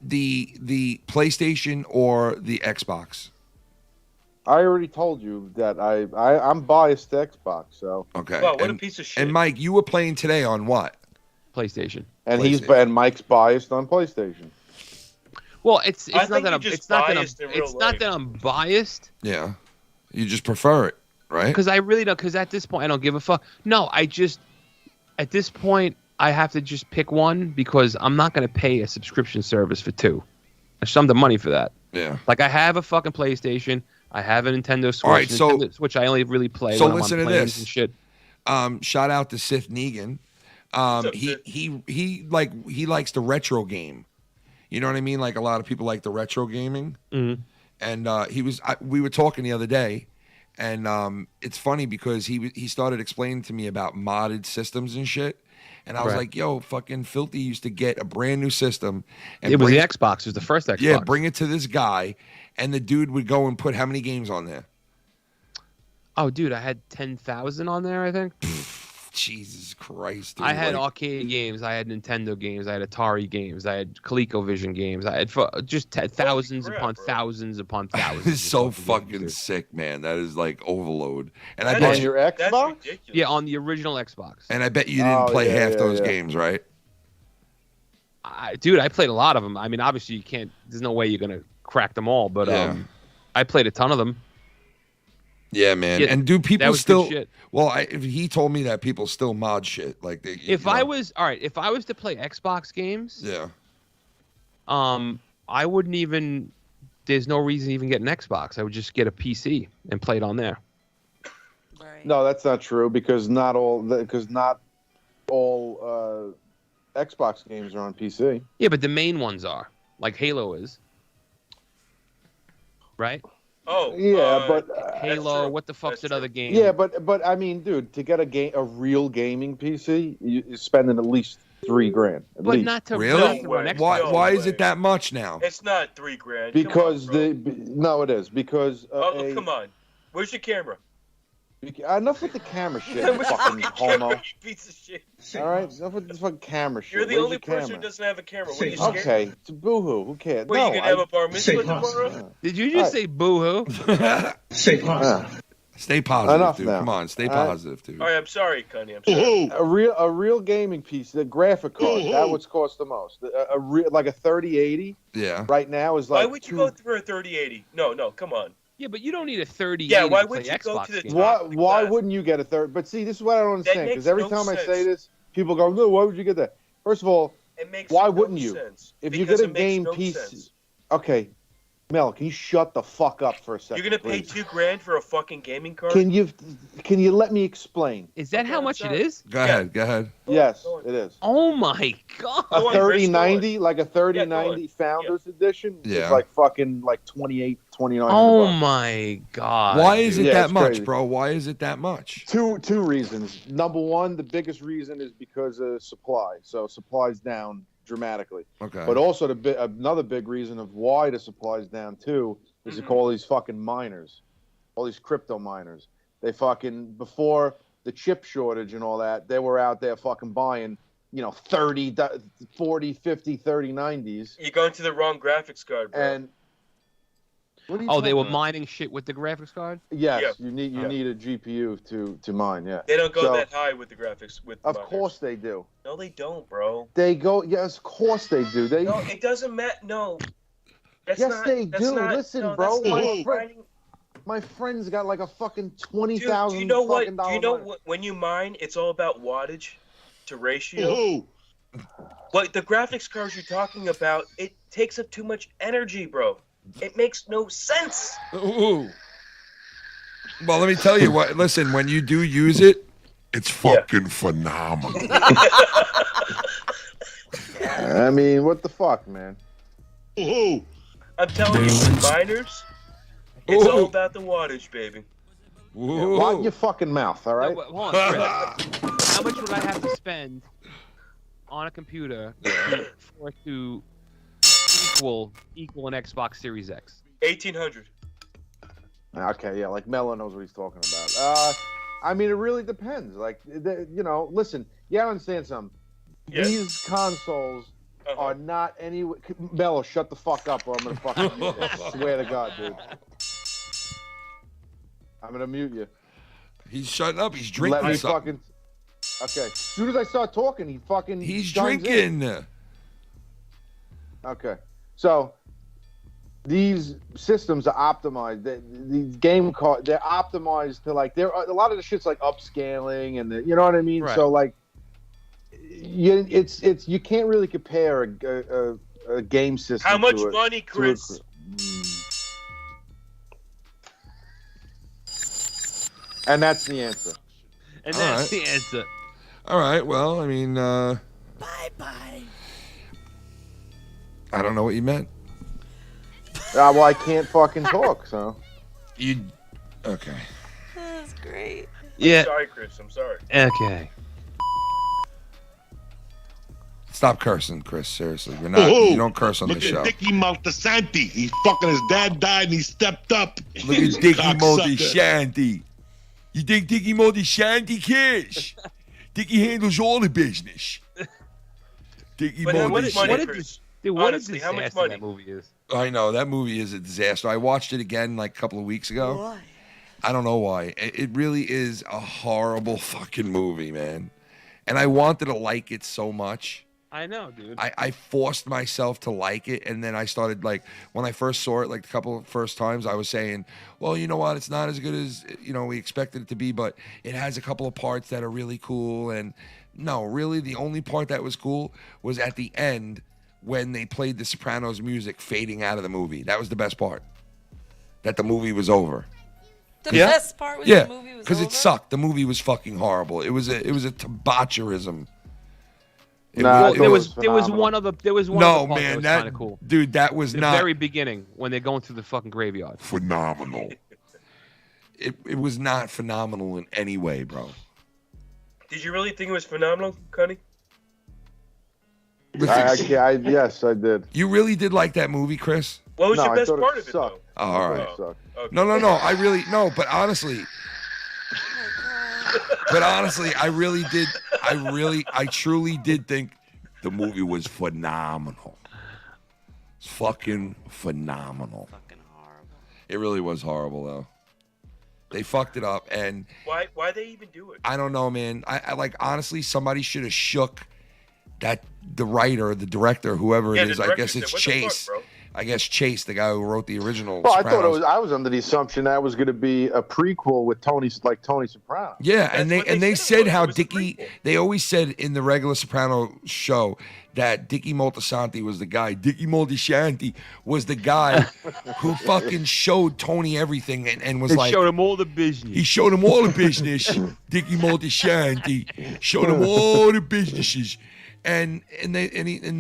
The PlayStation or the Xbox?
I already told you that I'm biased to Xbox, so.
Okay.
Wow, what a
and,
piece of shit.
And Mike, you were playing today on what?
PlayStation.
And Mike's biased on PlayStation.
Well, it's
I
not
think
that
you're
I'm.
just
It's not that I'm.
biased in real
It's not
life.
that I'm biased
Yeah. You just prefer it, right?
because I really don't. Because at this point, I don't give a fuck. No, I just. At this point, I have to just pick one because I'm not going to pay a subscription service for two. I summed the money for that.
Yeah.
Like I have a fucking PlayStation. I have a Nintendo Switch.
All right, so-
Nintendo Switch I only really play
So
when
listen
I'm
to
on planes
this.
and shit.
Shout out to Sith Negan. He likes the retro game. You know what I mean? Like a lot of people like the retro gaming.
Mm-hmm.
And we were talking the other day, and it's funny because he started explaining to me about modded systems and shit. And I was
Right.
like, yo, fucking Filthy used to get a brand new system. And
It was
bring
the Xbox. It was the first Xbox.
Yeah, bring it to this guy, and the dude would go and put how many games on there?
Oh, dude, I had 10,000 on there. I think.
Jesus Christ. Dude.
I had
Like,
arcade games, I had Nintendo games, I had Atari games, I had ColecoVision games, I had just thousands upon thousands upon thousands.
It's
of
so
fucking games,
fucking
dude.
sick, man. That is like overload. And I
That
bet
is-
you,
That's
Xbox?
ridiculous.
Yeah, on the original Xbox.
and I bet you didn't
Oh,
play
yeah,
half
yeah,
those
yeah.
games, right?
Dude, I played a lot of them. I mean, obviously you can't. There's no way you're gonna crack them all, but
Yeah.
I played a ton of them.
Yeah, man.
Yeah,
and do
that
people
was good
still?
shit.
Well, he told me that people still mod shit. Like they.
If
you
I
know.
was if I was to play Xbox games,
Yeah.
I wouldn't even. There's no reason to even get an Xbox. I would just get a PC and play it on there.
No, that's not true because not all Xbox games are on PC.
Yeah, but the main ones are. like Halo is. Right?
Oh,
yeah, but
Halo. What the fuck's that other game?
yeah, but I mean, dude, to get a real gaming PC, you're spending at least $3,000. At
But
least.
not to
Really?
not to run Xbox.
Why is it that much now?
It's not $3,000.
Because
come on, bro.
no, it is because
come on. Where's your camera?
Enough with the camera shit,
Where's your
fucking homo.
you piece of shit.
All right, enough with this fucking camera shit.
You're the
Where's
only
your
person
camera?
who doesn't have a camera. What are you scared?
Okay, it's boohoo. Who cares?
What, you gonna have a bar mitzvah tomorrow?
Did you just say boo-hoo?
Stay positive. Stay positive,
Enough
dude.
now.
Come on, stay
All right.
positive, dude.
All right, I'm sorry, Cunny. I'm sorry.
A real gaming piece, the graphic card, that would cost the most. A real like a 3080.
Yeah.
Right now is like.
Why would you go through a 3080? No, come on.
Yeah, but you don't need a 30.
Yeah, why
to
would
play
you go
Xbox
to the
games.
Why wouldn't you get a third? But see, this is what I don't understand. Because
makes
every
no
time I say
sense.
this, people go, "No, why would you get that?" First of all,
It makes
why
no
wouldn't you?
sense.
If you
Because
get a
it makes
game
no
piece,
sense.
okay, Mel, can you shut the fuck up for a second?
You're gonna pay
please?
$2,000 for a fucking gaming card?
Can you let me explain?
Is that how much it is?
Go ahead. Go ahead.
Yes, it is.
Oh my god.
A
Go on,
3090, like a
Chris, go on.
3090 Founders Edition,
Yeah.
is like fucking like 28, 29.
Oh my god.
Why is it
Yeah,
that
it's
much,
crazy.
bro? Why is it that much?
Two reasons. Number one, the biggest reason is because of supply. So supply's down dramatically.
Okay.
But also another big reason of why the supply's down too is to call these fucking miners, all these crypto miners. They fucking, before the chip shortage and all that, they were out there fucking buying, 30, 40, 50, 3090s.
You're going to the wrong graphics card, bro.
And what are you
Oh, they
talking
were
about?
mining shit with the graphics card?
Yes,
Yeah.
you need a GPU to mine. Yeah.
They don't go
So,
that high with the graphics.
Of course they do.
No, they don't, bro.
They go. Yes, of course they do. They.
No, it doesn't matter. No. That's
Yes,
not,
they
that's
do.
Not,
Listen,
no,
bro.
that's not grinding.
My friend's got like a fucking
Dude,
$20,000.
do you know what?
fucking
Do you
dollar
know
mine.
when you mine, it's all about wattage to ratio. But the graphics cards you're talking about, it takes up too much energy, bro. It makes no sense.
Ooh. Well, let me tell you what. Listen, when you do use it, it's fucking phenomenal.
I mean, what the fuck, man?
I'm telling you, with miners, it's all about the wattage, baby.
Watch your fucking mouth, all right?
No, hold on, Chris. How much would I have to spend on a computer for it to equal an Xbox Series X?
1,800.
Okay, yeah, like Mello knows what he's talking about. I mean, it really depends. Like, listen, you gotta understand something.
Yeah.
These consoles are not any. Mello, shut the fuck up, or I'm gonna fucking mute you. I swear to God, dude. I'm gonna mute you.
He's shutting up. He's drinking
Let me
something.
fucking. Okay. As soon as I start talking, he fucking.
He's
chimes in.
drinking.
Okay. So these systems are optimized. These game cards, they're optimized to like. There are a lot of the shit's like upscaling, and you know what I mean.
Right.
So like, you can't really compare a game system.
How much
to
money, Chris?
And that's the answer.
And
All
that's
right.
the answer.
All right. Well, I mean,
Bye-bye.
I don't know what you meant.
Well, I can't fucking talk. So
You. Okay.
That's great.
Yeah.
I'm sorry, Chris. I'm sorry.
Okay.
Stop cursing, Chris. Seriously, you're not. You don't curse on
Look
the show.
at Dicky Maltasanti. He's fucking his dad died and he stepped up.
Look at Dicky
Cocksucker.
Moldy-Shanty. You think Dicky Moldy-Shanty cares? Dicky handles all the business. Dicky
But how much money,
Moldy-Shanty.
Chris?
Dude, what
Honestly,
a
how much
disaster
money?
that movie is.
I know that movie is a disaster. I watched it again like a couple of weeks ago.
Why?
I don't know why. It really is a horrible fucking movie, man. And I wanted to like it so much.
I know, dude.
I forced myself to like it, and then I started like when I first saw it, like the couple of first times, I was saying, well, you know what, it's not as good as we expected it to be, but it has a couple of parts that are really cool. And no, really, the only part that was cool was at the end when they played the Sopranos music fading out of the movie. That was the best part. That the movie was over.
The best part was the movie was over?
Because it sucked. The movie was fucking horrible. It was a debaucherism.
Nah,
there was one other part that was kind of cool.
Dude, that was
the
not
very beginning when they're going through the fucking graveyard.
Phenomenal.
It was not phenomenal in any way, bro.
Did you really think it was phenomenal, Cunny?
Yes, I did.
You really did like that movie, Chris?
What was
No,
your
I
best
thought it
part of it, though?
sucked.
Oh, all right.
Sucked.
Okay.
No. I really no, but honestly, I really did. I truly did think the movie was phenomenal. It's fucking phenomenal.
Fucking horrible.
It really was horrible, though. They fucked it up, and
Why they even do it?
I don't know, man. I like honestly, somebody should have shook the writer, the director, whoever it is. I guess it's Chase. I guess Chase, the guy who wrote the original.
Well,
Sopranos.
I was under the assumption that was going to be a prequel with Tony Soprano.
Yeah, and they said how Dickie. They always said in the regular Soprano show that Dickie Moltisanti was the guy. Dickie Moltisanti was the guy who fucking showed Tony everything and was like.
Showed him all the business.
He showed him all the business. Dickie Moltisanti showed him all the businesses. And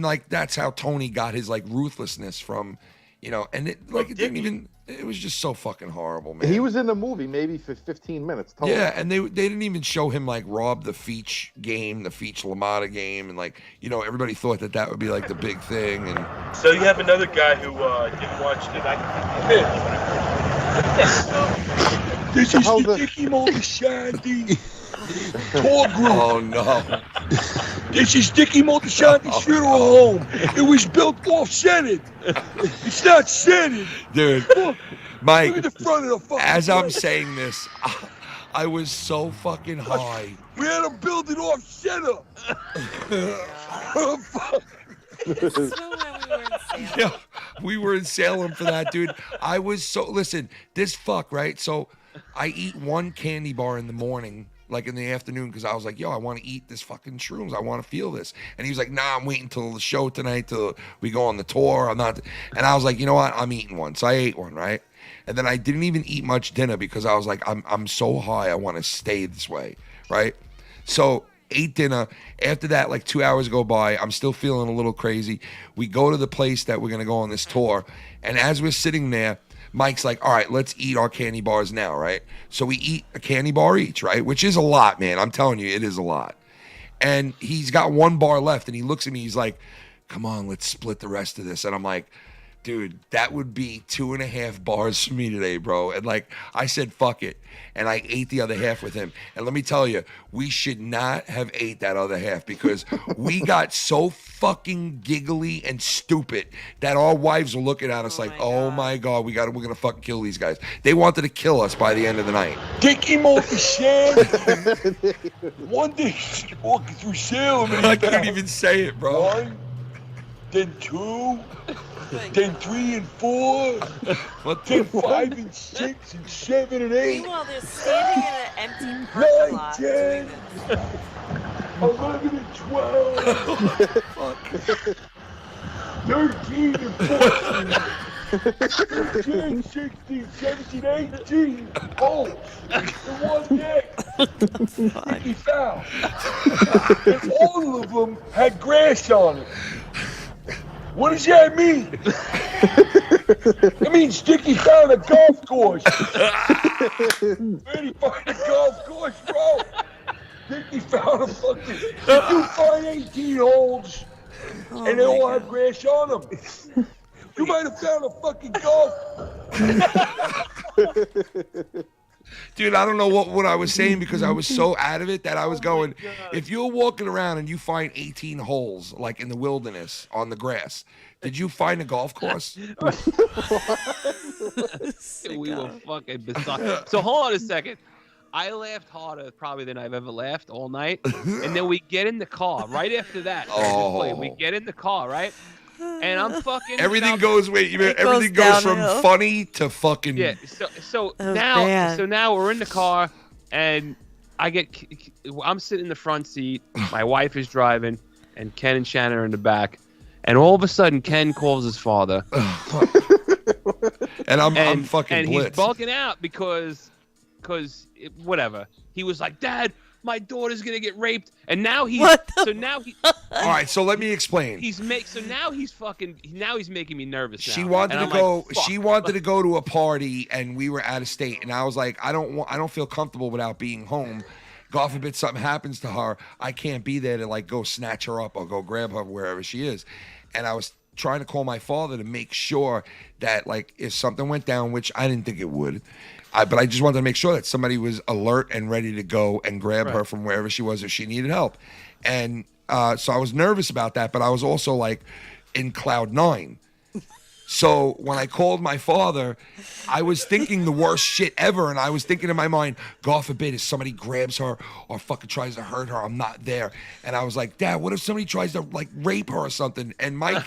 like that's how Tony got his like ruthlessness from, and it was just so fucking horrible, man.
He was in the movie maybe for 15 minutes. Total.
Yeah, and they didn't even show him like rob the Feach game, the Feach LaMotta game, and like everybody thought that would be like the big thing. And
So you have another guy who didn't watch the
This is the Dickie Moltisanti tour group.
Oh no.
This is Dickie Moltisanti's funeral home. It was built off Senate. It's not Senate.
Dude,
Look,
Mike,
look at the front of the fucking
as I'm
place.
saying this, I was so fucking high.
We had to build it off center.
Yeah, we were in Salem for that, dude. I was listen, this fuck, right? So I eat one candy bar in the morning, like in the afternoon, because I was like, yo, I want to eat this fucking shrooms. I want to feel this. And he was like, nah, I'm waiting till the show tonight, till we go on the tour. I'm not. And I was like, you know what? I'm eating one. So I ate one, right? And then I didn't even eat much dinner because I was like, I'm so high. I want to stay this way, right? So ate dinner. After that, like 2 hours go by. I'm still feeling a little crazy. We go to the place that we're going to go on this tour. And as we're sitting there, Mike's like, all right, let's eat our candy bars now, right? So we eat a candy bar each, right? Which is a lot, man. I'm telling you, it is a lot. And he's got one bar left, and he looks at me. He's like, come on, let's split the rest of this. And I'm like, dude, that would be 2.5 bars for me today, bro. And like, I said, fuck it. And I ate the other half with him. And let me tell you, we should not have ate that other half because we got so fucking giggly and stupid that our wives were looking at us like, oh my God, we're gonna fucking kill these guys. They wanted to kill us by the end of the night.
Dickie Moltisanti. One day he's walking through Salem and
I couldn't even say it, bro.
One, then two, then 3 and 4, then 5 and 6 and 7 and 8.
Meanwhile, they're standing in an empty parking lot.
10, 11 and 12. 13 and 14. 15, 16, 17, 18. Oh, in one day. Dickie foul. And all of them had grass on them. What does that mean? It means Dickie found a golf course. Where did he find a golf course, bro? Dickie found a fucking... If you find 18 holes and they all have grass on them, you might have found a fucking golf.
Dude, I don't know what I was saying because I was so out of it that I was going, if you're walking around and you find 18 holes, like in the wilderness on the grass, did you find a golf course?
We were fucking beside. So hold on a second. I laughed harder probably than I've ever laughed all night. And then we get in the car right after that. We get in the car, right? And I'm fucking.
Everything goes. Everything goes from funny to fucking.
Yeah. So now we're in the car, and I'm sitting in the front seat. My wife is driving, and Ken and Shannon are in the back. And all of a sudden, Ken calls his father.
And I'm fucking
and
blitzed.
he's bugging out because because whatever. He was like, Dad, my daughter's gonna get raped, and now he's so now he.
All right, so let me explain.
So now he's making me nervous.
She
now.
wanted
And
to
I'm
go.
like, fuck.
She wanted to go to a party, and we were out of state. And I was like, I don't feel comfortable without being home. God forbid something happens to her, I can't be there to like go snatch her up or go grab her wherever she is. And I was trying to call my father to make sure that like if something went down, which I didn't think it would, but I just wanted to make sure that somebody was alert and ready to go and grab her from wherever she was if she needed help. And so I was nervous about that, but I was also like in cloud 9. So when I called my father, I was thinking the worst shit ever, and I was thinking in my mind, God forbid if somebody grabs her or fucking tries to hurt her, I'm not there. And I was like, Dad, what if somebody tries to like rape her or something? And Mike,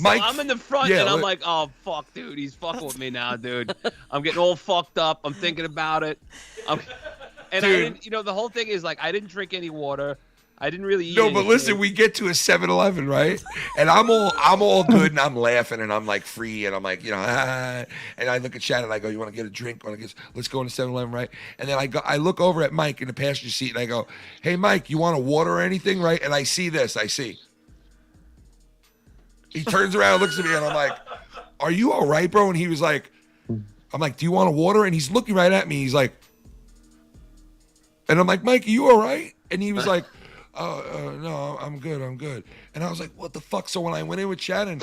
I'm in the front, and I'm like, oh fuck, dude, he's fucking with me now, dude. I'm getting all fucked up. I'm thinking about it. I didn't, the whole thing is like I didn't drink any water. I didn't really eat anything.
But listen, we get to a 7-Eleven, right? And I'm all good, and I'm laughing, and I'm like free, and I'm like, and I look at Shannon, and I go, you want to get a drink? Let's go into 7-Eleven, right? And then I look over at Mike in the passenger seat, and I go, hey, Mike, you want a water or anything, right? And I see this. He turns around and looks at me, and I'm like, are you all right, bro? And he was like, I'm like, do you want a water? And he's looking right at me. He's like, and I'm like, Mike, are you all right? And he was like, no, I'm good. And I was like, what the fuck? So when I went in with Shannon,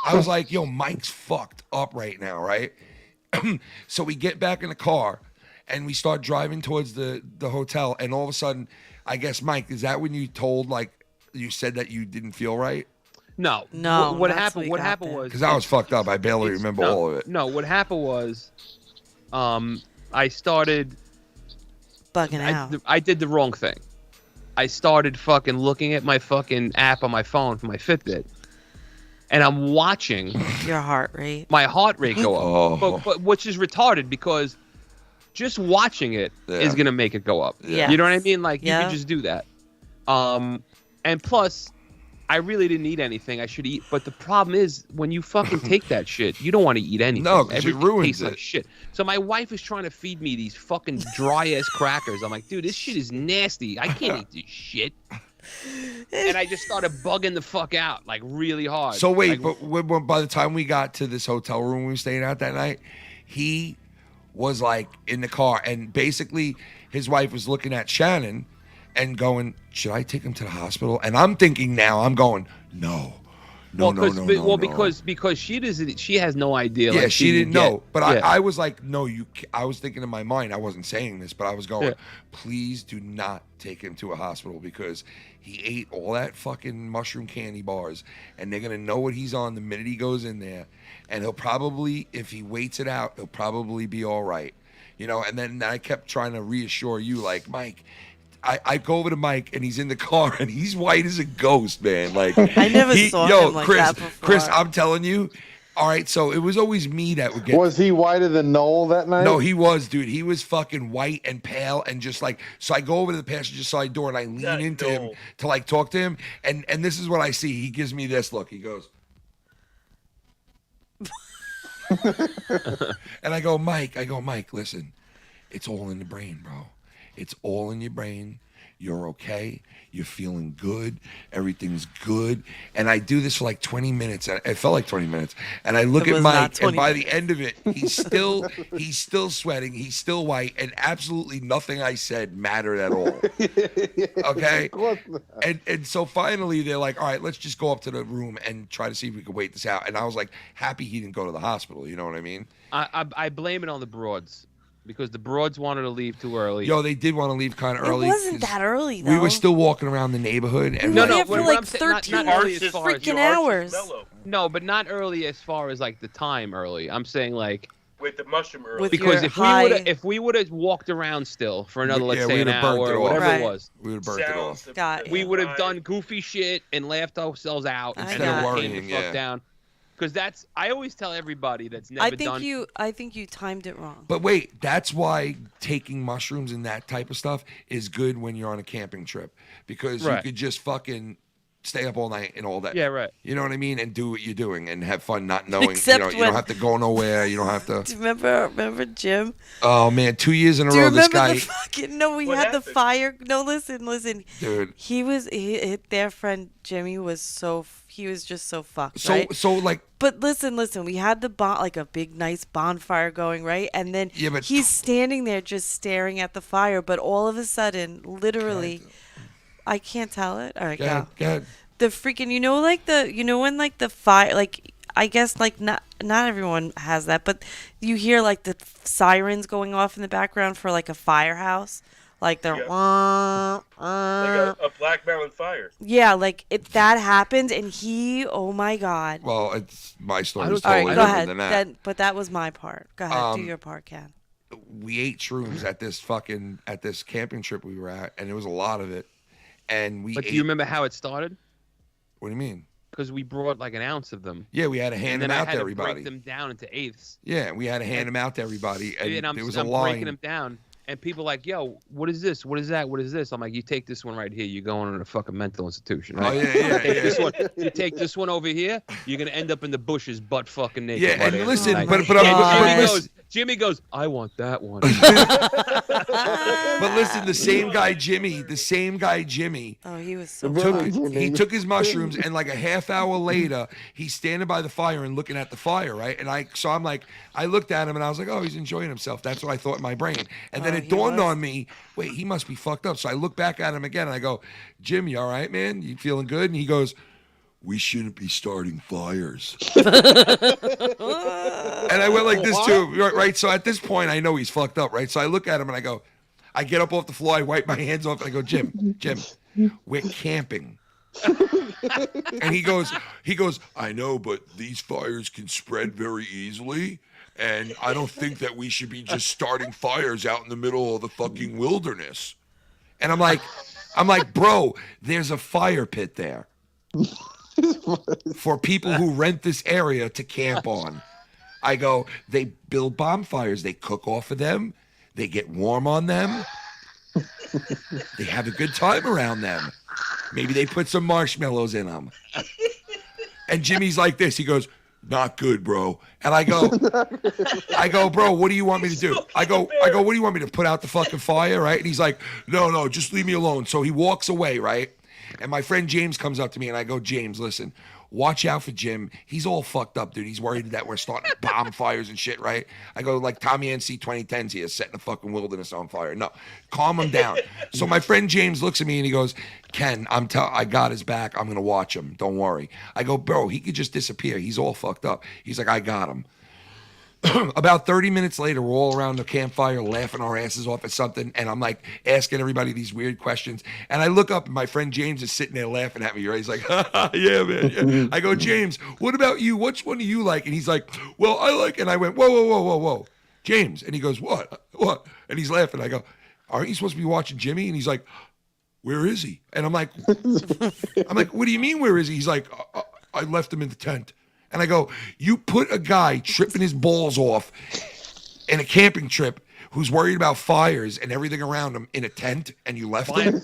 I was like, yo, Mike's fucked up right now, right? So we get back in the car and we start driving towards the hotel. And all of a sudden, I guess, Mike, is that when you said that you didn't feel right?
No. What happened was,
because I was fucked up. I barely remember all of it.
No, what happened was, I started
bugging out.
I did the wrong thing. I started fucking looking at my fucking app on my phone for my Fitbit, and I'm watching
your heart rate.
My heart rate go up, but which is retarded because just watching it is gonna make it go up.
Yeah.
You know what I mean? Like you could just do that. And plus, I really didn't eat anything. I should eat, but the problem is when you fucking take that shit, you don't want to eat anything.
No, because it
Everything
ruins
tastes
it.
like shit. So my wife is trying to feed me these fucking dry ass crackers. I'm like, dude, this shit is nasty. I can't eat this shit. And I just started bugging the fuck out, like really hard.
So wait,
Like,
but by the time we got to this hotel room we were staying at that night, he was like in the car, and basically his wife was looking at Shannon and going, should I take him to the hospital? And I'm thinking now, I'm going, no. Because
she doesn't. She has no idea.
Yeah,
like,
she didn't know. But
yeah.
I was like, no, I was thinking in my mind, I wasn't saying this, but I was going, please do not take him to a hospital because he ate all that fucking mushroom candy bars, and they're gonna know what he's on the minute he goes in there, and he'll probably, if he waits it out, he'll probably be all right, And then I kept trying to reassure you, like, Mike. I go over to Mike and he's in the car and he's white as a ghost, man. Like
I never saw him like that before.
Chris, I'm telling you. All right, so it was always me that would get.
Was he whiter than Noel that night?
No, he was, dude. He was fucking white and pale and just like. So I go over to the passenger side door and I lean into him to like talk to him, and this is what I see. He gives me this look. He goes. And I go, Mike, listen, it's all in the brain, bro. It's all in your brain. You're okay. You're feeling good. Everything's good. And I do this for like 20 minutes. It felt like 20 minutes. And I look at Mike, and by the end of it, he's still sweating. He's still white, and absolutely nothing I said mattered at all. Okay? And so finally, they're like, all right, let's just go up to the room and try to see if we can wait this out. And I was like, happy he didn't go to the hospital. You know what I mean?
I blame it on the broads. Because the broads wanted to leave too early.
Yo, they did want to leave kind of early.
It wasn't that early, though.
We were still walking around the neighborhood. And
we were there for like 13 freaking hours.
No, but not early as far as like the time early. I'm saying like
with the mushroom early.
Because if we would have walked around still for another let's say an hour or whatever it was,
we would have burnt it off.
We would have done goofy shit and laughed ourselves out instead of worrying the fuck down. Because I always tell everybody that's never done.
I think you timed it wrong.
But wait, that's why taking mushrooms and that type of stuff is good when you're on a camping trip. Because you could just fucking stay up all night and all that.
Yeah, right.
You know what I mean? And do what you're doing and have fun not knowing.
Except
you don't have to go nowhere. You don't have to.
Do you remember Jim?
Oh man, 2 years in a
Do you
row, this
remember
guy.
the fucking? No, we had the fire. No, listen.
Dude.
Their friend Jimmy was he was just so fucked.
So
right?
so like.
But listen. We had the like a big nice bonfire going, right? And then he's standing there just staring at the fire. But all of a sudden, literally, I can't tell it. All right, go.
ahead.
The freaking, when like the fire, like I guess like not everyone has that, but you hear like the sirens going off in the background for like a firehouse, like they're
like a Black Mountain fire.
Yeah, like that happened, and oh my god.
Well, it's my story.
All right, go ahead.
Than that.
But that was my part. Go ahead, do your part, Ken.
We ate shrooms at this camping trip we were at, and there was a lot of it. And
But do you remember how it started?
What do you mean?
Because we brought like an ounce of them.
Yeah, we had to hand them out to everybody.
Break them down into eighths.
Yeah, we had to hand them out to everybody, and
I'm
there was
I'm
a line.
breaking them down, and people like, "Yo, what is this? What is that? What is this?" I'm like, "You take this one right here. You're going in a fucking mental institution, right?
Oh yeah.
This one, you take this one over here. You're gonna end up in the bushes, butt fucking naked."
Yeah, and listen,
like, Jimmy goes, "I want that one."
But listen, the same guy Jimmy.
Oh, he was so.
He took his mushrooms, and like a half hour later, he's standing by the fire and looking at the fire, right? And I'm like, I looked at him and I was like, oh, he's enjoying himself. That's what I thought in my brain. And then it dawned on me, wait, he must be fucked up. So I look back at him again and I go, Jim, you all right, man? You feeling good? And he goes, we shouldn't be starting fires. And I went like this too, right? So at this point, I know he's fucked up, right? So I look at him and I go, I get up off the floor, I wipe my hands off, and I go, Jim, we're camping. And he goes, I know, but these fires can spread very easily, and I don't think that we should be just starting fires out in the middle of the fucking wilderness. And I'm like, bro, there's a fire pit there for people who rent this area to camp on. I go, they build bonfires, they cook off of them, they get warm on them, they have a good time around them. Maybe they put some marshmallows in them. And Jimmy's like this. He goes, not good, bro. And I go, bro, what do you want me to do? I go, what do you want me to put out the fucking fire, right? And he's like, no, just leave me alone. So he walks away, right? And my friend James comes up to me and I go, James, listen, watch out for Jim. He's all fucked up, dude. He's worried that we're starting bomb fires and shit, right? I go, like Tommy NC 2010s here, setting the fucking wilderness on fire. No, calm him down. So my friend James looks at me and he goes, Ken, I got his back. I'm going to watch him. Don't worry. I go, bro, he could just disappear. He's all fucked up. He's like, I got him. About 30 minutes later, we're all around the campfire laughing our asses off at something, and I'm like asking everybody these weird questions. And I look up, and my friend James is sitting there laughing at me. Right? He's like, yeah, man. Yeah. I go, James, what about you? Which one do you like? And he's like, well, I like. And I went, whoa, James. And he goes, what? And he's laughing. I go, aren't you supposed to be watching Jimmy? And he's like, where is he? And I'm like, what do you mean, where is he? He's like, I left him in the tent. And I go, you put a guy tripping his balls off in a camping trip who's worried about fires and everything around him in a tent, and you left him?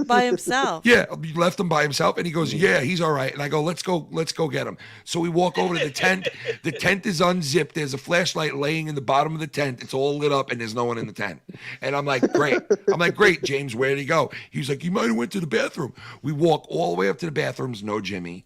By himself.
Yeah, you left him by himself. And he goes, yeah, he's all right. And I go, let's go get him. So we walk over to the tent. The tent is unzipped. There's a flashlight laying in the bottom of the tent. It's all lit up, and there's no one in the tent. And I'm like, great, James, where did he go? He was like, he might have went to the bathroom. We walk all the way up to the bathrooms, no Jimmy.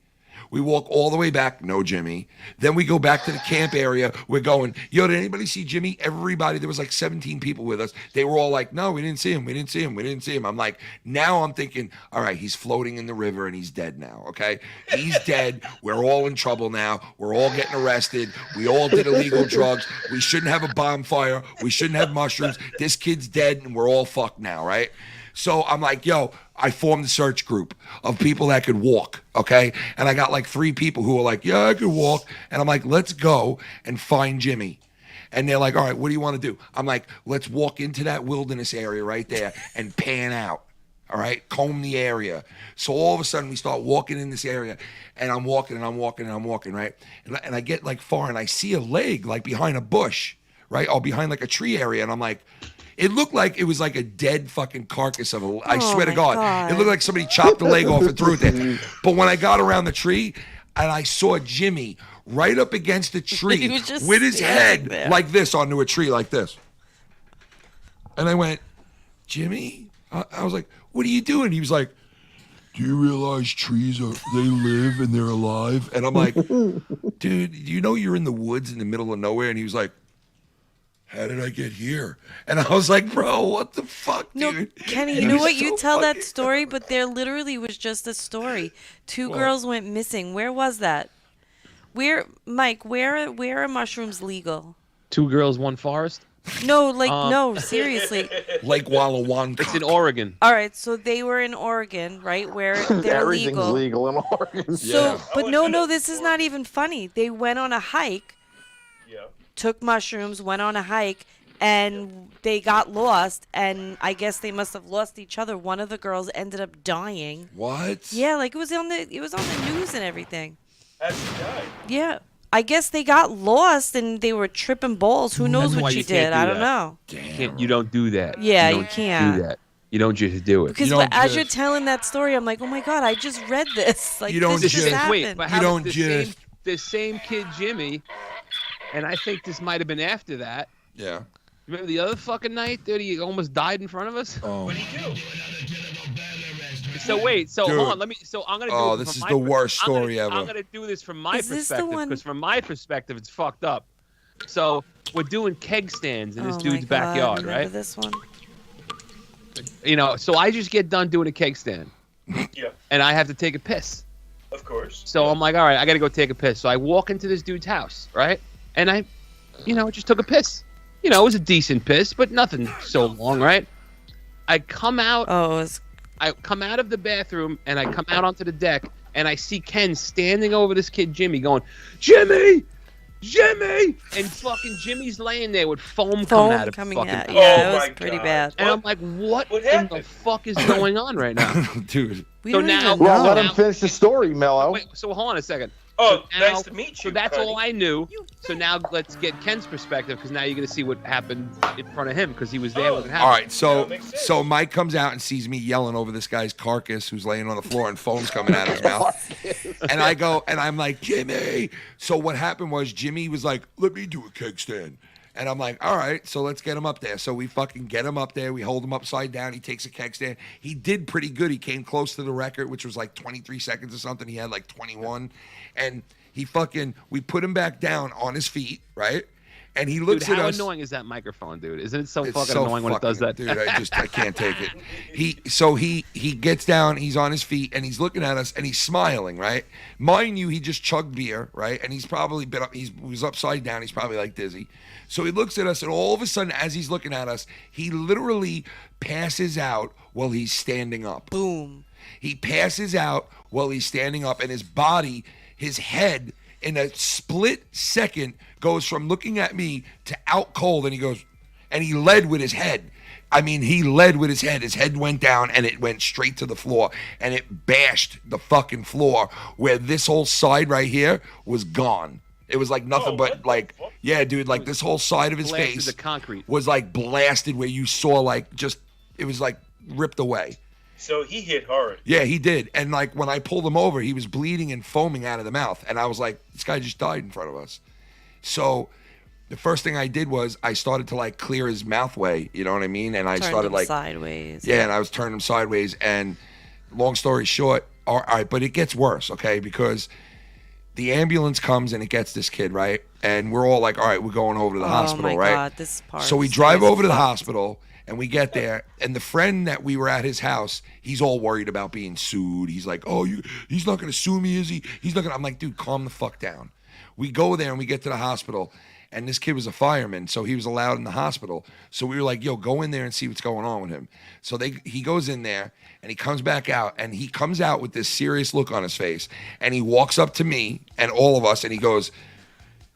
We walk all the way back, no Jimmy. Then we go back to the camp area. We're going, yo, did anybody see Jimmy? Everybody, there was like 17 people with us. They were all like, no, we didn't see him. I'm like, now I'm thinking, all right, he's floating in the river and he's dead now, okay? He's dead. We're all in trouble now. We're all getting arrested. We all did illegal drugs. We shouldn't have a bonfire. We shouldn't have mushrooms. This kid's dead and we're all fucked now, right? So I'm like, yo, I formed a search group of people that could walk, okay? And I got like 3 people who were like, yeah, I could walk. And I'm like, let's go and find Jimmy. And they're like, all right, what do you want to do? I'm like, let's walk into that wilderness area right there and pan out, all right? Comb the area. So all of a sudden we start walking in this area, and I'm walking, right? And I get like far, and I see a leg like behind a bush, right? Or behind like a tree area. And I'm like, It looked like it was like a dead fucking carcass of a. I
Oh
swear to
my
God,
God.
it looked like somebody chopped the leg off and threw it there. But when I got around the tree, and I saw Jimmy right up against the
He
tree
was just
with his head
standing there.
like this onto a tree like this, and I went, Jimmy, I was like, what are you doing? He was like, do you realize trees they live and they're alive? And I'm like, dude, do you know you're in the woods in the middle of nowhere? And he was like, how did I get here? And I was like, bro, what the fuck, dude?
Kenny,
And
you
it
know
was
what?
so
You tell
fucking-
that story, but there literally was just a story. Two
What?
girls went missing. Where was that? Mike, where are mushrooms legal?
2 girls, 1 forest.
No, no, seriously.
Lake Wallawonka.
It's in Oregon.
All right, so they were in Oregon, right, where they're
Everything's
legal.
legal in Oregon.
So, but no, this is not even funny. They went on a hike, took mushrooms, went on a hike, and they got lost. And I guess they must have lost each other. One of the girls ended up dying.
What?
Yeah, like it was on the news and everything.
As she died.
Yeah, I guess they got lost and they were tripping balls. Who knows
That's why
what
you
she
can't
did?
do
I don't
that.
know.
You don't do that.
Yeah,
you
you
don't
can't.
do that. You don't just do it.
Because as you're telling that story, I'm like, oh my God, I just read this. Like,
You don't
this just
just-
happened.
Wait, but
You
how
don't
about
just-
the same kid Jimmy, and I think this might have been after that.
Yeah.
Remember the other fucking night that he almost died in front of us?
Oh.
So wait, so
Dude.
hold on, let me. So I'm gonna. Do
Oh,
it
this
from
is
my
the
per-
worst
I'm gonna-
story ever.
I'm gonna do this from my
Is this the
perspective
one-
because from my perspective it's fucked up. So we're doing keg stands in this
Oh my
dude's
God,
backyard,
remember
right?
this one?
You know, so I just get done doing a keg stand,
Yeah,
and I have to take a piss.
of course.
So I'm like, all right, I gotta go take a piss. So I walk into this dude's house, right? And I, just took a piss. You know, it was a decent piss, but nothing so long, right? I come out. I come out of the bathroom and I come out onto the deck and I see Ken standing over this kid Jimmy, going, Jimmy, and fucking Jimmy's laying there with foam coming out of
coming
fucking.
out. Yeah, it was pretty bad.
And I'm like, what in the fuck is going on right now?
Dude.
So now,
Well, let him finish the story, Mellow.
Wait, so hold on a second.
Oh,
So now-
nice to meet you.
So that's
Cuddy.
all I knew. So now let's get Ken's perspective because now you're gonna see what happened in front of him because he was there when it happened.
All right, so Mike comes out and sees me yelling over this guy's carcass who's laying on the floor and foam's coming out of his mouth. And I go, and I'm like, Jimmy. So what happened was Jimmy was like, let me do a keg stand. And I'm like, all right, so let's get him up there. So we fucking get him up there. We hold him upside down. He takes a keg stand. He did pretty good. He came close to the record, which was like 23 seconds or something. He had like 21. And we put him back down on his feet, right? And he looks
Dude,
at
how
us.
annoying is that microphone, dude? Isn't it so
It's
fucking
so
annoying when it does that?
Dude, I can't take it. He gets down, he's on his feet, and he's looking at us, and he's smiling, right? Mind you, he just chugged beer, right? And he's probably been up, he was upside down, he's probably like dizzy. So he looks at us, and all of a sudden, as he's looking at us, he literally passes out while he's standing up.
Boom.
He passes out while he's standing up, and his body, his head, in a split second, goes from looking at me to out cold, and he goes, and he led with his head. I mean, he led with his head. His head went down, and it went straight to the floor, and it bashed the fucking floor where this whole side right here was gone. It was like nothing but like, yeah, dude, like this whole side of his
Blasted
face
the concrete.
was like blasted where you saw like just, it was like ripped away.
So he hit hard.
Yeah, he did. And like when I pulled him over, he was bleeding and foaming out of the mouth. And I was like, this guy just died in front of us. So the first thing I did was I started to like clear his mouth way, you know what I mean? And I
Turned
started
him
like
sideways.
Yeah, and I was turning him sideways. And long story short, all right, but it gets worse, okay? Because the ambulance comes and it gets this kid, right? And we're all like, all right, we're going over to the hospital,
Oh my
right?
God, this part.
So we drive over to the hospital and we get there, and the friend that we were at his house, he's all worried about being sued. He's like, oh, he's not going to sue me, is he? He's not going to. I'm like, dude, calm the fuck down. We go there and we get to the hospital, and this kid was a fireman, so he was allowed in the hospital. So we were like, yo, go in there and see what's going on with him. So he goes in there, and he comes back out, and he comes out with this serious look on his face, and he walks up to me and all of us, and he goes,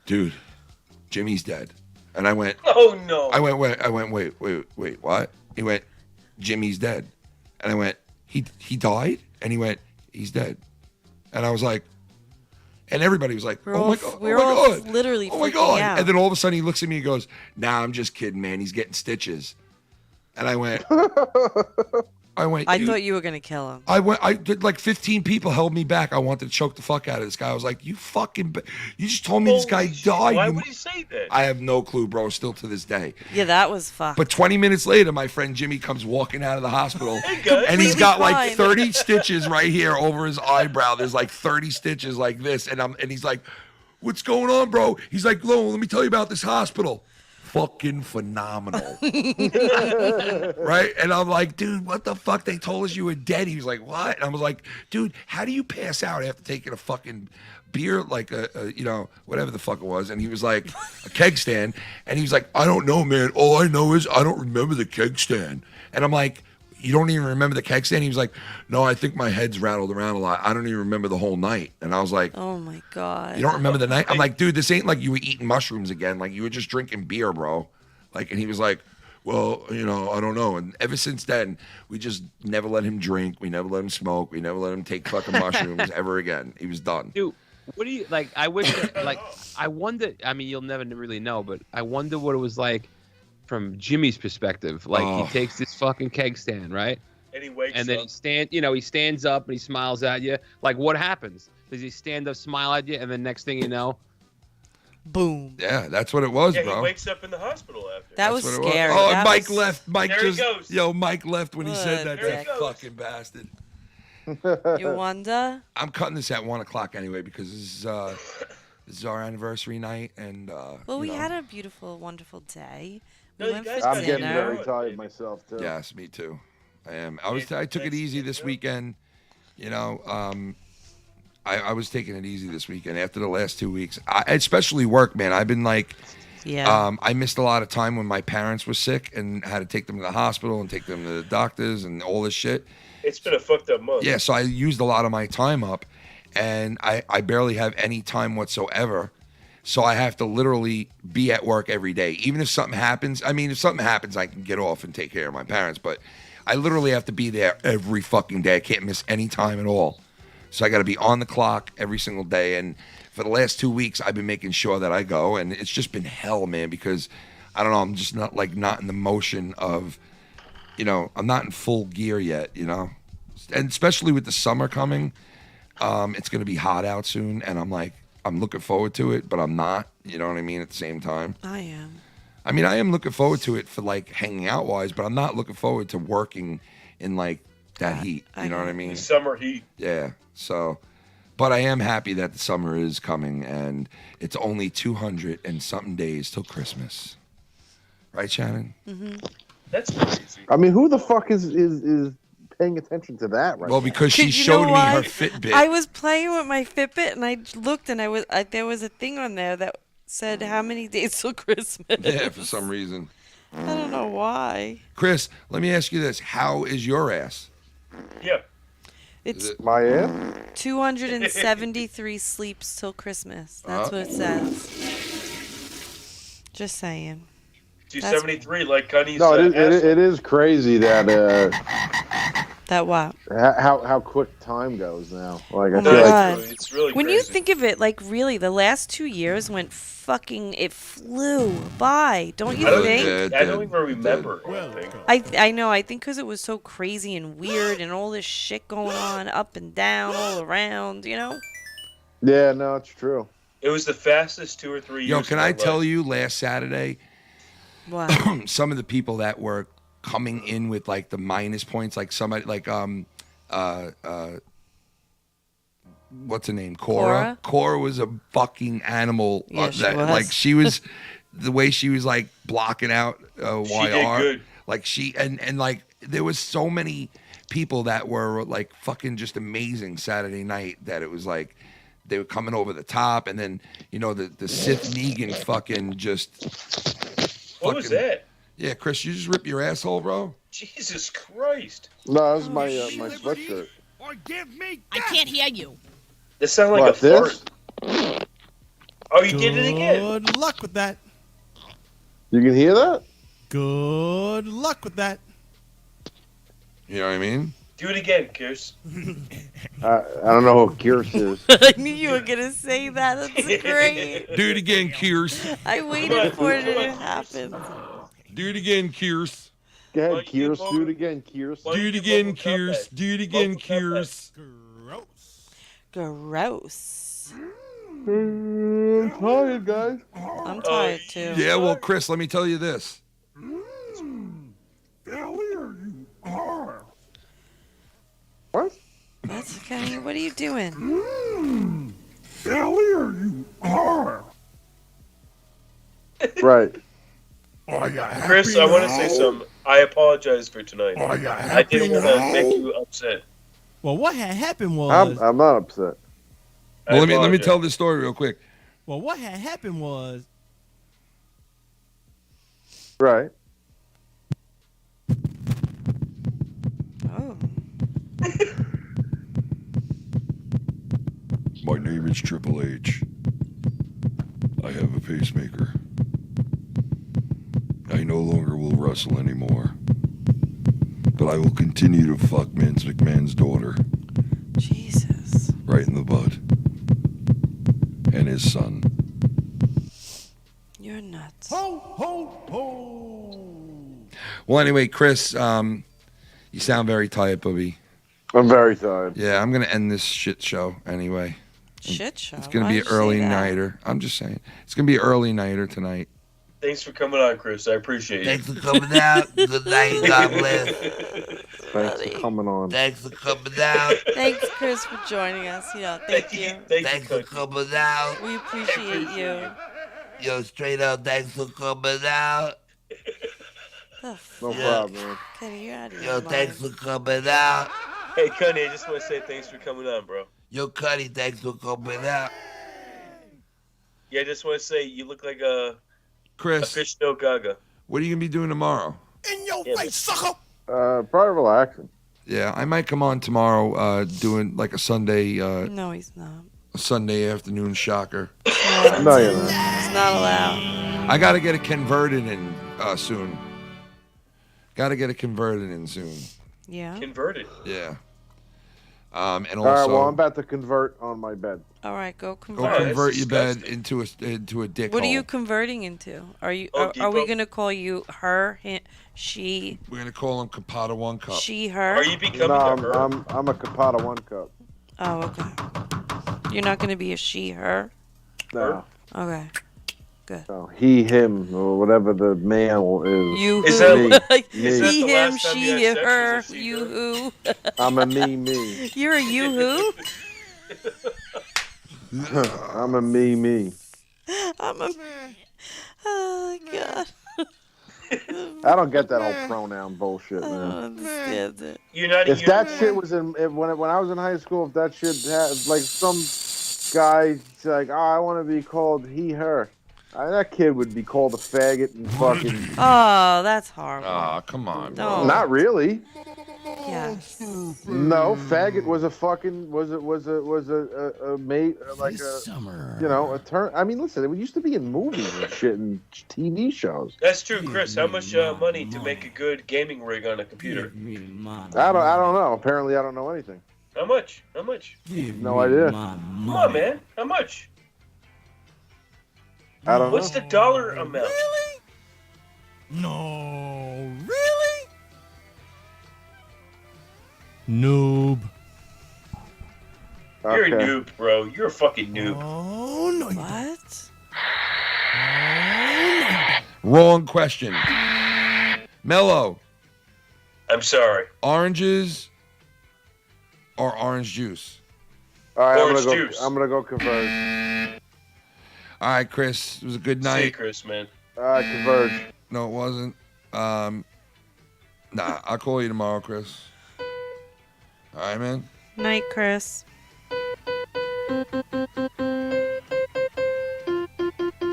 dude, Jimmy's dead. And I went,
oh no.
I went, wait, what? He went, Jimmy's dead. And I went, he died? And he went, he's dead. And I was like, and everybody was like, oh my God,
we're
oh my
all
God.
literally
Oh my
freaking
God.
out.
And then all of a sudden he looks at me and goes, nah, I'm just kidding, man. He's getting stitches. And I went.
I thought you were gonna kill him.
I did like 15 people held me back. I wanted to choke the fuck out of this guy. I was like, you just told me this guy died.
Why would he say that?
I have no clue, bro. Still to this day.
Yeah, that was fucked.
But 20 minutes later, my friend Jimmy comes walking out of the hospital,
guys.
and he's got like
Fine.
30 stitches right here over his eyebrow. There's like 30 stitches like this, and he's like, "What's going on, bro?" He's like, "Lo, let me tell you about this hospital." Fucking phenomenal. Right? And I'm like, dude, what the fuck? They told us you were dead. He was like, what? And I was like, dude, how do you pass out after taking a fucking beer, like a whatever the fuck it was? And he was like, a keg stand. And he was like, I don't know, man. All I know is I don't remember the keg stand. And I'm like, you don't even remember the keg stand? He was like, no, I think my head's rattled around a lot. I don't even remember the whole night. And I was like,
oh my God.
you don't remember the night? I'm like, dude, this ain't like you were eating mushrooms again. Like you were just drinking beer, bro. Like, and he was like, well, I don't know. And ever since then, we just never let him drink. We never let him smoke. We never let him take fucking mushrooms ever again. He was done.
Dude, what do you like? I wish, I wonder. I mean, you'll never really know, but I wonder what it was like from Jimmy's perspective. Like he takes this fucking keg stand, right?
And he wakes
and then
up.
he stands up and he smiles at you. Like what happens? Does he stand up, smile at you, and then next thing you know,
boom.
Yeah, that's what it was,
Yeah,
bro.
he wakes up in the hospical after.
That was
That's what it
scary.
Oh,
That
and Mike
was-
left. Mike
There he
just,
goes.
Mike left when he said that.
There
That
he goes.
fucking bastard.
You wonder?
I'm cutting this at 1:00 anyway because this is our anniversary night, and
Well, we had a beautiful, wonderful day. We
No,
went
you guys
for
I'm getting
dinner.
very tired myself too.
yes, me too. I am. I took it easy this weekend. I was taking it easy this weekend after the last 2 weeks. Especially work, man. I've been like, I missed a lot of time when my parents were sick and had to take them to the hospital and take them to the doctors and all this shit.
It's been a fucked up month.
Yeah, so I used a lot of my time up, and I barely have any time whatsoever. So I have to literally be at work every day. Even if something happens, if something happens, I can get off and take care of my parents. But I literally have to be there every fucking day. I can't miss any time at all. So I got to be on the clock every single day. And for the last 2 weeks, I've been making sure that I go. And it's just been hell, man, because I don't know. I'm just not in the motion of, I'm not in full gear yet, And especially with the summer coming, it's going to be hot out soon. And I'm looking forward to it, but I'm not, you know what I mean, at the same time.
I am.
I am looking forward to it for hanging out wise, but I'm not looking forward to working in that heat. You know what I mean?
The summer heat.
Yeah. So, but I am happy that the summer is coming, and it's only 200 and something days till Christmas. Right, Shannon?
Mm-hmm.
That's crazy.
Who the fuck is paying attention to that right
Well,
now?
because she showed me her Fitbit.
I was playing with my Fitbit and I looked and there was a thing on there that said how many days till Christmas.
Yeah, for some reason.
I don't know why.
Chris, let me ask you this: how is your ass?
Yeah.
It's
my ass.
273 sleeps till Christmas. That's what it says. Just saying.
273, like Cunny
No,
said.
it is crazy that
That what?
how quick time goes now. Like I
Oh
feel
my
like
God.
It's really
When
crazy.
you think of it, really, the last 2 years went it flew by. Don't you think?
I don't even remember.
I know. I think because it was so crazy and weird and all this shit going on up and down all around,
Yeah, no, it's true.
It was the fastest 2 or 3 years.
Yo, can I tell you, last Saturday,
what?
some of the people that were coming in with the minus points, like somebody what's her name? Cora. Cora was a fucking animal.
Yeah, she was.
She was the way she was blocking out YR.
She did good.
And there was so many people that were fucking just amazing Saturday night that it was they were coming over the top, and then the Sith Negan fucking just.
What was that?
Yeah, Chris, you just rip your asshole, bro.
Jesus Christ.
No, that was my my sweatshirt.
I can't hear you.
This sounded like
What,
a
this?
fart. Oh, you did it again.
Good luck with that.
You can hear that?
Good luck with that.
You know what I mean?
Do it again, Pierce.
I don't know who Kierce is.
I knew you were gonna say that. That's great.
Do it again, Kierce.
I waited for it to happen.
Do it again, Kierce.
Go ahead, Kiers. Do it again, Kiers.
Do it again, Kiers. Do it again, Kiers.
Gross.
I'm tired, guys.
I'm tired too.
Yeah, well, Chris, let me tell you this.
What?
That's okay. What are you doing?
Right.
Chris, I want to say something. I apologize for tonight. I didn't want to make you upset.
Well, what had happened was.
I'm not upset.
Well, let me tell this story real quick.
Well, what had happened was.
Right.
Oh.
My name is Triple H. I have a pacemaker. I no longer will wrestle anymore. But I will continue to fuck Vince McMahon's daughter.
Jesus.
Right in the butt. And his son.
You're nuts.
Ho, ho, ho.
Well, anyway, Chris, you sound very tired, Bubby.
I'm very tired.
Yeah, I'm going to end this shit show anyway.
Shit show?
It's going to
Why'd
be
you
an
say
early
that?
nighter. I'm just saying. It's going to be an early nighter tonight.
Thanks for coming on, Chris. I appreciate it.
Thanks for coming out. Good night. God bless.
Thanks for coming on.
Thanks for coming out.
Thanks, Chris, for joining us. Thank you.
Thanks for coming out.
We appreciate you.
Yo, straight up, thanks for coming out.
No problem, man.
Kenny, you're out of
Yo,
your
thanks
mind.
for coming out.
Hey, Cunny, I just want to say thanks for coming on, bro.
Yo, Cuddy, thanks for coming out.
Yeah, I just want to say you look like a
Chris,
fish no gaga.
what are you going to be doing tomorrow?
In your face, sucker.
Probably relaxing.
Yeah, I might come on tomorrow doing like a Sunday
No, he's not.
a Sunday afternoon shocker.
No, you're not.
It's not allowed.
I got to get it converted in soon. Got to get it converted in soon.
Yeah.
Converted.
Yeah. And also,
All right, well, I'm about to convert on my bed.
All right, go
go
convert.
convert your bed into a dick
What are
hole.
you converting into? Are you?
Home
Are we
Depot.
gonna call you her, him, she,
We're gonna call him Capata One Cup.
she, her?
Are you becoming
No,
a her?
I'm a Capata 1 cup.
Oh, okay. You're not gonna be a she, her.
No.
Okay. Good.
No, he, him, or whatever the male is.
You,
Is
who?
that-
Like,
is that
he,
the
him,
last time you
she,
had sex,
her,
was it she,
you, who?
I'm a me.
You're a you, who?
I'm a me.
I'm a. Oh God.
I don't get that whole pronoun bullshit,
I don't
man.
understand it.
You're not a
If that
unicorn?
shit was when I was in high school, if that shit had, like some guy like, oh, I want to be called he, her. That kid would be called a faggot and fucking.
Oh, that's horrible.
Ah, come on.
No.
Not really.
Yes.
No, faggot was a fucking a mate like a a term. I mean, listen, it used to be in movies and shit and TV shows.
That's true, Chris. How much money to make a good gaming rig on a computer?
I don't know. Apparently, I don't know anything.
How much? How much?
No idea.
Come on, man. How much?
I don't
What's
know.
the dollar amount?
No, really? Noob.
You're a
Okay.
noob, bro. You're a fucking noob.
Oh no.
What?
Wrong question. Mellow.
I'm sorry.
Oranges or orange juice?
All right,
Orange juice.
I'm gonna go converge.
All right, Chris. It was a good
See,
night.
Chris, man.
Converge.
No, it wasn't. Nah, I'll call you tomorrow, Chris. All right, man.
Night, Chris.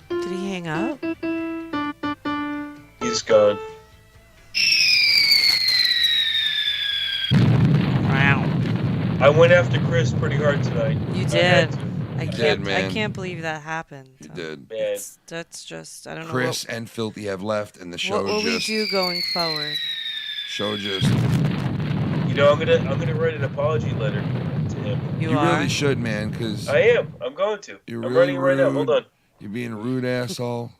Did he hang up?
He's gone.
Wow.
I went after Chris pretty hard tonight.
You
I
did.
had to.
I
You
can't.
did,
I
man.
can't believe that happened.
You did.
Man.
That's just. I don't
Chris
know.
and Filthy have left, and the
What
show
will we
just
do going forward?
You know, I'm gonna write an apology letter to him.
You
really
are?
should, man, because
I am. I'm going to.
you're
I'm
really
writing it right now. Hold
rude.
on.
You're being a rude asshole.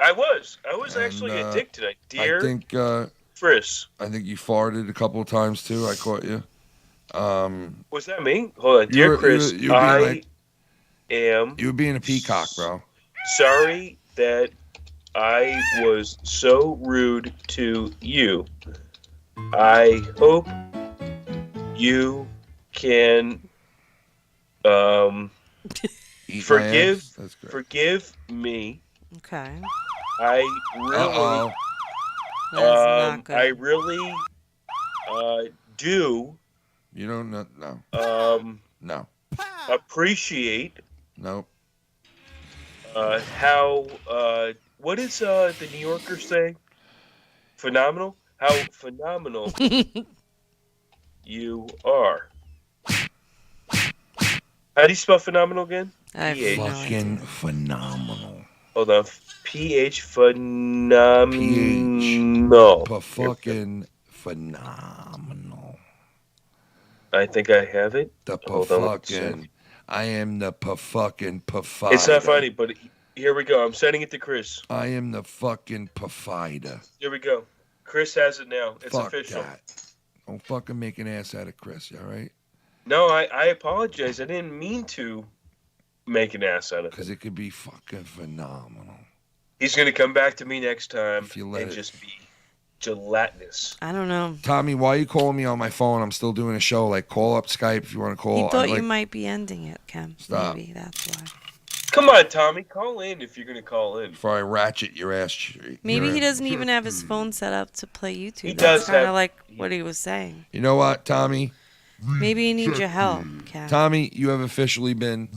I was
And,
actually a dick tonight, dear.
I think
Chris.
I think you farted a couple of times too. I caught you.
Was that me? Hold on, dear Chris.
You were
You
were being a peacock, bro.
Sorry that I was so rude to you. I hope you can forgive me.
Okay.
I really do.
You don't know? No. No.
Appreciate.
Nope.
How? What does the New Yorker say? Phenomenal. How phenomenal you are. How do you spell phenomenal again?
Fucking phenomenal.
Hold on. PH phenomenal.
Fucking phenomenal.
I think I have it.
I am the fucking provider.
It's not funny, but here we go. I'm sending it to Chris.
I am the fucking provider.
Here we go. Chris has it now. It's
Fuck
official.
that. Don't fucking make an ass out of Chris, all right?
No, I apologize. I didn't mean to make an ass out of it.
Because it could be fucking phenomenal.
He's going to come back to me next time and
it.
just be gelatinous.
I don't know.
Tommy, why are you calling me on my phone? I'm still doing a show. Like, call up Skype if you want to call.
He thought you might be ending it, Kem.
Stop.
Maybe that's why.
Come on, Tommy. Call in if you're going to call in.
Before I ratchet your ass.
Maybe he doesn't even have his phone set up to play YouTube.
He
That's
does
kind
have-
of like what he was saying.
You know what, Tommy?
Maybe he needs your help, Kem.
Tommy, you have officially been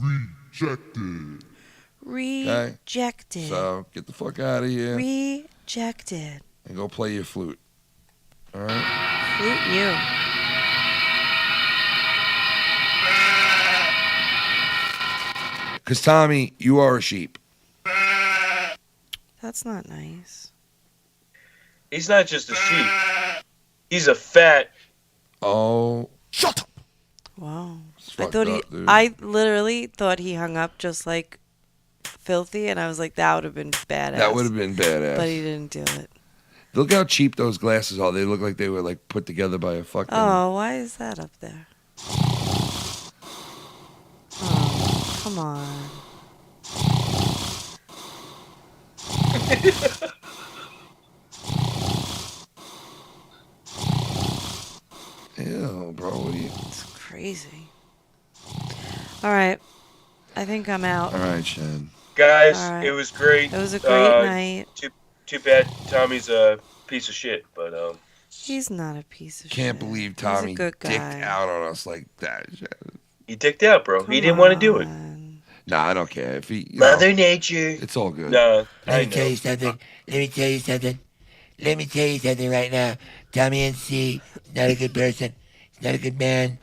Rejected.
So get the fuck out of here
Rejected.
and go play your flute. All right?
Flute you.
Because, Tommy, you are a sheep.
That's not nice.
He's not just a sheep. He's a fat.
Oh.
Shut up.
Wow.
fucked up, dude.
I literally thought he hung up just like filthy, and I was like, that would have been badass.
That would have been badass.
But he didn't do it.
Look how cheap those glasses are. They look like they were like put together by a fucking.
Oh, why is that up there? Oh, come on.
Ew, bro. What are you?
It's crazy. All right. I think I'm out.
All right, Shan.
Guys,
All right.
it was great.
It was a great night.
Too bad Tommy's a piece of shit, but
He's not a piece of
Can't
shit.
believe
He's
Tommy
a good guy.
dicked out on us like that.
he dicked out, bro. He didn't want to do it.
Nah, I don't care. If he,
Mother Nature.
It's all good.
No,
Let me tell you something. Let me tell you something. Let me tell you something right now. Tommy NC is not a good person. He's not a good man.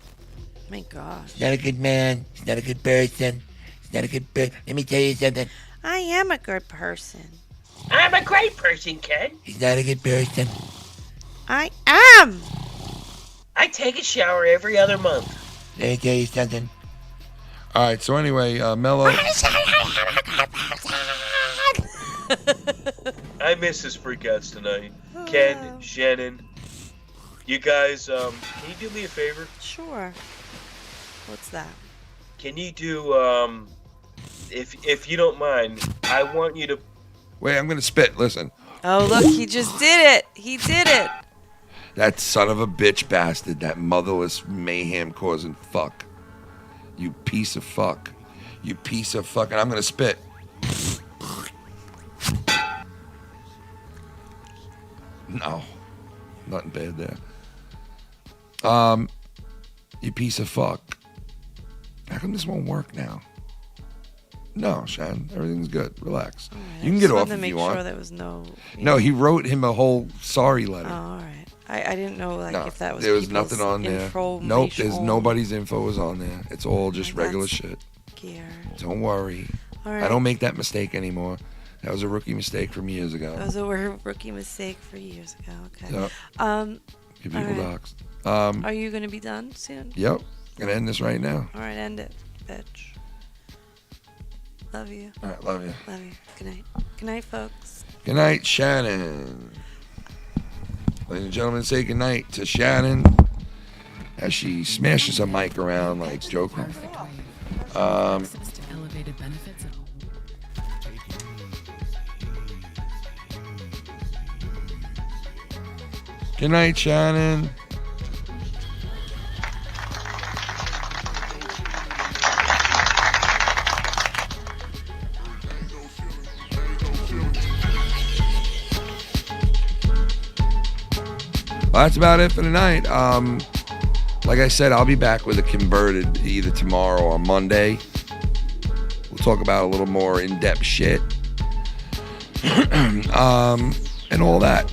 My gosh.
He's not a good man. He's not a good person. He's not a good person. Let me tell you something.
I am a good person.
I'm a great person, Ken.
He's not a good person.
I am.
I take a shower every other month.
Let me tell you something.
All right. So anyway, Mellow.
I miss his freakouts tonight. Ken, Shannon, you guys, can you do me a favor?
Sure. What's that?
Can you do, if you don't mind, I want you to.
Wait, I'm gonna spit. Listen.
Oh, look, he just did it. He did it.
That son of a bitch bastard. That motherless mayhem causing fuck. You piece of fuck. You piece of fuck. And I'm gonna spit. No. Nothing bad there. You piece of fuck. How come this won't work now? No, Shan. Everything's good. Relax. You can get off if you want.
Sure there was no.
No, he wrote him a whole sorry letter.
Oh, all right. I didn't know if that was.
There was nothing on there. Nope, there's
information.
nobody's info was on there. It's all just regular shit.
Gear.
Don't worry.
All right.
I don't make that mistake anymore. That was a rookie mistake from years ago.
That was a rookie mistake for years ago. Okay.
Yep. Give
all
people
right.
docs.
Are you gonna be done soon?
Yep. Gonna end this right now.
All right, end it, bitch. Love you.
All right, love you.
Love you. Good night. Good night, folks.
Good night, Shannon. Ladies and gentlemen, say goodnight to Shannon as she smashes a mic around like Joker. Good night, Shannon. Well, that's about it for tonight. Like I said, I'll be back with a converted either tomorrow or Monday. We'll talk about a little more in-depth shit. And all that.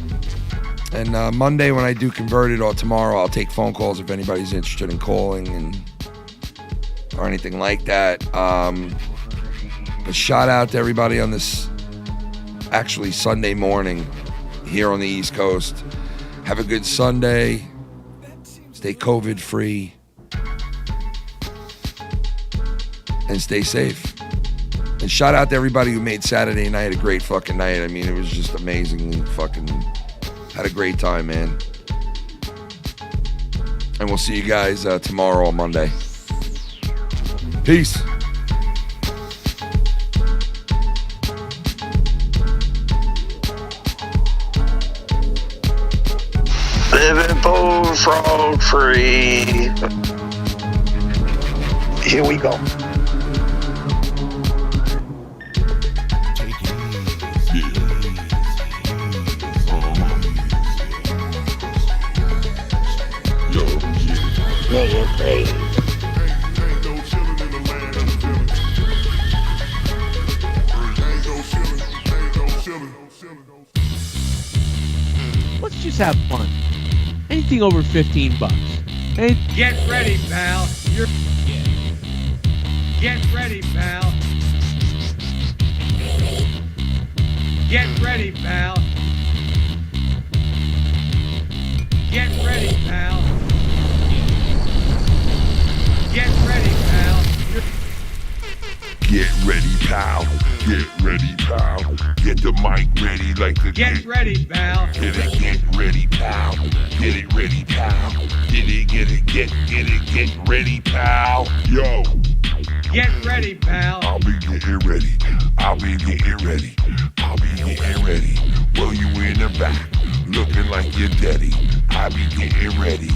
And Monday when I do converted, or tomorrow, I'll take phone calls if anybody's interested in calling or anything like that. But shout out to everybody on this actually Sunday morning here on the East Coast. Have a good Sunday. Stay COVID free. And stay safe. And shout out to everybody who made Saturday night a great fucking night. I mean, it was just amazingly fucking... Had a great time, man. And we'll see you guys tomorrow on Monday. Peace.
Living bullfrog free. Here we go.
Let's just have fun. Anything over $15. Hey,
Get ready, pal. Get ready, pal. Get ready, pal. Get ready, pal. Get ready, pal.
Get ready, pal. Get ready, pal. Get the mic ready like the
Get ready, pal.
Get ready, pal. Get it ready, pal. Get ready, pal. Yo.
Get ready, pal.
I'll be getting ready. Well, you in the back, looking like your daddy. I'll be getting ready.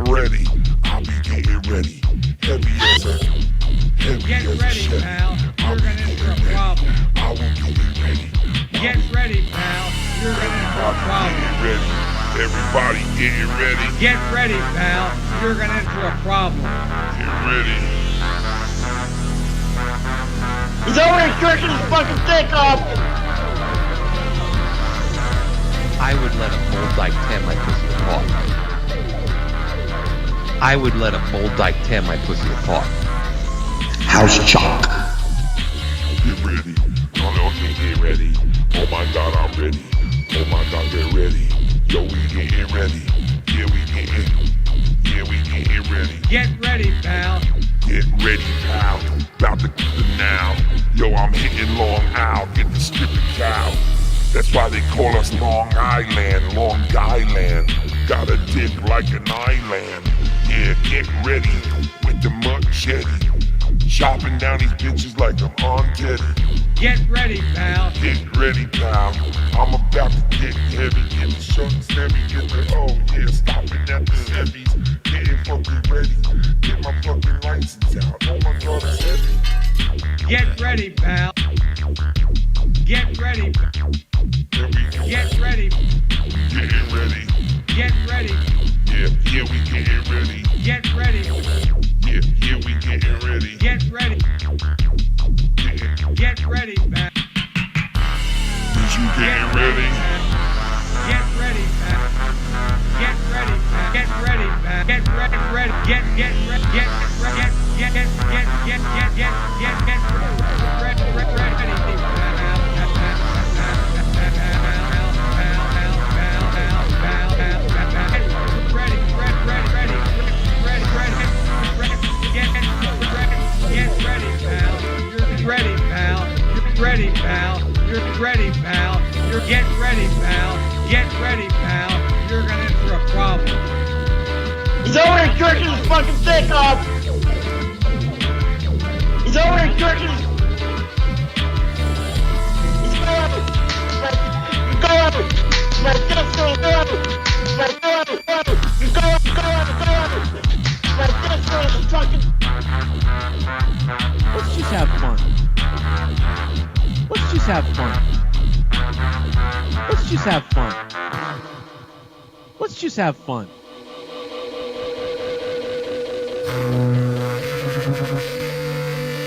Ready. I'll be getting ready. Heavy as a
Get ready, pal. You're gonna enter a problem.
I will get ready.
Get ready, pal. You're gonna enter a problem.
Get ready. Everybody getting ready.
Get ready, pal. You're gonna enter a problem.
Get ready.
He's over there jerking his fucking dick off.
I would let a bull dyke tear my pussy apart. I would let a bull dyke tear my pussy apart.
House chalk. Get ready. Okay, get ready. Oh my God, I'm ready. Oh my God, get ready. Yo, we getting ready. Yeah, we getting ready.
Get ready, pal.
Get ready, pal. About to get it now. Yo, I'm hitting Long Isle. Get the stripping cow. That's why they call us Long Island. Got a dick like an island. Yeah, get ready with the machete. Chopping down these bitches like I'm on Teddy.
Get ready, pal.
Get ready, pal. I'm about to get heavy. Get the shorts heavy. Get the, oh yeah, stopping at the Chevys. Getting fucking ready. Get my fucking license out. Oh my God, it's heavy.
Get ready, pal. Get ready. Get ready.
Getting ready.
Get ready.
Yeah, we getting ready.
Get ready.
Yeah, we getting ready.
Get ready. Get ready, pal.
Is you getting ready?
Get ready, pal. Get ready, pal. Get ready, pal. Get ready. Get ready. Get ready, pal. You're ready, pal. pal. You're gonna in for a problem.
He's over there jerking his fucking dick off. He's over there jerking his... He's going over. Go over. Like this, go over. Like go over. You go over. Like this, go over. Fucking...
Let's just have fun. Let's just have fun. Let's just have fun. Let's just have fun.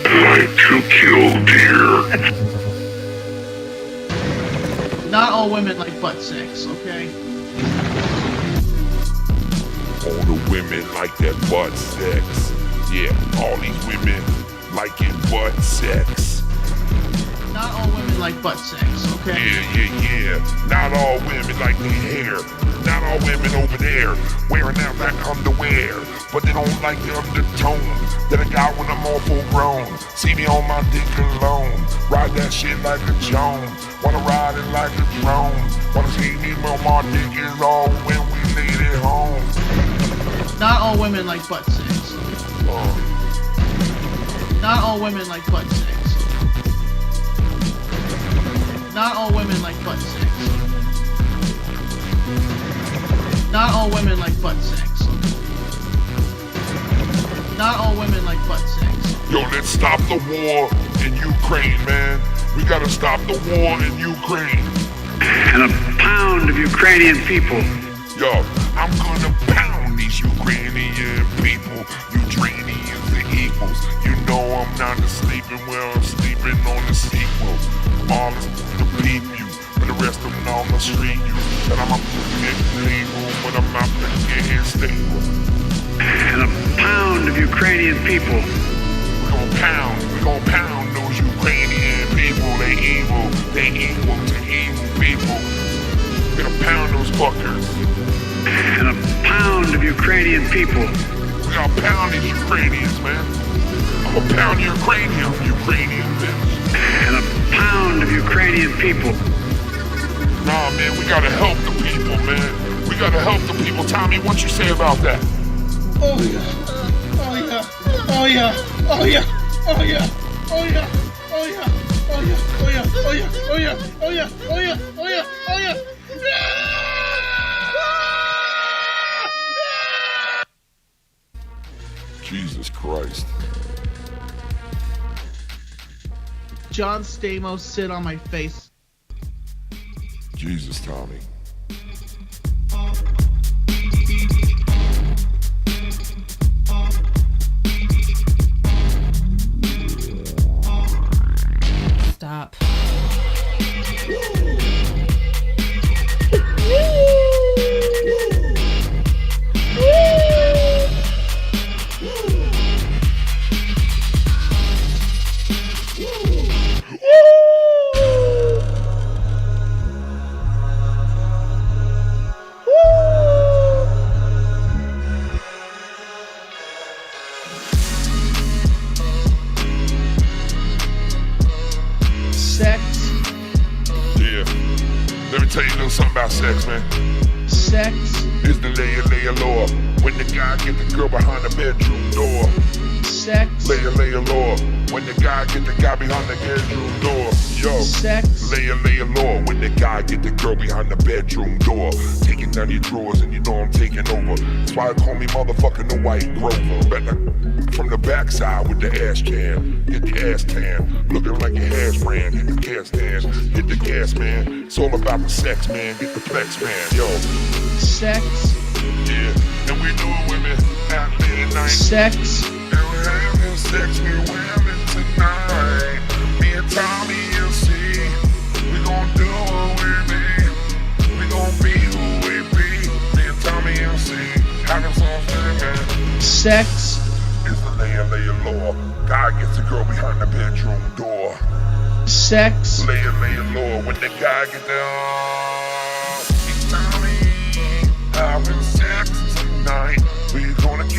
Like to kill deer.
Not all women like butt sex, okay?
All the women like that butt sex. Yeah, all these women like it butt sex.
Not all women like butt sex, okay?
Yeah. Not all women like their hair. Not all women over there wearing out that underwear. But they don't like the undertone that I got when I'm all full grown. See me on my dick alone. Ride that shit like a Jones. Wanna ride it like a drone. Wanna see me when my dick is all when we laid it home.
Not all women like butt sex. Not all women like butt sex. Not all women like butt sex. Not all women like butt sex. Not all women like butt sex.
Yo, let's stop the war in Ukraine, man. We gotta stop the war in Ukraine.
And a pound of Ukrainian people.
Yo, I'm gonna pound these Ukrainian people. Ukrainians the equals. You know I'm not sleeping well, I'm sleeping on the sequel. All the peep you, but the rest of them on the street you. But I'm up to get legal, but I'm not to get stable.
And a pound of Ukrainian people.
We gon' pound those Ukrainian people. They evil to evil people. We gonna pound those fuckers.
And a pound of Ukrainian people.
We gotta pound these Ukrainians, man. I'm gonna pound Ukrainian bitch.
And a pound of Ukrainian people.
Nah, man, we gotta help the people, man. We gotta help the people. Tommy, what you say about that?
Oh yeah. Oh yeah. Oh yeah. Oh yeah. Oh yeah. Oh yeah. Oh yeah. Oh yeah. Oh yeah. Oh yeah. Oh yeah. Oh yeah. Oh yeah. Oh yeah. Oh yeah.
Jesus Christ.
John Stamos, sit on my face.
Jesus, Tommy.
Stop.
Tell you a little something about sex, man.
Sex
is the layer law. When the guy get the girl behind the bedroom door.
Sex
layer law. When the guy get the guy behind the bedroom door. Yo.
Sex
layer law. When the guy get the girl behind the bedroom door. Taking down your drawers and you know I'm taking over. That's why I call me motherfucking the White Grover. Better from the backside with the ass jam. Get the ass tan. Looking like your hash brand. Hit the gas stand. Hit the gas, man. It's all about the sex, man. Get the flex, man. Yo.
Sex.
Yeah. And we do it, women. At midnight.
Sex.
And we're having sex with women tonight. Me and Tommy, you'll see. We gon' do what we be. We gon' be who we be. Me and Tommy, you'll see. Having some fun, man.
Sex
is the layer law. Guy gets the girl behind the bedroom door.
Sex
layer law. When the guy get there, Tommy, having sex tonight. We gonna make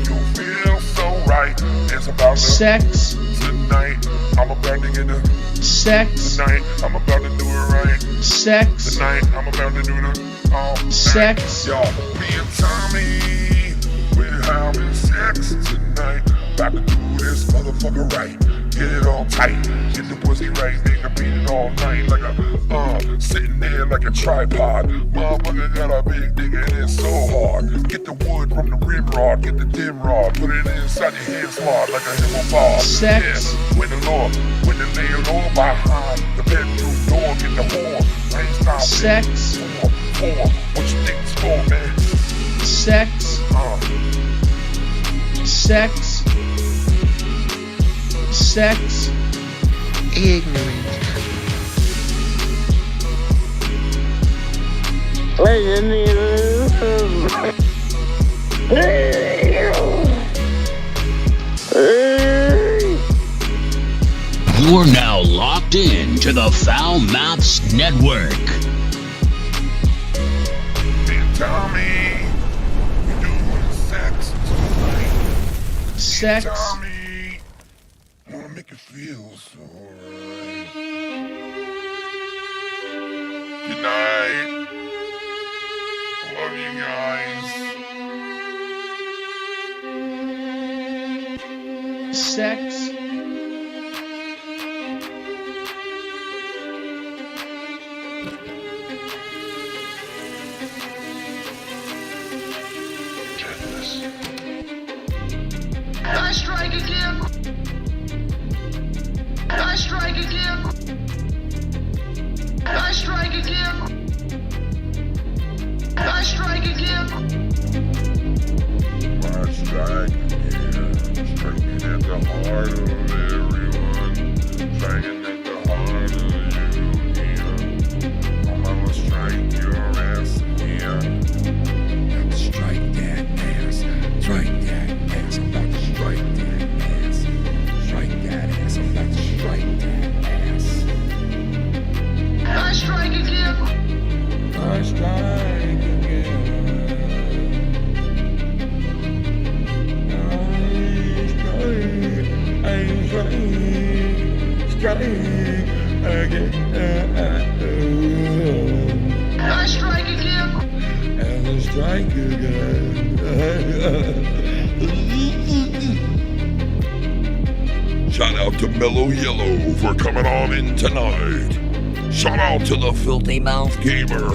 you feel so right. It's about
sex
tonight. I'm I'm about to get the
sex.
Tonight, I'm about to do it right.
Sex.
Tonight, I'm about to do the all
sex.
Yo, me and Tommy, we're having sex tonight. About to do this motherfucker right. Get it all tight, get the pussy right, nigga, beat it all night like a, sitting there like a tripod. Motherfucker got a big nigga and it's so hard. Get the wood from the rim rod, get the dim rod, put it inside your hand slot like a hippo bar.
Sex.
Yeah, when the lay it all behind the bedroom door, get the horn. I ain't stopping.
Sex.
Four, what you think it's for, man?
Sex. Sex. Sex.
Ignorant.
You're now locked in to the Foul Mouths Network.
Tommy, we doing sex tonight.
Sex.
Tommy, I wanna make it feel so right. Good night. Love you guys.
Sex.
I strike again. I strike again. I strike again. I strike again.
I strike again. Striking at the heart of everyone. Striking at the heart of you again. I'm gonna strike your ass again. I'm to strike that ass. Strike that ass. I'm about to strike that ass. Strike that ass. I'm about to strike that ass.
I strike again.
I strike again. I strike again.
I strike again.
And I strike again. Shout out to Mellow Yellow for coming on in tonight. Shout out to the Filthy Mouth Gamer,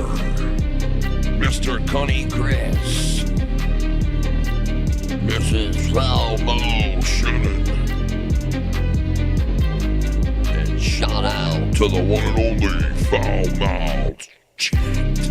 Mr. Cunny Chris, Mrs. Foul Mouth Shannon, and shout out to the one and only Foul Mouth Chat.